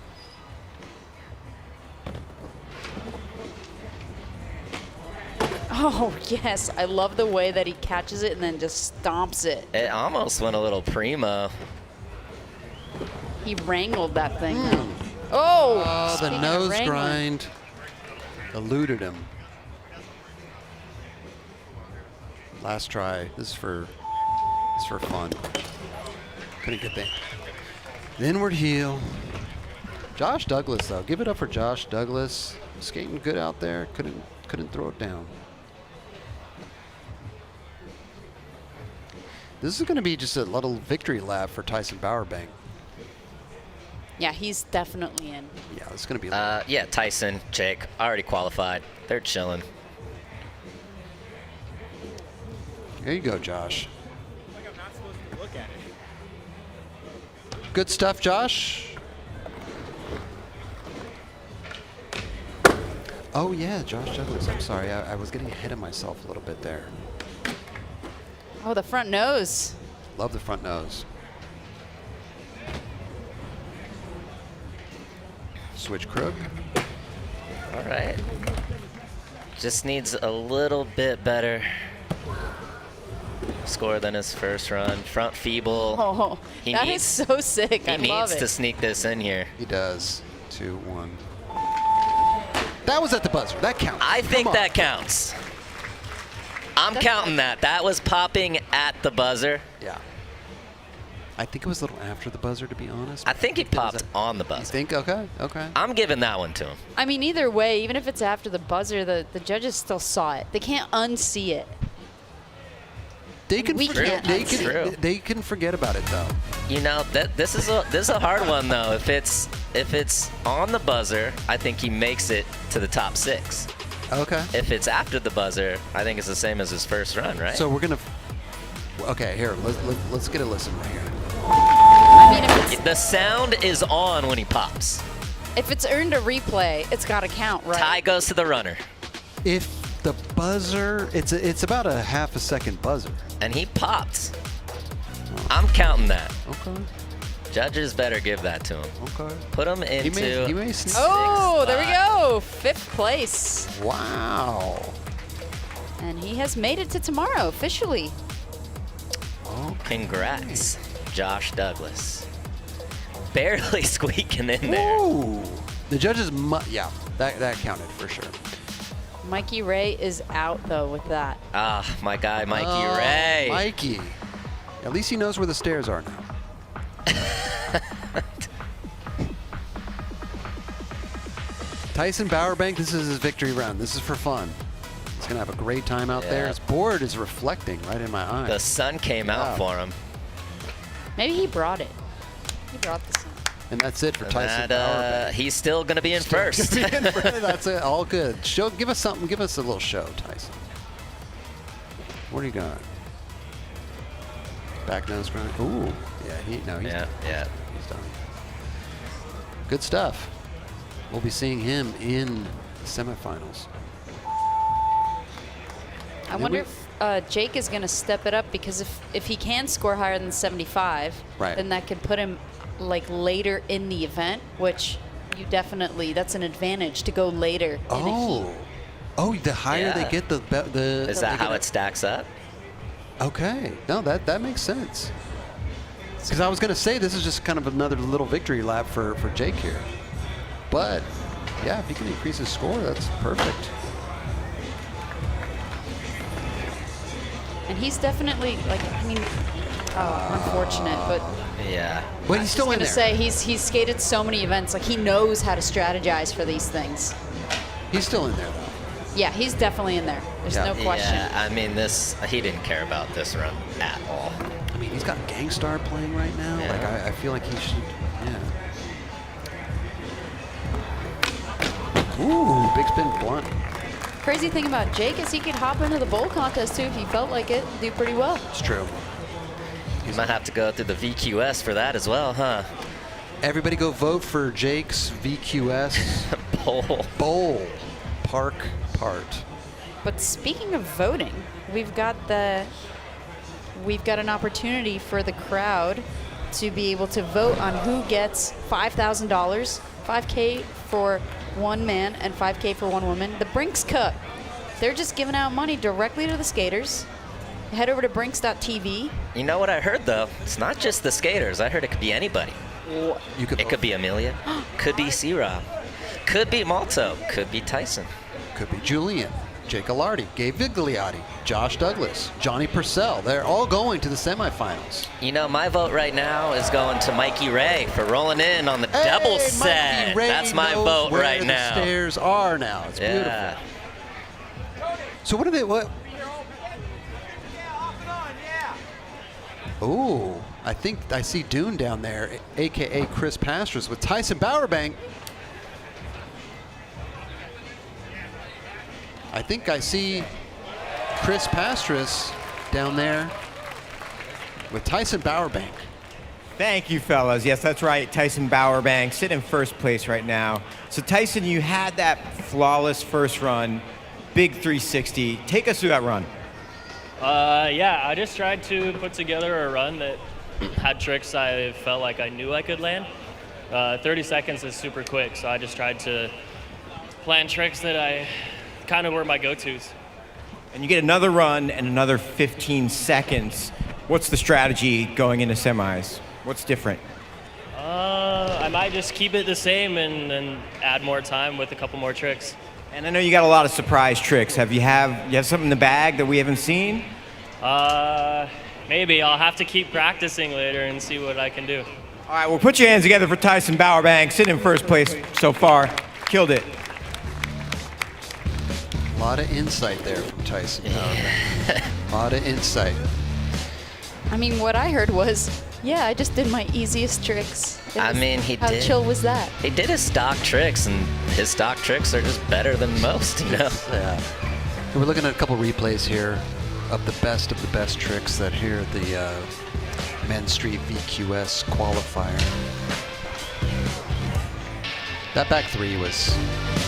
Oh, yes. I love the way that he catches it and then just stomps it. It almost went a little primo. He wrangled that thing, though. Oh, the nose grind eluded him. Last try. This is for fun. Couldn't get the inward heel. Josh Douglas, though. Give it up for Josh Douglas. Skating good out there. Couldn't throw it down. This is going to be just a little victory lap for Tyson Bowerbank. Yeah, he's definitely in. Yeah, it's going to be. Yeah, Tyson, Jake, already qualified. They're chilling. There you go, Josh. Good stuff, Josh. Oh yeah, Josh Douglas. I'm sorry, I was getting ahead of myself a little bit there. Oh, the front nose. Love the front nose. Switch crook. All right. Just needs a little bit better score than his first run. Front feeble. Oh, that is so sick. I love it. He needs to sneak this in here. He does. 2-1. That was at the buzzer. That counts. I think that counts. I'm counting that. That was popping at the buzzer. Yeah. I think it was a little after the buzzer, to be honest. I think he popped on the buzzer. You think? Okay. Okay. I'm giving that one to him. I mean, either way, even if it's after the buzzer, the judges still saw it. They can't unsee it. They can forget. True. They can forget about it though. You know, this is a hard one though. If it's on the buzzer, I think he makes it to the top 6. Okay. If it's after the buzzer, I think it's the same as his first run, right? So we're gonna. Okay, here. Let's get a listen right here. I mean, if it's, the sound is on when he pops. if it's earned a replay, it's got to count, right? Tie goes to the runner. If the buzzer, it's about a half a second buzzer. And he popped. I'm counting that. Okay. Judges better give that to him. Okay. Put him into. He may sneak. Oh, there we go. 5th place. Wow. And he has made it to tomorrow officially. Congrats, Josh Douglas. Barely squeaking in there. Ooh. The judges, yeah, that counted for sure. Mikey Ray is out though with that. Ah, my guy, Mikey Ray. Mikey. At least he knows where the stairs are now. Tyson Bowerbank, this is his victory round. This is for fun. He's going to have a great time out there. His board is reflecting right in my eye. The sun came out for him. Maybe he brought it. He brought the sun. And that's it for Tyson Bowerbank. He's still going to be in first. That's it. All good. Give us something. Give us a little show, Tyson. What do you got? Back nose grind. Ooh. Yeah, he's done. He's done. Good stuff. We'll be seeing him in the semifinals. I wonder if Jake is going to step it up, because if he can score higher than 75, then that could put him like later in the event, which you definitely, that's an advantage to go later in a heat. Oh, the higher they get, the Is that how it stacks up? Okay. No, that makes sense. Because I was going to say this is just kind of another little victory lap for Jake here. But, yeah, if he can increase his score, that's perfect. And he's definitely, like, I mean, unfortunate, but... Yeah. But he's still in there. I was going to say, he's skated so many events, like, he knows how to strategize for these things. He's still in there, though. Yeah, he's definitely in there. There's no question. Yeah, I mean, he didn't care about this run at all. I mean, he's got Gangstar playing right now. Yeah. Like, I feel like he should, Ooh, big spin blunt. Crazy thing about Jake is he could hop into the bowl contest, too, if he felt like it, do pretty well. It's true. You might have to go through the VQS for that as well, huh? Everybody go vote for Jake's VQS bowl park part. But speaking of voting, we've got an opportunity for the crowd to be able to vote on who gets $5,000, $5K for one man and $5K for one woman. The Brinks Cup. They're just giving out money directly to the skaters. Head over to brinks.tv. You know what I heard, though? It's not just the skaters. I heard it could be anybody. It could be Amelia. Could be C-Rob. Could be Malto. Could be Tyson. Could be Julian, Jake Alardi, Gabe Vigliotti, Josh Douglas, Johnny Purcell. They're all going to the semifinals. You know, my vote right now is going to Mikey Ray for rolling in on the double set. Mikey Ray That's my knows vote where right the now. Stairs are now. It's beautiful. So what are they? What? Ooh, I think I see Dune down there, a.k.a. Chris Pastras with Tyson Bowerbank. I think I see Chris Pastras down there with Tyson Bowerbank. Thank you, fellas. Yes, that's right. Tyson Bowerbank sitting in first place right now. So, Tyson, you had that flawless first run, big 360. Take us through that run. Yeah, I just tried to put together a run that had tricks I felt like I knew I could land. 30 seconds is super quick, so I just tried to plan tricks that I kind of were my go-tos. And you get another run and another 15 seconds. What's the strategy going into semis? What's different? I might just keep it the same and add more time with a couple more tricks. And I know you got a lot of surprise tricks. You have something in the bag that we haven't seen? Maybe. I'll have to keep practicing later and see what I can do. All right, well, put your hands together for Tyson Bowerbank, sitting in first place so far. Killed it. A lot of insight there from Tyson Bowerbank. A lot of insight. I mean, what I heard was, yeah, I just did my easiest tricks. I mean, he how did. How chill was that? He did his stock tricks, and his stock tricks are just better than most, you know? Yeah. We're looking at a couple replays here of the best tricks that here at the Men's Street VQS qualifier. That back three was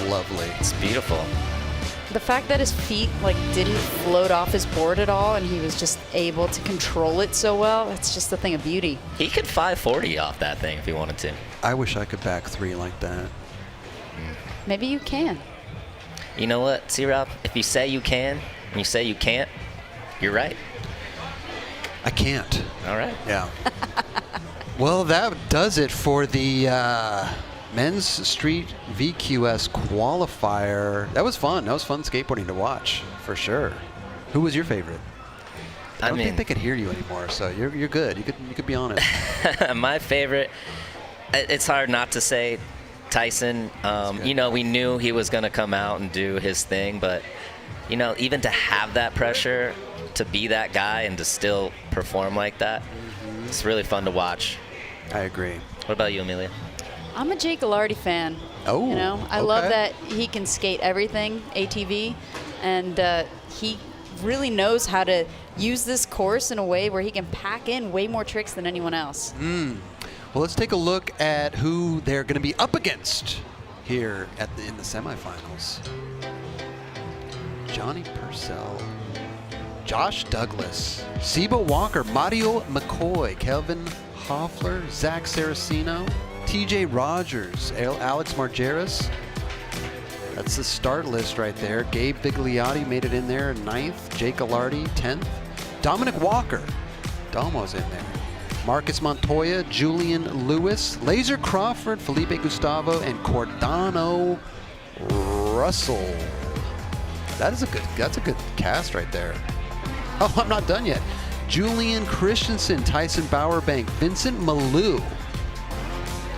lovely. It's beautiful. The fact that his feet didn't float off his board at all and he was just able to control it so well, it's just a thing of beauty. He could 540 off that thing if he wanted to. I wish I could back three like that. Maybe you can. You know what, C-Rob? If you say you can and you say you can't, you're right. I can't. All right. Yeah. Well, that does it for the Men's Street VQS qualifier. That was fun. That was fun skateboarding to watch, for sure. Who was your favorite? I don't think they could hear you anymore, so you're good. You could be honest. My favorite, it's hard not to say Tyson. You know, we knew he was going to come out and do his thing, but, you know, even to have that pressure, to be that guy and to still perform like that, it's really fun to watch. I agree. What about you, Amelia? I'm a Jake Ghilardi fan. Oh, you know, I love that he can skate everything, ATV, and he really knows how to use this course in a way where he can pack in way more tricks than anyone else. Well, let's take a look at who they're going to be up against here in the semifinals. Johnny Purcell, Josh Douglas, Seba Walker, Mario McCoy, Kelvin Hoffler, Zach Saraceno, TJ Rogers, Alex Margeris. That's the start list right there. Gabe Bigliotti made it in there 9th. Jake Ghilardi 10th. Dominic Walker, Domo's in there. Marcus Montoya, Julian Lewis, Laser Crawford, Felipe Gustavo, and Cordano Russell. That's a good cast right there. Oh, I'm not done yet. Julian Christensen, Tyson Bowerbank, Vincent Malou,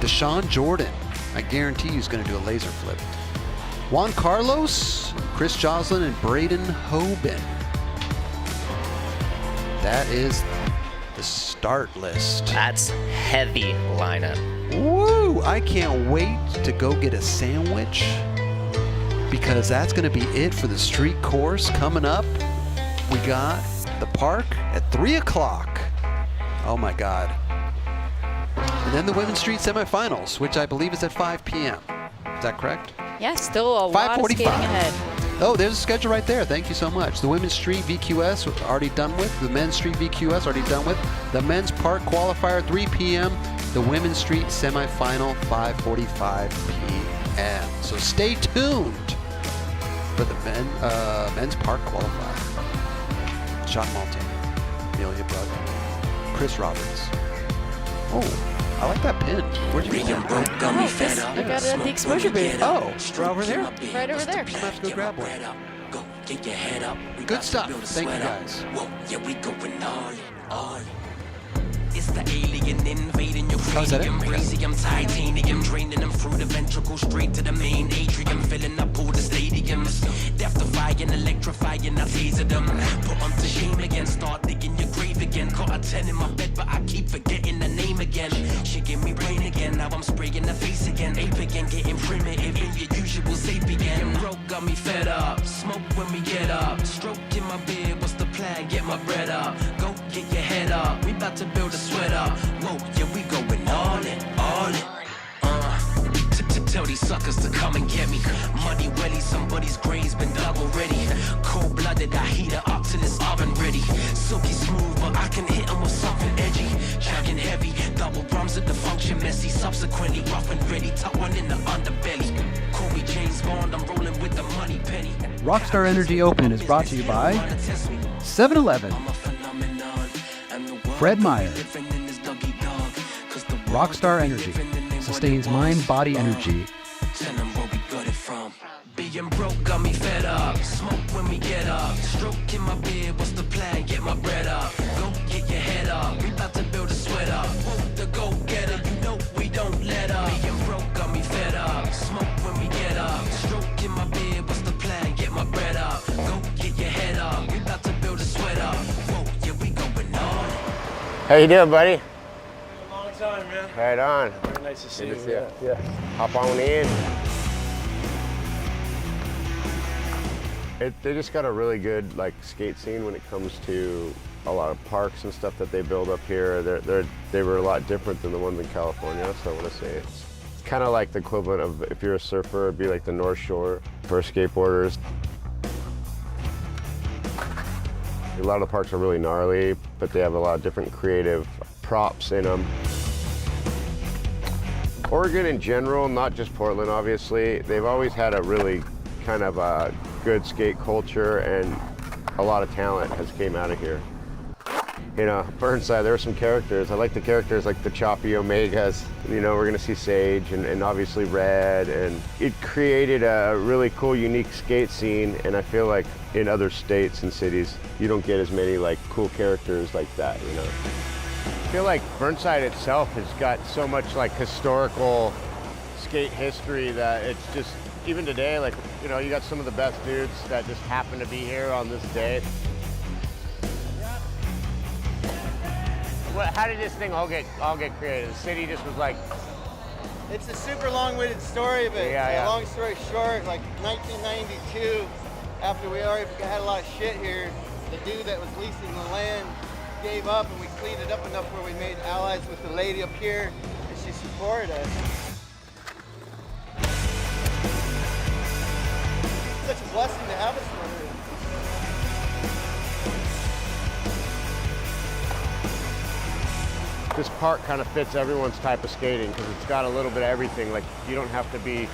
Deshaun Jordan. I guarantee he's going to do a laser flip. Juan Carlos, Chris Joslin, and Braden Hoban. That is the start list. That's heavy lineup. Woo! I can't wait to go get a sandwich because that's going to be it for the street course. Coming up, we got the park at 3 o'clock. Oh my God. And then the Women's Street semifinals, which I believe is at 5 p.m. Is that correct? Yeah, still a lot of skating ahead. Oh, there's a schedule right there. Thank you so much. The Women's Street VQS already done with. The Men's Street VQS already done with. The Men's Park Qualifier 3 p.m. The Women's Street semifinal 5:45 p.m. So stay tuned for the Men's Park Qualifier. Sean Malton, Amelia Brother, Chris Roberts. Oh. I like that pin. Where'd you get that? I got it at the exposure booth. Oh, right over there? Right over there. I'm gonna have to go grab one. Good stuff. Thank you guys. It's the alien invading your cranium. Radium, titanium, draining them through the ventricle straight to the main atrium, filling up all the stadiums. Death-defying, electrifying, I taser them. Put them to shame again, start digging your grave again. Cut by 10 in my bed, but I keep forgetting the name again. She give me brain again, now I'm spraying the face again. Ape again, getting primitive in your usual safe again. Broke got me fed up, smoke when we get up. Stroking my beard, what's the plan? Get my bread up, go get your head up. We about to build a sweater. Whoa, yeah, we going all in, all in. Tell these suckers to come and get me. Muddy welly, somebody's grave's been dug already. Cold-blooded, I heat it up till it's oven ready. Silky smooth, but I can hit 'em with something edgy. Chugging heavy, double drums at the function messy. Subsequently rough and ready, tuck one in the underbelly. Call me James Bond, I'm rolling with the money penny. Rockstar Energy Open is brought to you by 7-Eleven, Fred Meyer, Rockstar Energy, sustains mind, body energy. Tell 'em where we got it from. Being broke got me fed up. Smoke when we get up. Stroking my beard, what's the plan? Get my bread up. Go get your head up. We about to build a sweater. Whoa, the go-getter, you know we don't let up. Being broke got me fed up. Smoke when we get up. Stroking my beard, what's the plan? Get my bread up. Go get your head up. We about to build a sweater. Whoa, yeah, we going on. How you doing, buddy? Long time, man. Right on. Very nice to see you. Yeah. Hop on in. They just got a really good skate scene when it comes to a lot of parks and stuff that they build up here. They were a lot different than the ones in California, so I want to say it's kind of like the equivalent of, if you're a surfer, it'd be like the North Shore for skateboarders. A lot of the parks are really gnarly, but they have a lot of different creative props in them. Oregon in general, not just Portland obviously, they've always had a really kind of a good skate culture, and a lot of talent has came out of here. You know, Burnside, there are some characters. I like the characters like the Choppy Omegas. You know, we're gonna see Sage and obviously Red, and it created a really cool, unique skate scene, and I feel like in other states and cities, you don't get as many cool characters like that, you know. I feel like Burnside itself has got so much historical skate history that it's just, even today, you know, you got some of the best dudes that just happen to be here on this day. How did this thing all get created? The city just was like... It's a super long-winded story, but long story short, 1992, after we already had a lot of shit here, the dude that was leasing the land gave up, and we cleaned it up enough where we made allies with the lady up here, and she supported us. It's such a blessing to have us for her. This park kind of fits everyone's type of skating because it's got a little bit of everything. You don't have to be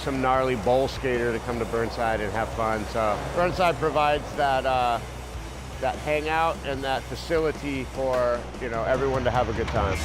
some gnarly bowl skater to come to Burnside and have fun. So Burnside provides that that hangout and that facility for, you know, everyone to have a good time.